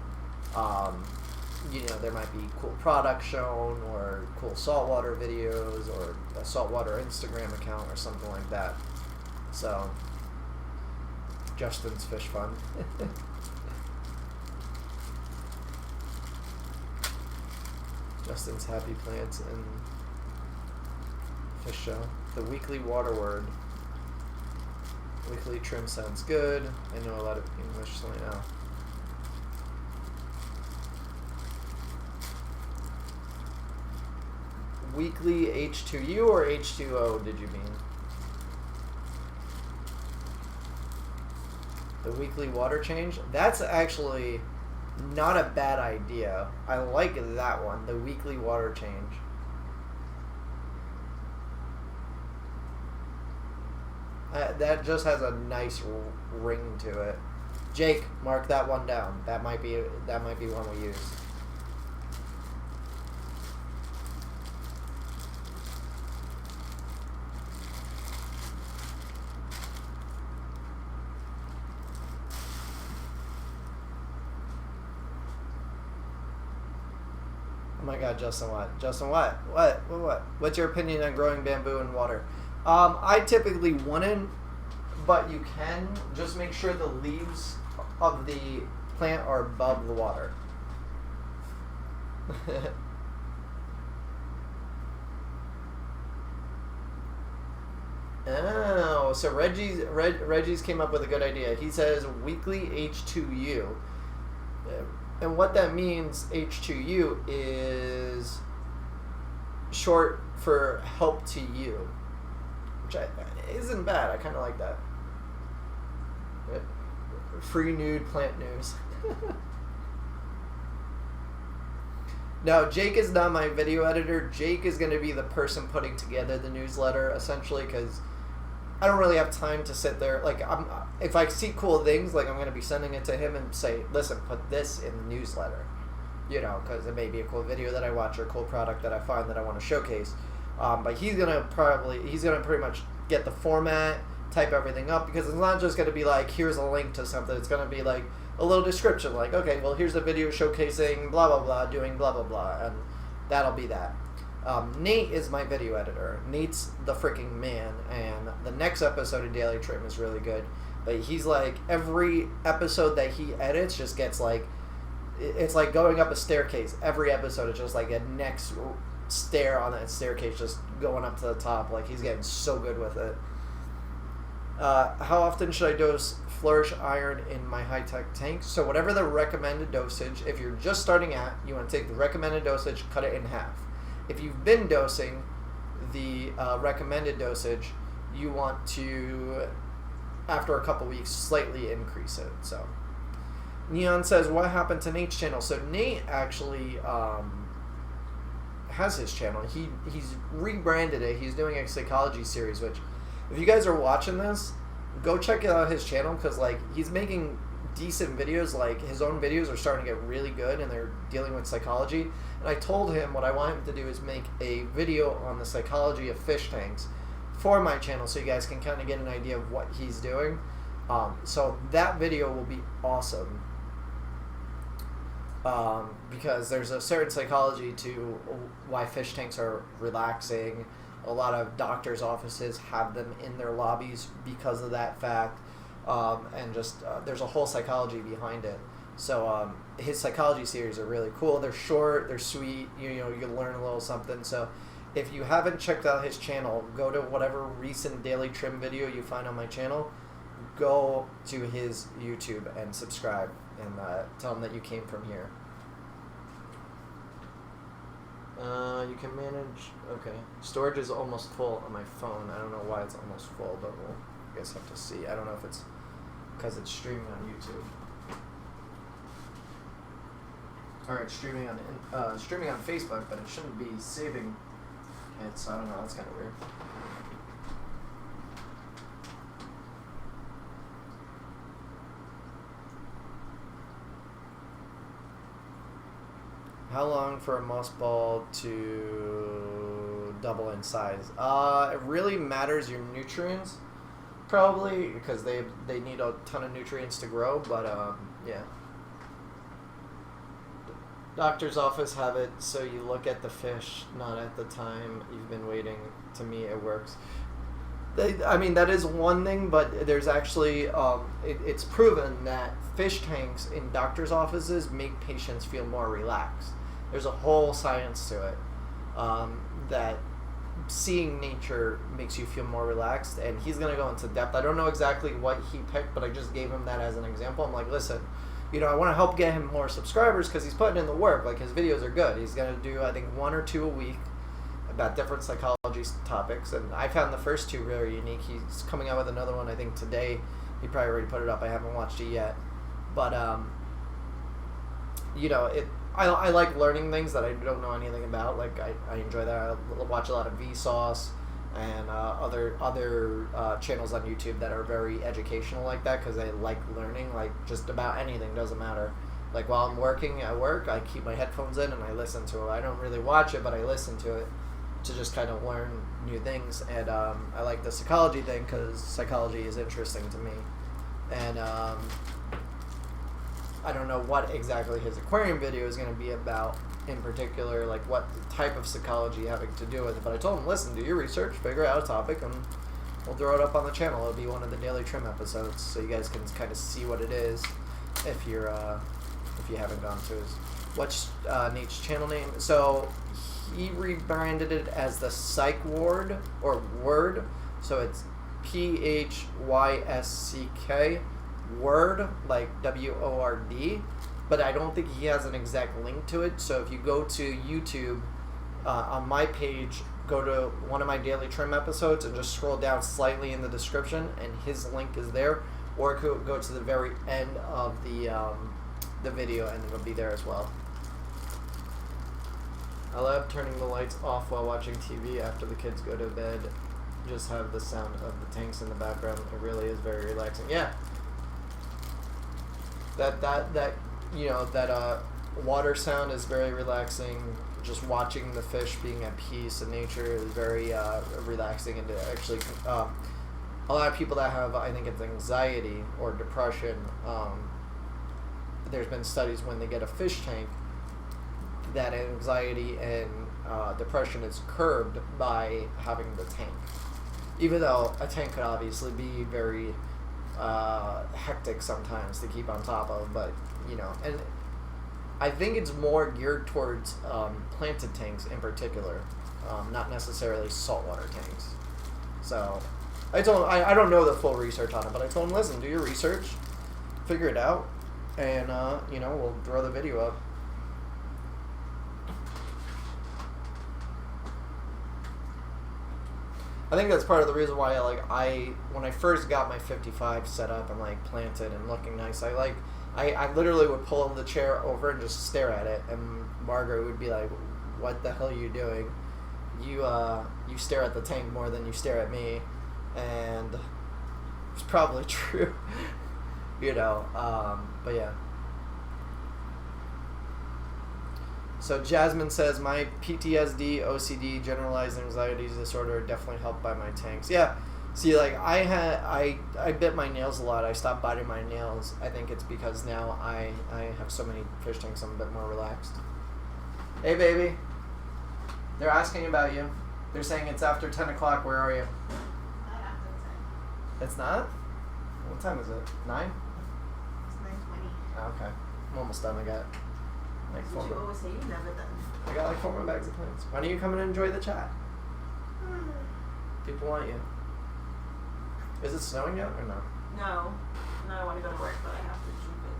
You know, there might be cool products shown, or cool saltwater videos, or a saltwater Instagram account, or something like that. So, Justin's Fish Fun. Justin's Happy Plants and Fish Show. The weekly water word. Weekly trim sounds good. I know a lot of English, so I know. Weekly H2U or H2O, did you mean? The weekly water change? That's actually not a bad idea. I like that one, the weekly water change. That just has a nice ring to it. Jake, mark that one down. That might be one we use. Oh my God, Justin, what? Justin, what? What? What's your opinion on growing bamboo in water? I typically wouldn't, but you can. Just make sure the leaves of the plant are above the water. Oh, so Reggie's came up with a good idea. He says weekly H2U. And what that means, H2U, is short for help to you, which isn't bad. I kind of like that. Free nude plant news. No, Jake is not my video editor. Jake is going to be the person putting together the newsletter, essentially, because I don't really have time to sit there. Like, if I see cool things, like, I'm going to be sending it to him and say, listen, put this in the newsletter. You know, because it may be a cool video that I watch or a cool product that I find that I want to showcase. But he's going to pretty much get the format, type everything up, because it's not just going to be like, here's a link to something. It's going to be like a little description, like, okay, well, here's a video showcasing blah, blah, blah, doing blah, blah, blah, and that'll be that. Nate is my video editor. Nate's the freaking man, and the next episode of Daily Trim is really good. But he's like, every episode that he edits just gets like, it's like going up a staircase. Every episode is just like a next stair on that staircase, just going up to the top. Like, he's getting so good with it. How often should I dose Flourish Iron in my high-tech tank? So whatever the recommended dosage, if you're just starting out, you want to take the recommended dosage, cut it in half. If you've been dosing the recommended dosage, you want to, after a couple weeks, slightly increase it. So Neon says, what happened to Nate's channel? So Nate actually has his channel. He's rebranded it. He's doing a psychology series, which, if you guys are watching this, go check out his channel, because like, he's making decent videos. Like, his own videos are starting to get really good, and they're dealing with psychology. And I told him what I want him to do is make a video on the psychology of fish tanks for my channel, so you guys can kind of get an idea of what he's doing. So that video will be awesome, because there's a certain psychology to why fish tanks are relaxing. A lot of doctors' offices have them in their lobbies because of that fact, and just there's a whole psychology behind it. So his psychology series are really cool. They're short, they're sweet. You know, you can learn a little something. So if you haven't checked out his channel, go to whatever recent Daily Trim video you find on my channel. Go to his YouTube and subscribe, and tell him that you came from here. You can manage, okay. Storage is almost full on my phone. I don't know why it's almost full, but we'll, I guess, have to see. I don't know if it's because it's streaming on YouTube. Or it's streaming on Facebook, but it shouldn't be saving it, so I don't know, that's kind of weird. How long for a mossball to double in size? It really matters your nutrients. probably, because they need a ton of nutrients to grow, but yeah. Doctor's office have it so you look at the fish, not at the time you've been waiting. To me, it works. I mean, that is one thing, but there's actually, it's proven that fish tanks in doctor's offices make patients feel more relaxed. There's a whole science to it, that seeing nature makes you feel more relaxed, and he's going to go into depth. I don't know exactly what he picked, but I just gave him that as an example. I'm like, listen, you know, I want to help get him more subscribers because he's putting in the work. Like, his videos are good. He's going to do, I think, 1 or 2 a week about different psychology topics, and I found the first 2 very unique. He's coming out with another one, I think, today. He probably already put it up. I haven't watched it yet. But, you know, I like learning things that I don't know anything about. Like, I enjoy that. I watch a lot of Vsauce and other channels on YouTube that are very educational like that, because I like learning, like, just about anything, doesn't matter. Like, while I'm working at work, I keep my headphones in and I listen to it. I don't really watch it, but I listen to it to just kind of learn new things. And I like the psychology thing because psychology is interesting to me. And I don't know what exactly his aquarium video is going to be about in particular, like what type of psychology having to do with it. But I told him, listen, do your research, figure out a topic, and we'll throw it up on the channel. It'll be one of the daily trim episodes, so you guys can kind of see what it is if you're if you haven't gone to his. What's Nate's channel name? So he rebranded it as the Psych Ward or Word. So it's PHYSCK Word, like WORD. But I don't think he has an exact link to it. So if you go to YouTube, on my page, go to one of my daily trim episodes and just scroll down slightly in the description, and his link is there. Or go to the very end of the video, and it'll be there as well. I love turning the lights off while watching TV after the kids go to bed. Just have the sound of the tanks in the background. It really is very relaxing. Yeah. That you know, that water sound is very relaxing. Just watching the fish being at peace in nature is very relaxing. And actually, a lot of people that have, I think it's anxiety or depression, there's been studies when they get a fish tank that anxiety and depression is curbed by having the tank. Even though a tank could obviously be very hectic sometimes to keep on top of, but you know, and I think it's more geared towards planted tanks in particular, not necessarily saltwater tanks. So I don't know the full research on it, but I told him, listen, do your research, figure it out, and you know, we'll throw the video up. I think that's part of the reason why when I first got my 55 set up and like planted and looking nice, I literally would pull the chair over and just stare at it, and Margaret would be like, "What the hell are you doing? You stare at the tank more than you stare at me," and it's probably true, you know. But yeah. So Jasmine says, my PTSD, OCD, generalized anxiety disorder are definitely helped by my tanks. Yeah. See, like, I bit my nails a lot. I stopped biting my nails. I think it's because now I have so many fish tanks, I'm a bit more relaxed. Hey, baby. They're asking about you. They're saying it's after 10 o'clock. Where are you? Not after 10. It's not? What time is it? 9? It's 9:20. Okay. I'm almost done. I got like That's what you always say, you're never done. I got like 4 more bags of plants. Why don't you come and enjoy the chat? People want you. Is it snowing yet or no? No. No, I want to go to work, but I have to keep it.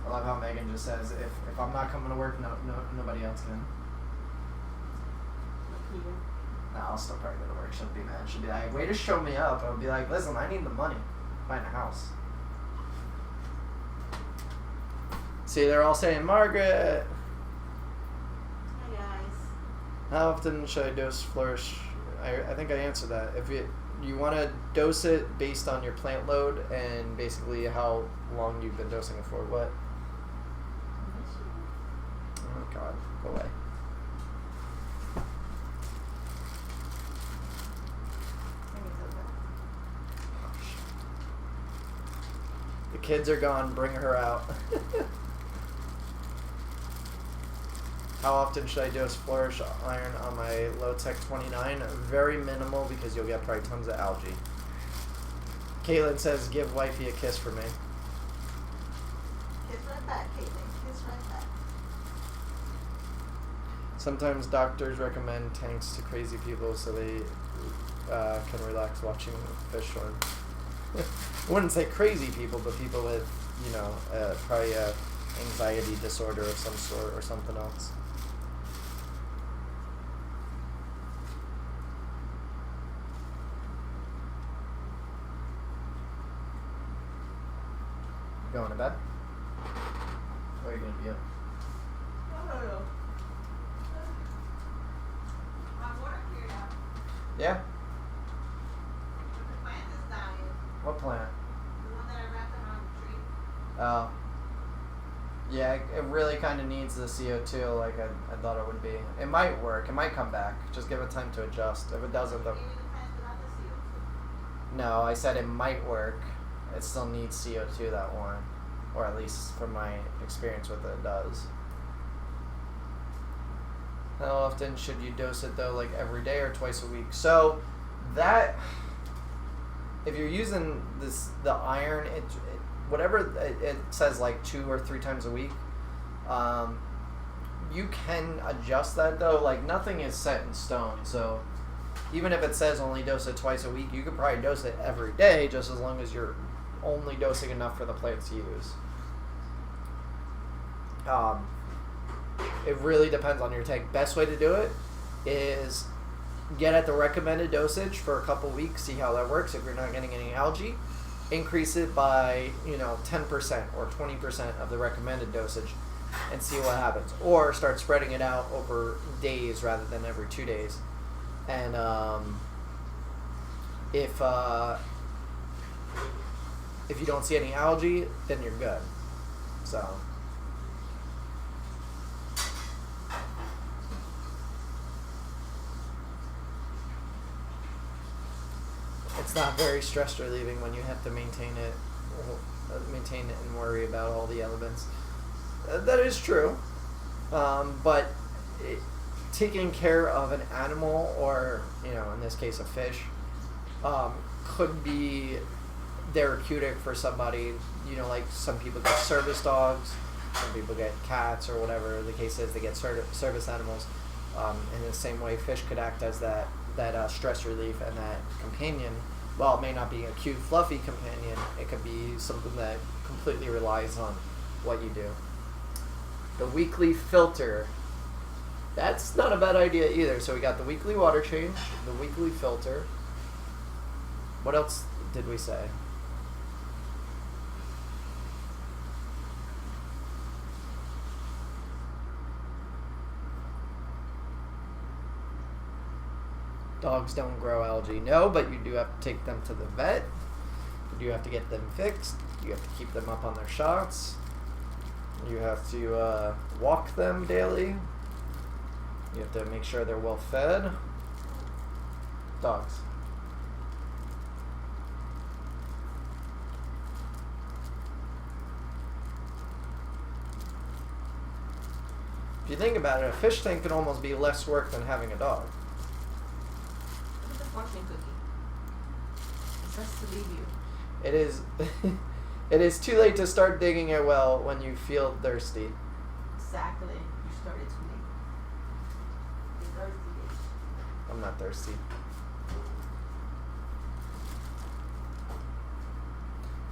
I love how Megan just says, if I'm not coming to work, nobody else can. Look here. Nah, I'll still probably go to work. She'll be mad. She'll be like, way to show me up. I'll be like, listen, I need the money. Buying a house. See, they're all saying, Margaret. Hi, guys. How often should I dose Flourish? I think I answered that. If you want to dose it based on your plant load and basically how long you've been dosing it for. What? Oh, God. Go away. Kids are gone. Bring her out. How often should I dose flourish iron on my low-tech 29? Very minimal because you'll get probably tons of algae. Caitlin says, give wifey a kiss for me. Kiss right back, Caitlin. Kiss right back. Sometimes doctors recommend tanks to crazy people so they can relax watching fish swim. I wouldn't say crazy people, but people with, you know, probably a anxiety disorder of some sort or something else. Going to bed? Or are you going to be up? No. My water cleared out. Yeah? But the plant is dying. What plant? The one that I wrapped around the tree. Oh. Yeah, it really kind of needs the CO2 like I thought it would be. It might work. It might come back. Just give it time to adjust. If it doesn't, then... Maybe the plant's without the CO2. No, I said it might work. It still needs CO2, that one. Or at least from my experience with it, it does. How often should you dose it though? Like every day or twice a week? So that, if you're using the iron, whatever it says, like 2 or 3 times a week, you can adjust that though. Like nothing is set in stone. So even if it says only dose it twice a week, you could probably dose it every day, just as long as you're only dosing enough for the plants to use. It really depends on your tank. Best way to do it is get at the recommended dosage for a couple weeks, see how that works. If you're not getting any algae, increase it by 10% or 20% of the recommended dosage and see what happens. Or start spreading it out over days rather than every 2 days. And if you don't see any algae, then you're good. So. It's not very stress relieving when you have to maintain it and worry about all the elements. That is true. But taking care of an animal, or in this case a fish, could be therapeutic for somebody. Like some people get service dogs, some people get cats, or whatever the case is. They get service animals. In the same way, fish could act as that stress relief and that companion. Well, it may not be a cute, fluffy companion. It could be something that completely relies on what you do. The weekly filter. That's not a bad idea either. So we got the weekly water change, the weekly filter. What else did we say? Dogs don't grow algae. No, but you do have to take them to the vet. You do have to get them fixed. You have to keep them up on their shots. You have to walk them daily. You have to make sure they're well fed. Dogs. If you think about it, a fish tank could almost be less work than having a dog. Look at the fortune cookie. It says to leave you. It is. It is too late to start digging a well when you feel thirsty. Exactly. You started too late. You're thirsty, bitch. I'm not thirsty.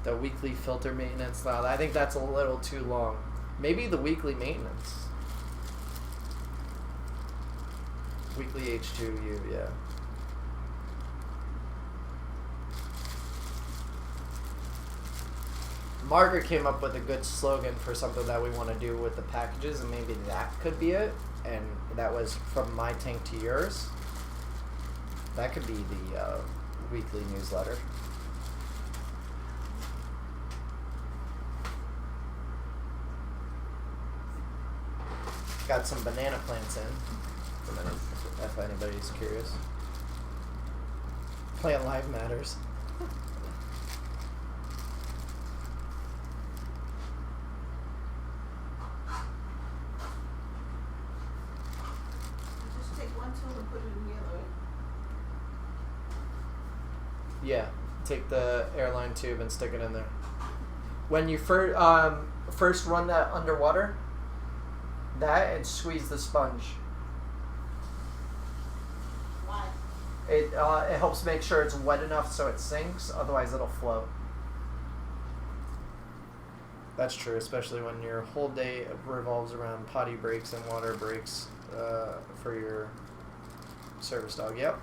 The weekly filter maintenance. Now, I think that's a little too long. Maybe the weekly maintenance. Weekly H2U, yeah. Margaret came up with a good slogan for something that we want to do with the packages, and maybe that could be it. And that was from my tank to yours. That could be the weekly newsletter. Got some banana plants in, if anybody's curious. Plant life matters. put it in yellow. Yeah, take the airline tube and stick it in there. When you first run that underwater, that and squeeze the sponge. Why? It helps make sure it's wet enough so it sinks, otherwise it'll float. That's true, especially when your whole day revolves around potty breaks and water breaks for your service dog. Yep.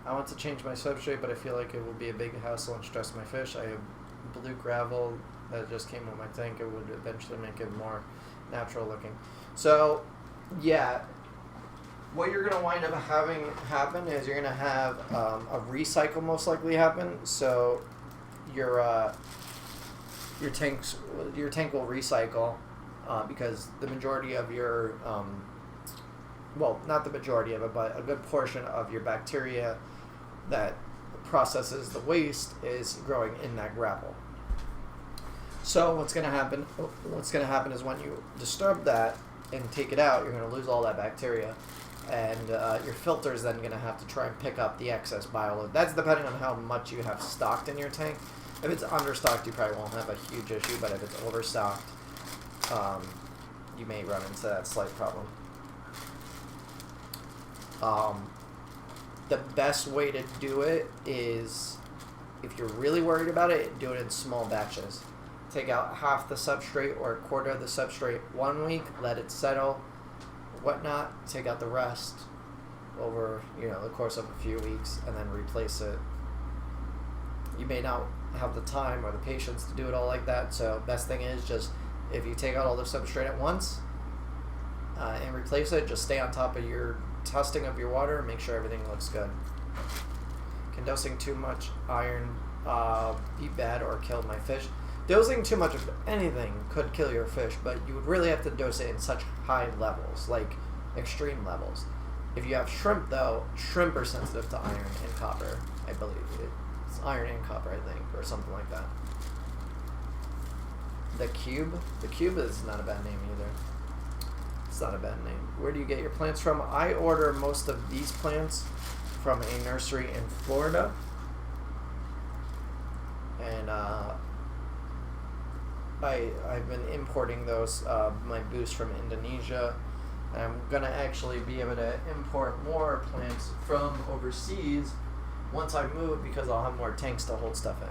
I want to change my substrate, but I feel like it will be a big hassle and stress my fish. I have blue gravel that just came with my tank. It would eventually make it more natural looking. So, yeah, what you're going to wind up having happen is you're going to have a recycle most likely happen. So your tank will recycle because the majority of your well, not the majority of it, but a good portion of your bacteria that processes the waste is growing in that gravel. So what's going to happen is when you disturb that and take it out, you're going to lose all that bacteria, and your filter is then going to have to try and pick up the excess bioload. That's depending on how much you have stocked in your tank. If it's understocked, you probably won't have a huge issue, but if it's overstocked, you may run into that slight problem. The best way to do it is, if you're really worried about it, do it in small batches. Take out half the substrate or a quarter of the substrate 1 week, let it settle, whatnot, take out the rest over the course of a few weeks, and then replace it. You may not have the time or the patience to do it all like that, so best thing is just, if you take out all the substrate at once and replace it, just stay on top of your testing of your water and make sure everything looks good. Can dosing too much iron be bad or kill my fish? Dosing too much of anything could kill your fish, but you would really have to dose it in such high levels, like extreme levels. If you have shrimp, though, shrimp are sensitive to iron and copper, I believe. It's iron and copper, I think, or something like that. The cube is not a bad name either. It's not a bad name. Where do you get your plants from? I order most of these plants from a nursery in Florida. And I've been importing those, my boost from Indonesia. And I'm going to actually be able to import more plants from overseas once I move, because I'll have more tanks to hold stuff in.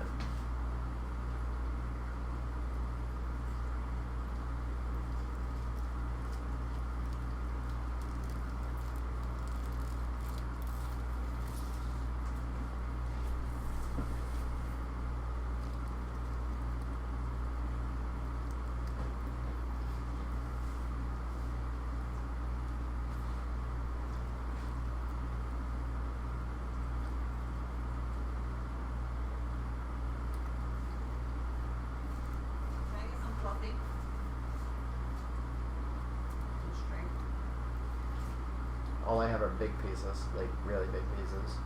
All I have are big pieces, like really big pieces.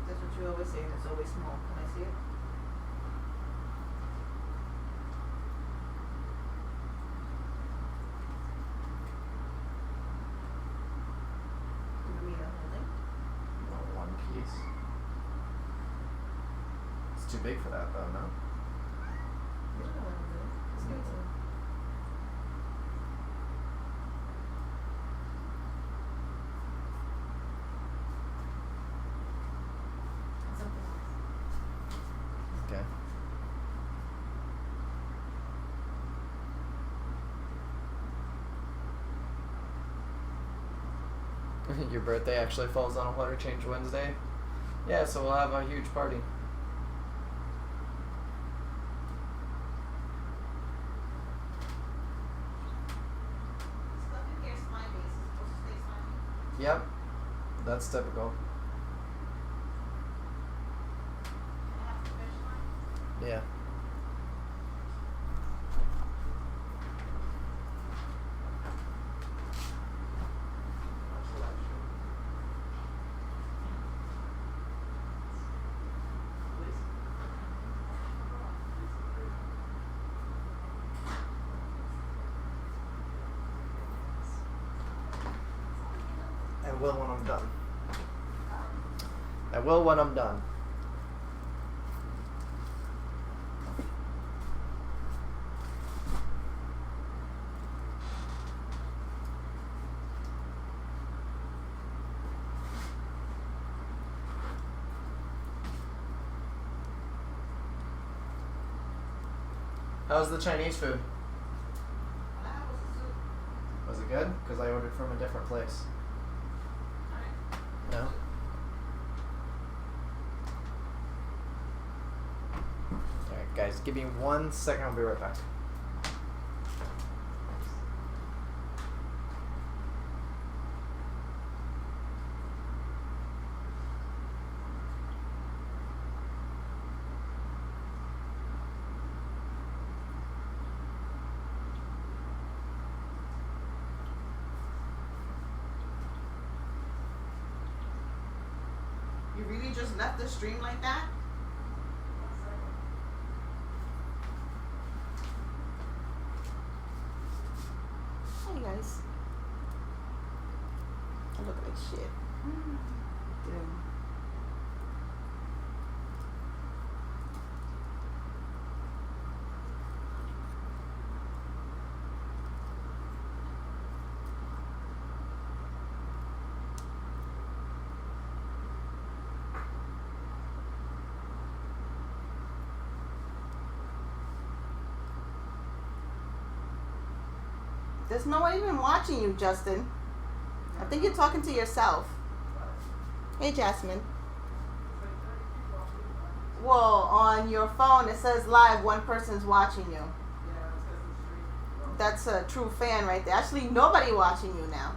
That's what you always say, and it's always small. Can I see it? Give me the whole thing. Not one piece. It's too big for that, though, no? You don't know what I'm doing. Just give it to me. Okay. Your birthday actually falls on a water change Wednesday? Yeah, so we'll have a huge party. Stuff in here is slimy. Is it supposed to stay slimy? Yep, that's typical. Can I have the fish slime? Yeah. will when I'm done. I will when I'm done. How's the Chinese food? Was it good? Because I ordered from a different place. No? Alright, guys, give me 1 second. I'll be right back. You really just left the stream like that? Hey guys. I look like shit. Damn. There's no one even watching you, Justin. I think you're talking to yourself. Hey, Jasmine. Well, on your phone, it says live, one person's watching you. That's a true fan right there. Actually, nobody watching you now.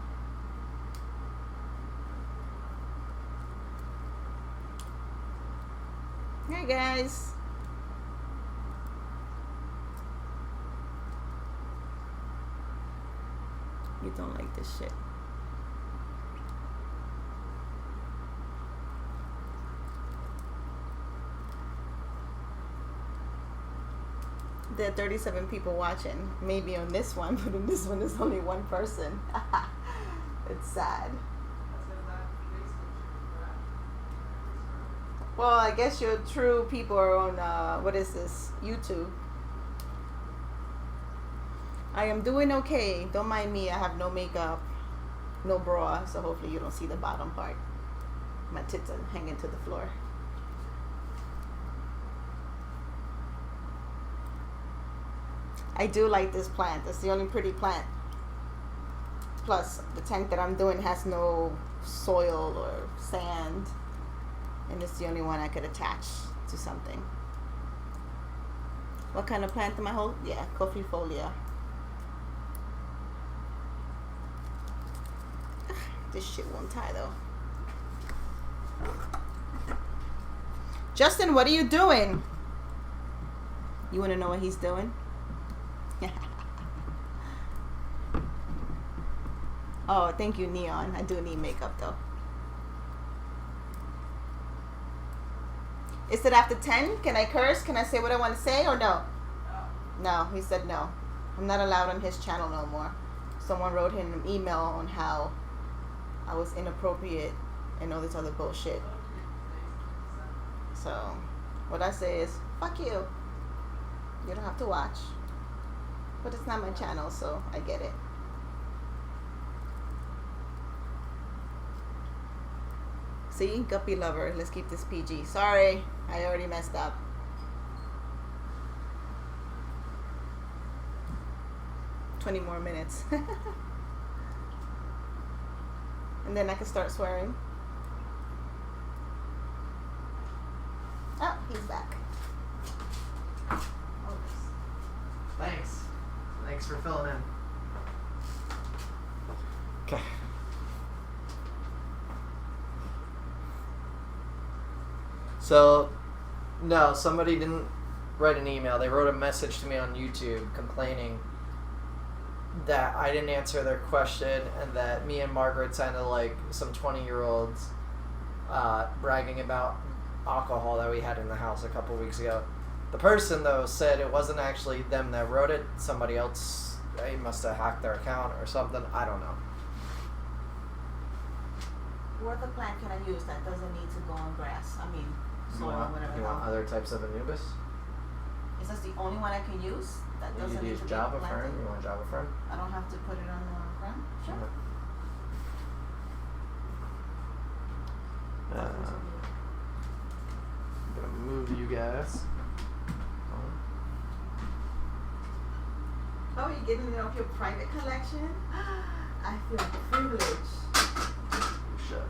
Hey, guys. You don't like this shit. There are 37 people watching. Maybe on this one, but on this one there's only one person. It's sad. Well, I guess your true people are on, what is this? YouTube. I am doing okay. Don't mind me. I have no makeup, no bra, so hopefully you don't see the bottom part. My tits are hanging to the floor. I do like this plant. It's the only pretty plant. Plus, the tank that I'm doing has no soil or sand, and it's the only one I could attach to something. What kind of plant am I holding? Yeah, Coffeefolia. This shit won't tie though. Justin, what are you doing? You want to know what he's doing? Oh, thank you, Neon. I do need makeup though. Is it after 10? Can I curse? Can I say what I want to say or no? No, he said no. I'm not allowed on his channel no more. Someone wrote him an email on how I was inappropriate and all this other bullshit. So, what I say is, fuck you. You don't have to watch. But it's not my channel, so I get it. See, guppy lover. Let's keep this PG. Sorry, I already messed up. "20 more minutes." And then I can start swearing. Oh, he's back. Thanks. Thanks for filling in. Okay. So, no, somebody didn't write an email. They wrote a message to me on YouTube complaining that I didn't answer their question and that me and Margaret sounded like some 20-year-olds bragging about alcohol that we had in the house a couple weeks ago. The person, though, said it wasn't actually them that wrote it. Somebody else, they must have hacked their account or something. I don't know. What other plant can I use that doesn't need to go on grass? I mean, soil, whatever. You want other types of Anubis? Is this the only one I can use that You doesn't could need use to be Java planted? Fern. You want Java Fern? I don't have to put it on the ground? Sure. I'm gonna move you guys. Oh, you're getting it off your private collection? I feel privileged. You should.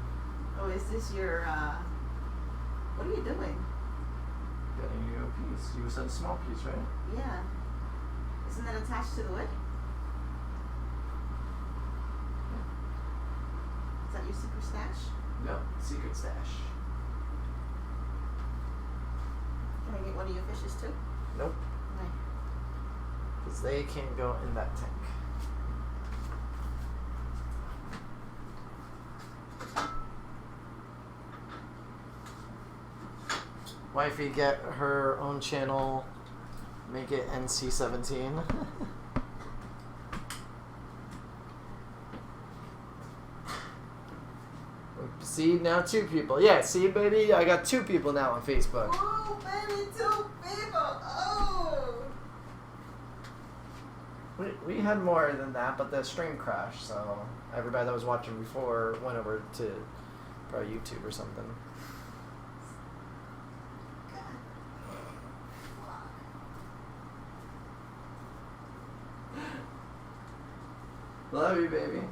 Oh, is this your, what are you doing? Getting you a piece. You said a small piece, right? Yeah. Isn't that attached to the wood? Is that your secret stash? No, secret stash. Can I get one of your fishes too? Nope. No. Because they can't go in that tank. Wifey, get her own channel. Make it NC-17. See, now 2 people. Yeah, see, baby, I got 2 people now on Facebook. Oh, baby, 2 people. Oh. We had more than that, but the stream crashed, so everybody that was watching before went over to probably YouTube or something. Love you, baby.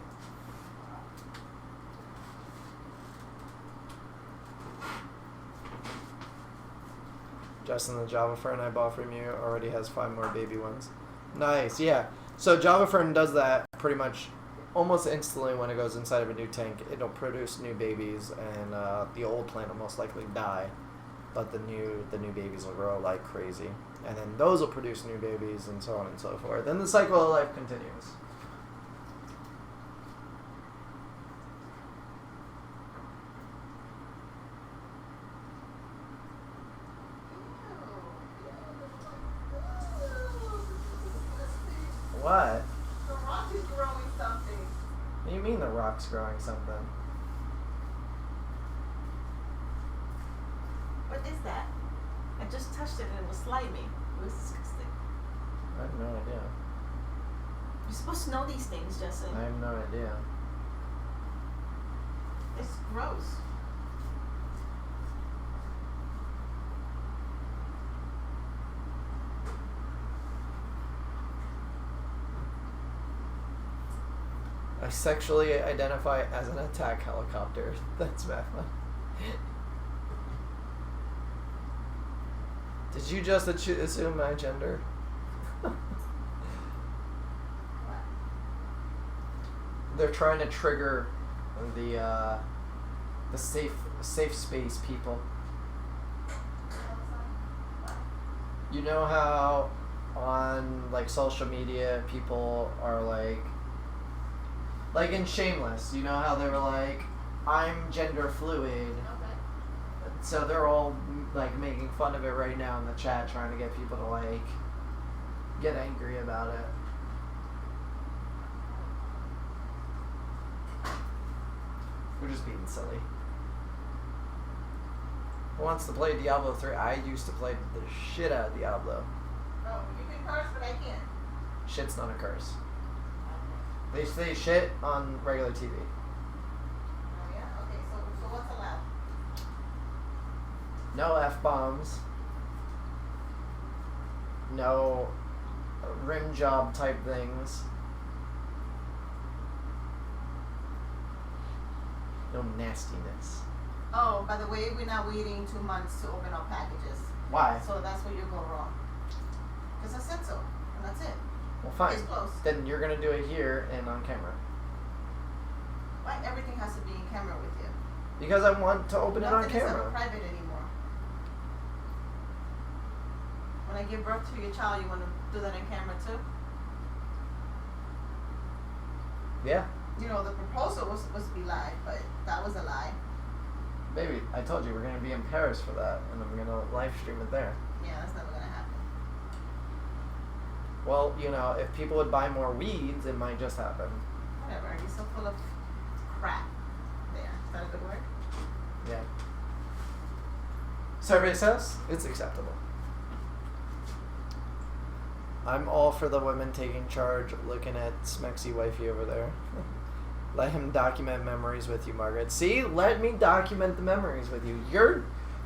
Justin, the Java Fern I bought from you already has 5 more baby ones. Nice, yeah. So Java Fern does that pretty much almost instantly when it goes inside of a new tank. It'll produce new babies, and the old plant will most likely die, but the new babies will grow like crazy, and then those will produce new babies, and so on and so forth. Then the cycle of life continues. What? The rock is growing something. What do you mean the rock's growing something? What is that? I just touched it and it was slimy. It was disgusting. I have no idea. You're supposed to know these things, Justin. I have no idea. It's gross. I sexually identify as an attack helicopter. That's bad fun. Did you just assume my gender? They're trying to trigger the safe space people. You know how on like social media people are like in Shameless, you know how they were like, I'm gender fluid. Okay. So they're all like making fun of it right now in the chat, trying to get people to like get angry about it. We're just being silly. Who wants to play Diablo 3? I used to play the shit out of Diablo. No, you can curse, but I can't. Shit's not a curse. They say shit on regular TV. Oh yeah. Okay. So what's allowed? No F-bombs. No rim job type things. No nastiness. Oh, by the way, we're not waiting 2 months to open our packages. Why? So that's where you go wrong. Because I said so, and that's it. Well, fine. It's close. Then you're gonna do it here and on camera. Why everything has to be in camera with you? Because I want to open it on Nothing is ever camera. private anymore. When I give birth to your child, you want to do that on camera too? Yeah, You know, the proposal was supposed to be live, but that was a lie. baby. I told you we're gonna be in Paris for that, and I'm gonna live stream it there. Yeah, that's never gonna happen. Well, you know, if people would buy more weeds, it might just happen. Whatever. You're so full of crap there. Is that a good word? Yeah. Survey says it's acceptable. I'm all for the women taking charge, looking at Smexy wifey over there. Let him document memories with you, Margaret. See? Let me document the memories with you.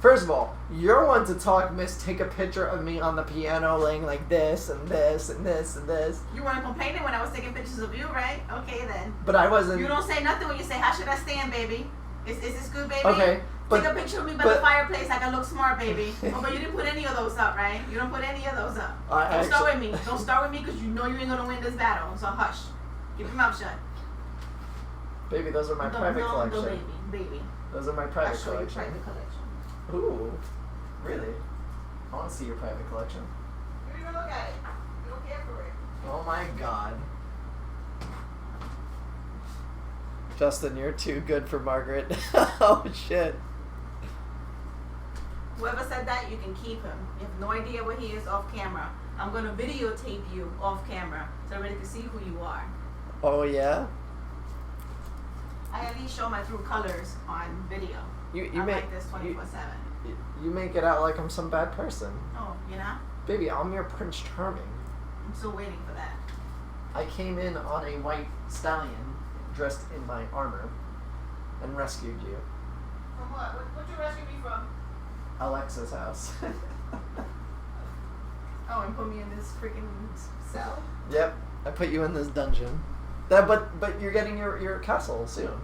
First of all, you're one to talk, miss. Take a picture of me on the piano laying like this and this and this and this. You weren't complaining when I was taking pictures of you, right? Okay, then. But I wasn't. You don't say nothing when you say, how should I stand, baby? Is this good, baby? Okay. Take a picture of me by the fireplace. I can look smart, baby. Oh, but you didn't put any of those up, right? You don't put any of those up. Don't start with me. Don't start with me because you know you ain't going to win this battle. So hush. Keep your mouth shut. Baby, those are my private collection. Baby. Those are my private I'll show you collection. private collection. Ooh. Really? I want to see your private collection. You don't even look at it. You don't care for it. Oh my god. Justin, you're too good for Margaret. Oh shit. Whoever said that, you can keep him. You have no idea where he is off camera. I'm going to videotape you off camera so everybody can see who you are. Oh yeah? I at least show my true colors on video. You I'm make like this 24/7. you make it out like I'm some bad person. Oh, you know? Baby, I'm your Prince Charming. I'm still waiting for that. I came in on a white stallion dressed in my armor and rescued you. From what? What'd you rescue me from? Alexa's house. Oh, and put me in this freaking cell? Yep, I put you in this dungeon. But you're getting your castle soon.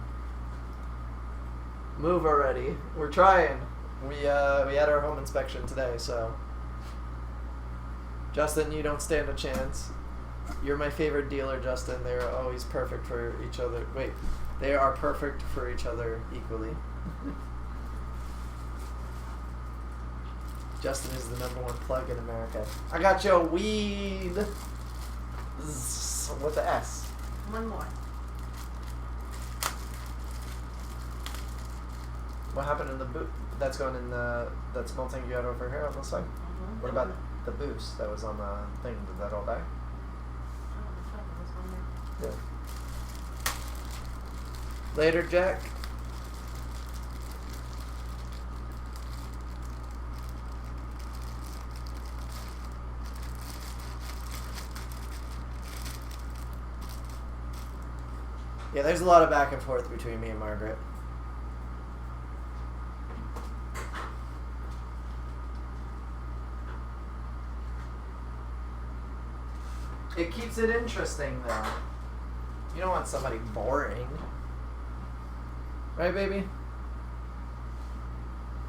Move already. We're trying. We had our home inspection today, so Justin, you don't stand a chance. You're my favorite dealer, Justin. They're always perfect for each other. Wait, they are perfect for each other equally. Justin is the #1 plug in America. I got you a weed. With the S. One more. What happened in the boot? That's going in the. That's melting you out over here on the side. Mm-hmm. What about the boost that was on the thing? Did that all die? Yeah. Later, Jack. Yeah, there's a lot of back and forth between me and Margaret. It keeps it interesting, though. You don't want somebody boring. Right, baby?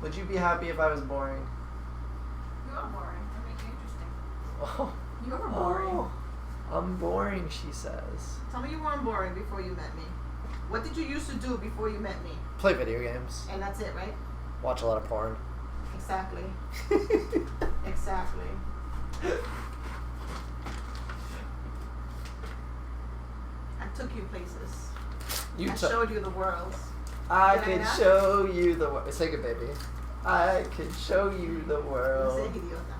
Would you be happy if I was boring? You're boring. I make it interesting. Oh. You're boring. Oh, I'm boring, she says. Tell me you weren't boring before you met me. What did you used to do before you met me? Play video games. And that's it, right? Watch a lot of porn. Exactly. Exactly. I took you places. I showed you the world. I Did I could not? show you the world. Say it, baby. I could show you the No sé, world. idiota.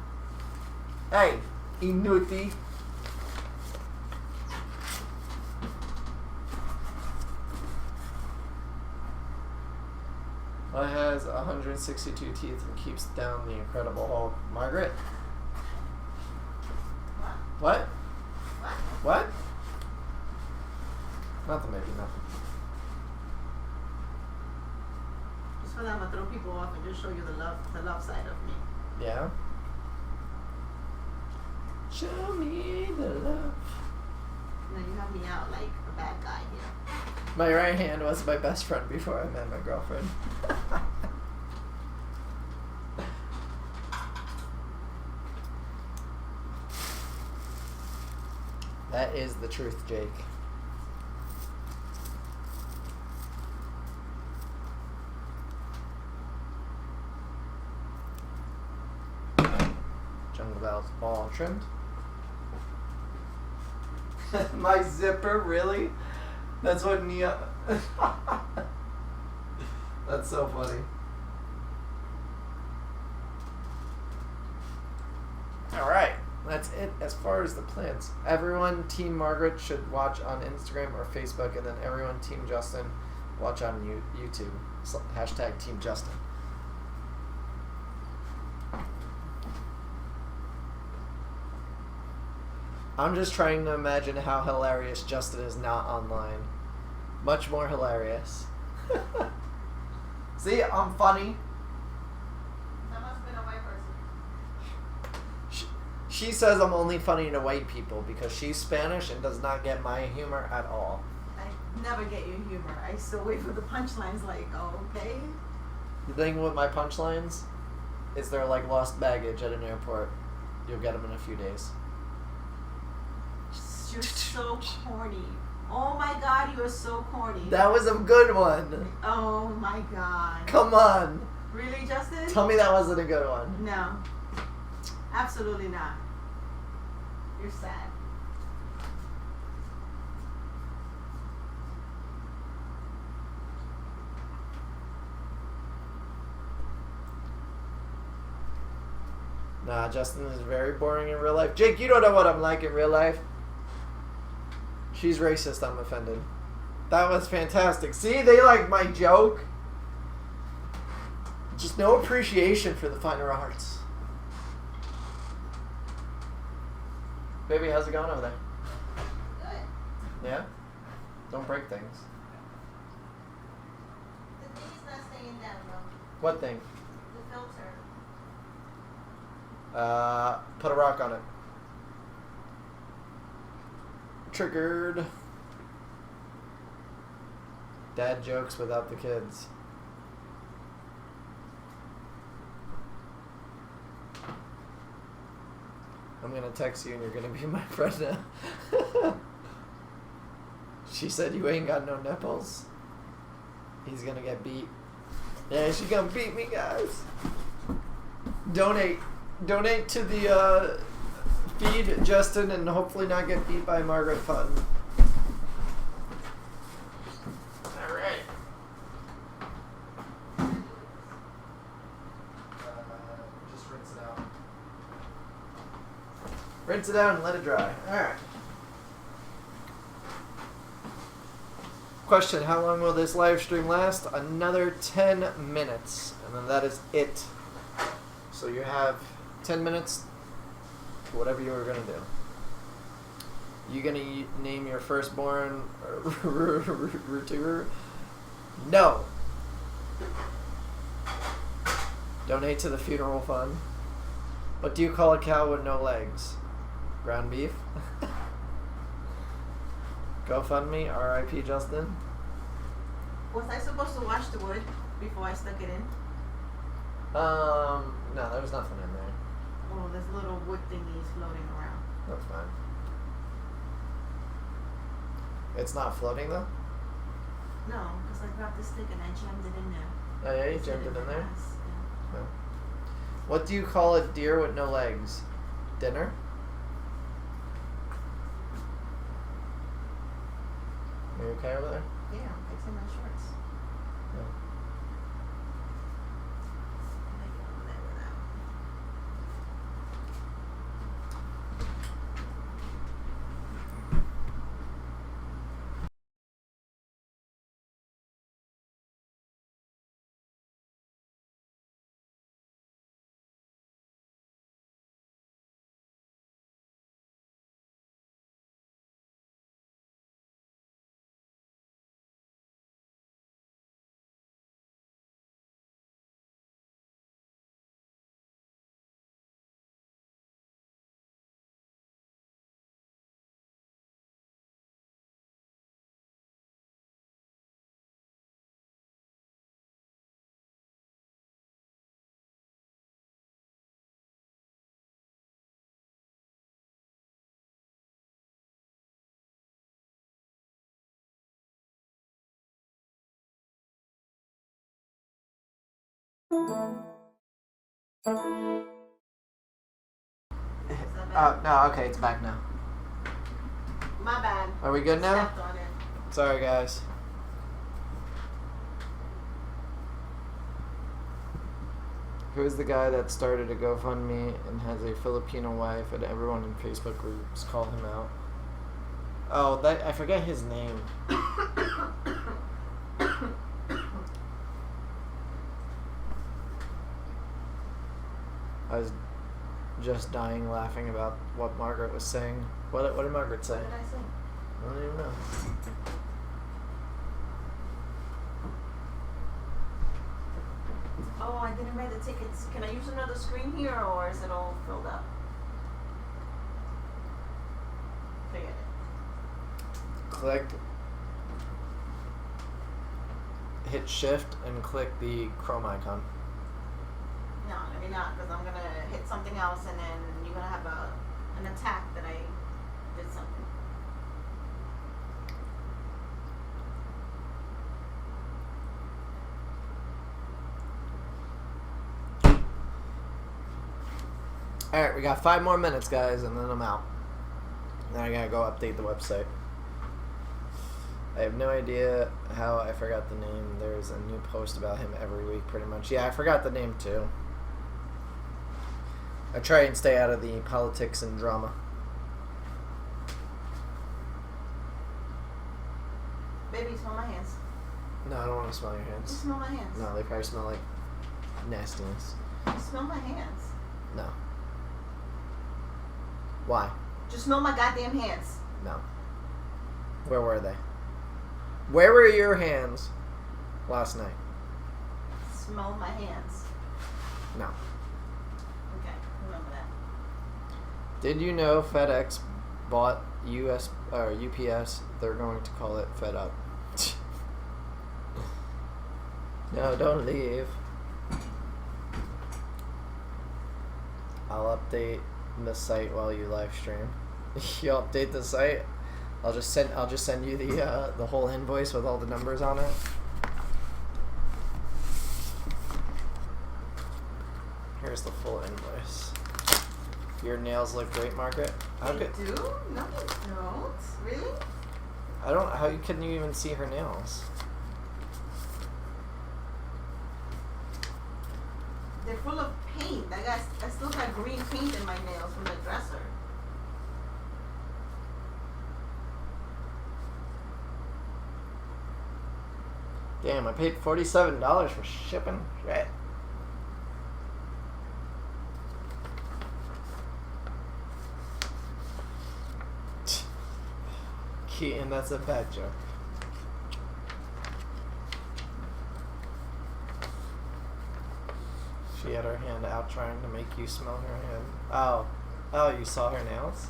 Hey, inuti. It has 162 teeth and keeps down the Incredible Hulk. Margaret? What? What? What? What? Nothing, maybe nothing. Just for that, I'm gonna throw people off and just show you the love side of me. Yeah? Show me the love. And then you have me out like a bad guy here. My right hand was my best friend before I met my girlfriend. That is the truth, Jake. Jungle Bells all trimmed. My zipper, really? That's what Nia. That's so funny. Alright, that's it as far as the plans. Everyone, Team Margaret, should watch on Instagram or Facebook, and then everyone, Team Justin, Watch on YouTube. Hashtag Team Justin. I'm just trying to imagine how hilarious Justin is not online. Much more hilarious. See, I'm funny. That must have been a white person. She says I'm only funny to white people because she's Spanish and does not get my humor at all. I never get your humor. I still wait for the punchlines like, oh, okay. The thing with my punchlines is they're like lost baggage at an airport. You'll get them in a few days. You're so corny. Oh my god, you are so corny. That was a good one. Oh my god. Come on. Really, Justin? Tell me that wasn't a good one. No. Absolutely not. You're sad. Nah, Justin is very boring in real life. Jake, you don't know what I'm like in real life. She's racist, I'm offended. That was fantastic. See, they like my joke. Just no appreciation for the finer arts. Baby, how's it going over there? Good. Yeah? Don't break things. The thing's not staying down though. What thing? The filter. Put a rock on it. Triggered. Dad jokes without the kids. I'm gonna text you and you're gonna be my friend now. She said you ain't got no nipples. He's gonna get beat. Yeah, she's gonna beat me, guys. Donate to the feed Justin and hopefully not get beat by Margaret Futton. Alright. Just rinse it out. Rinse it out and let it dry. Alright. Question, how long will this live stream last? Another 10 minutes. And then that is it. So you have 10 minutes to whatever you were going to do. You going to name your firstborn Rutu? No. Donate to the funeral fund. What do you call a cow with no legs? Ground beef? GoFundMe, R.I.P. Justin. Was I supposed to wash the wood before I stuck it in? No, there was nothing in there. Oh, there's little wood thingies floating around. That's fine. It's not floating though? No, because I grabbed the stick and I jammed it in there. Oh yeah, you It's jammed it in there? glass, yeah. No. What do you call a deer with no legs? Dinner? Are you okay over there? Yeah, I'm fixing my shorts. No. I get over there without. No, okay, it's back now. My bad. Are we good now? Stepped on it. Sorry, guys. Who's the guy that started a GoFundMe and has a Filipino wife and everyone in Facebook groups call him out? Oh, I forget his name. just dying laughing about what Margaret was saying. What did Margaret say? What did I say? I don't even know. Oh, I didn't write the tickets. Can I use another screen here, or is it all filled up? Forget it. Click. Hit shift and click the Chrome icon. No, maybe not, because I'm gonna hit something else, and then you're gonna have an attack that I did something. Alright, we got 5 more minutes, guys, and then I'm out. Then I gotta go update the website. I have no idea how I forgot the name. There's a new post about him every week, pretty much. Yeah, I forgot the name, too. I try and stay out of the politics and drama. Baby, smell my hands. No, I don't want to smell your hands. Just smell my hands. No, they probably smell like nastiness. Just smell my hands. No. Why? Just smell my goddamn hands. No. Where were they? Where were your hands last night? Smell my hands. No. Okay, remember that. Did you know FedEx bought UPS? They're going to call it Fed Up. No, don't leave. I'll update the site while you live stream. You update the site. I'll just send you the whole invoice with all the numbers on it. Here's the full invoice. Your nails look great, Margaret. How They good? do? No, they don't. Really? I don't. How can you even see her nails? They're full of paint. I still got green paint in my nails from the dresser. Damn, I paid $47 for shipping. Shit. Keaton, that's a bad joke. She had her hand out trying to make you smell her hand. Oh, you saw her nails?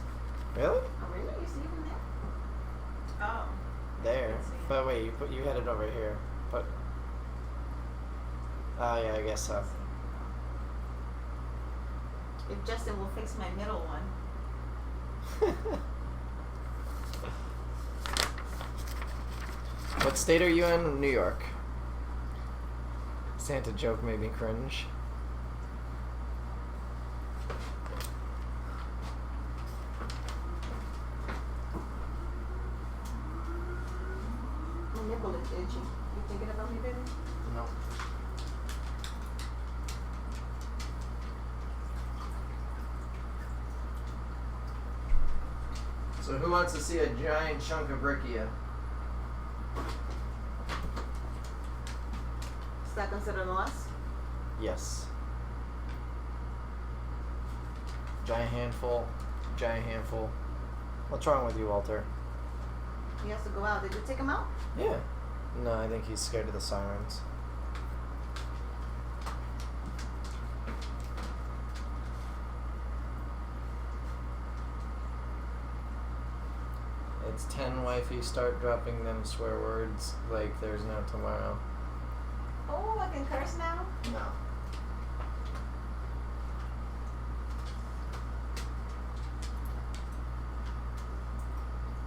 Really? Oh, really? You see them there? Oh. There. But wait, you had it over here. But oh yeah, I guess so. If Justin will fix my middle one. What state are you in? New York. Santa joke made me cringe. My nipple is itchy. You thinking about me, baby? No. So who wants to see a giant chunk of Rickia? Is that considered a loss? Yes. Giant handful. Giant handful. What's wrong with you, Walter? He has to go out. Did you take him out? Yeah. No, I think he's scared of the sirens. It's 10, wifey. Start dropping them swear words like there's no tomorrow. Oh, I can curse now? No.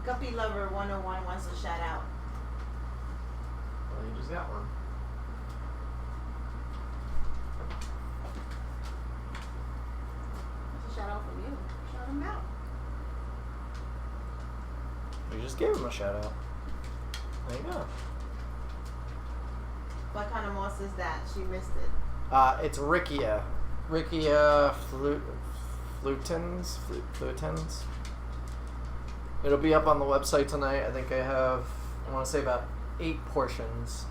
Guppy Lover 101 wants a shout out. Well, you just got one. That's a shout out from you. Shout him out. You just gave him a shout out. There you go. What kind of moss is that? She missed it. It's Rickia. Rickia flutens. Flutens. It'll be up on the website tonight. I think I want to say about 8 portions.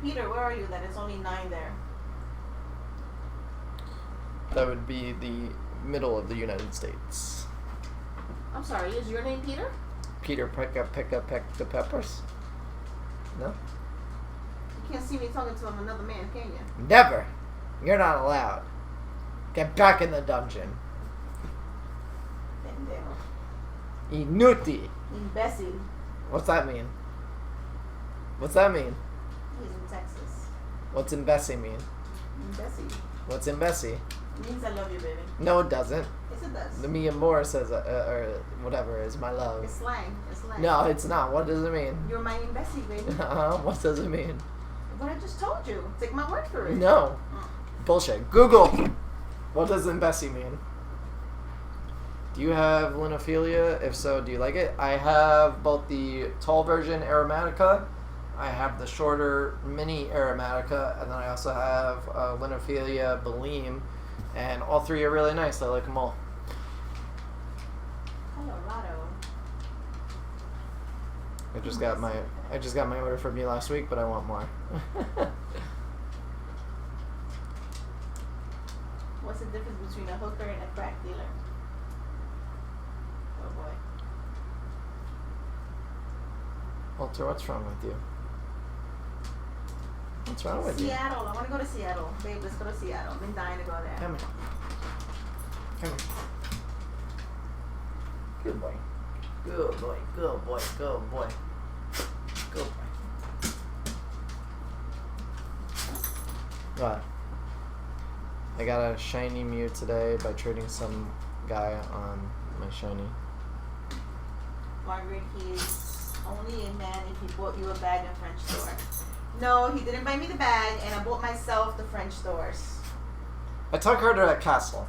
Peter, where are you? That is only 9 there. That would be the middle of the United States. I'm sorry, is your name Peter? Peter, peck the peppers? No? You can't see me talking to another man, can you? Never! You're not allowed. Get back in the dungeon. Pendejo. Inuti. Imbecile. What's that mean? What's that mean? He's in Texas. What's imbecile mean? Imbecile. What's imbecile? It means I love you, baby. No, it doesn't. Yes, it does. The me and more says, or whatever, is my love. It's slang. It's slang. No, it's not. What does it mean? You're my imbecile, baby. What does it mean? What I just told you. Take my word for it. No. Bullshit. Google. What does imbecile mean? Do you have linophilia? If so, do you like it? I have both the tall version aromatica. I have the shorter mini aromatica, and then I also have linophilia Baleem, and all three are really nice. I like them all. Colorado. I just got my order from you last week, but I want more. What's the difference between a hooker and a crack dealer? Oh boy. Walter, what's wrong with you? What's wrong with Seattle. I want to go to Seattle. Babe, let's go to Seattle. I've been dying to go there. you? Come here. Come here. Good boy. Good boy. Good boy. Good boy. Good boy. What? I got a shiny Mew today by trading some guy on my shiny. Margaret, he's only a man if he bought you a bag in French store. No, he didn't buy me the bag, and I bought myself the French stores. I took her to a castle.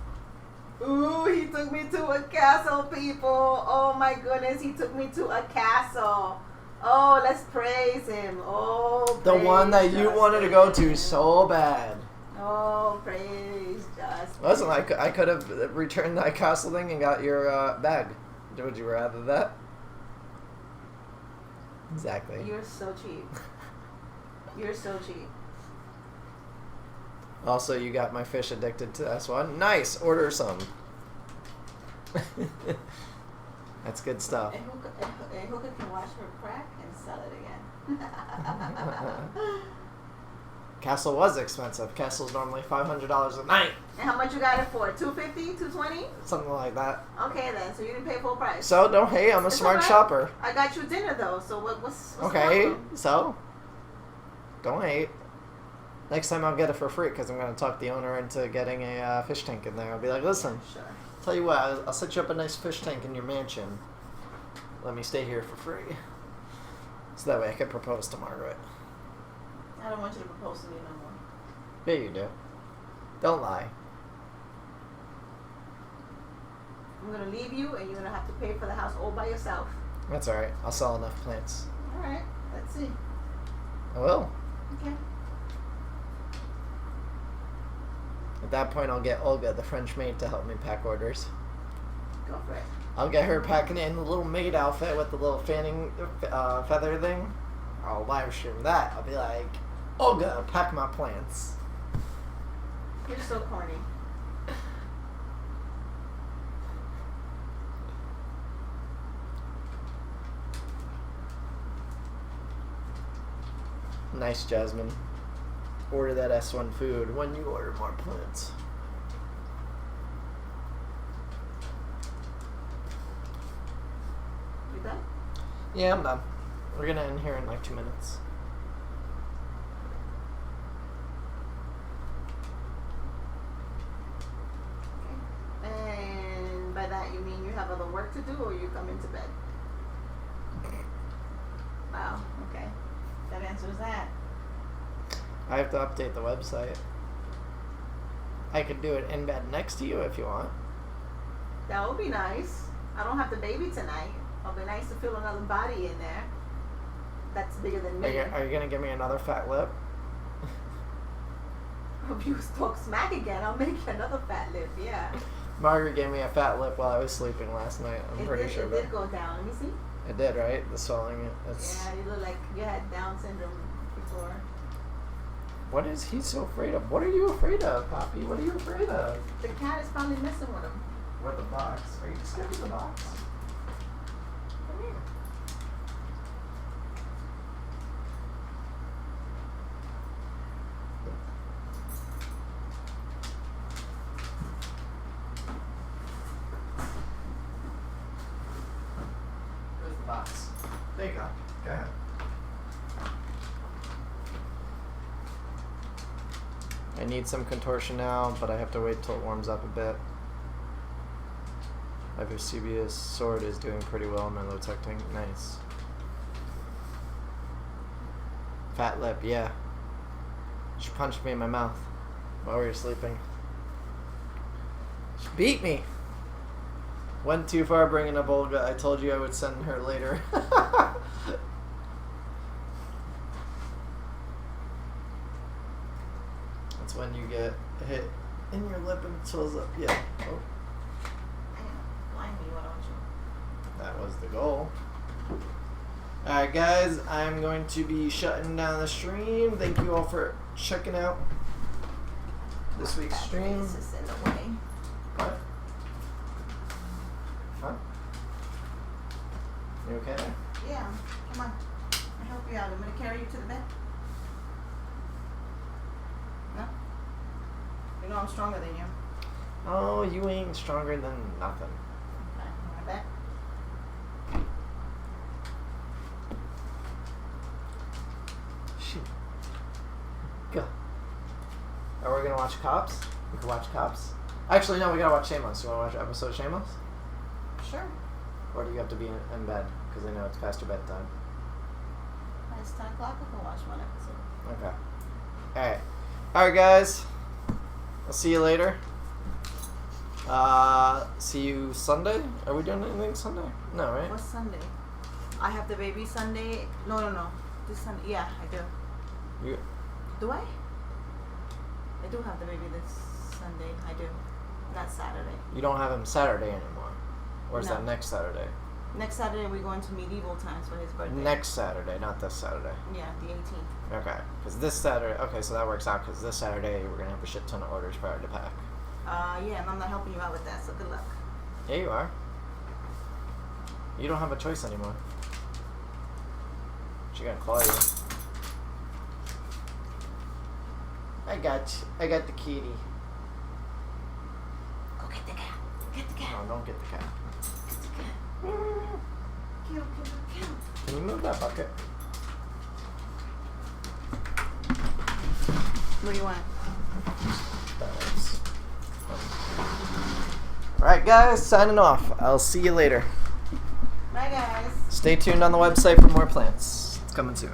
Ooh, he took me to a castle, people. Oh my goodness, he took me to a castle. Oh, let's praise him. Oh, The one that you wanted to go to so bad. Oh, praise Justin. Listen, I could have returned that castle thing and got your bag. Would you rather that? Exactly. You're so cheap. You're so cheap. Also, you got my fish addicted to S1. Nice! Order some. That's good stuff. A hooker can wash her crack and sell it again. Castle was expensive. Castle's normally $500 a night. And how much you got it for? $250? $220? Something like that. Okay then, so you didn't pay full price. So, don't hate. I'm a It's smart okay. shopper. I got you dinner though, so what's Okay, the problem? so don't hate. Next time I'll get it for free because I'm going to talk the owner into getting a fish tank in there. I'll be like, listen, Sure. tell you what, I'll set you up a nice fish tank in your mansion. Let me stay here for free. So that way I can propose to Margaret. I don't want you to propose to me no more. Yeah, you do. Don't lie. I'm gonna leave you, and you're gonna have to pay for the house all by yourself. That's alright. I'll sell enough plants. All right. Let's see. I will. Okay. At that point, I'll get Olga, the French maid, to help me pack orders. Go for it. I'll get her packing it in the little maid outfit with the little fanning feather thing. I'll live stream that. I'll be like, Olga, pack my plants. You're so corny. Nice, Jasmine. Order that S1 food when you order more plants. You done? Yeah, I'm done. We're gonna end here in like 2 minutes. And by that you mean you have other work to do, or you come into bed? Wow. Okay. That answers that. I have to update the website. I could do it in bed next to you if you want. That would be nice. I don't have the baby tonight. It'll be nice to feel another body in there. That's bigger than me. Are you gonna give me another fat lip? If you talk smack again, I'll make you another fat lip. Yeah. Margaret gave me a fat lip while I was sleeping last night. I'm pretty sure it that did go down. Let me see. it did, right? The swelling. It's Yeah, you look like you had Down syndrome before. What is he so afraid of? What are you afraid of, Poppy? What are you afraid of? The cat is probably messing with him. What, the box? Are you scared of the box? Come here. There's the box. There you go. Go ahead. I need some contortion now, but I have to wait till it warms up a bit. My Vesuvius sword is doing pretty well in my low tech tank. Nice. Fat lip, yeah. She punched me in my mouth while we were sleeping. She beat me. Went too far bringing up Olga. I told you I would send her later. That's when you get hit in your lip and it swells up. Yeah. Oh. Blind me, why don't you? That was the goal. Alright guys, I'm going to be shutting down the stream. Thank you all for checking out this week's stream. This is in the way. What? Huh? You okay there? Yeah, come on. I'll help you out. I'm gonna carry you to the bed. No? You know I'm stronger than you. Oh, you ain't stronger than nothing. Okay, on my back. Shoot. Go. Are we gonna watch Cops? We can watch Cops. Actually, no, we gotta watch Shameless. You wanna watch an episode of Shameless? Sure. Or do you have to be in bed? Because I know it's past your bedtime. It's 10 o'clock. I can watch one episode. Okay. Alright. Alright, guys. I'll see you later. See you Sunday? Are we doing anything Sunday? No, right? What's Sunday? I have the baby Sunday. No. This Sunday. Yeah, I do. You, Do I? I do have the baby this Sunday. I do. Not Saturday. you don't have him Saturday anymore. Or is No. that next Saturday? Next Saturday we're going to medieval times for his birthday. Next Saturday, not this Saturday. Yeah, the 18th. Okay. Because this Saturday... Okay, so that works out because this Saturday we're going to have a shit ton of orders prior to pack. Yeah, and I'm not helping you out with that, so good luck. Yeah, you are. You don't have a choice anymore. She gonna claw you. I got the kitty. Go get the cat. Get the cat. No, don't get the cat. Get the cat. Kill. Can you move that bucket? What do you want? Thanks. Alright guys, signing off. I'll see you later. Bye guys. Stay tuned on the website for more plants. It's coming soon.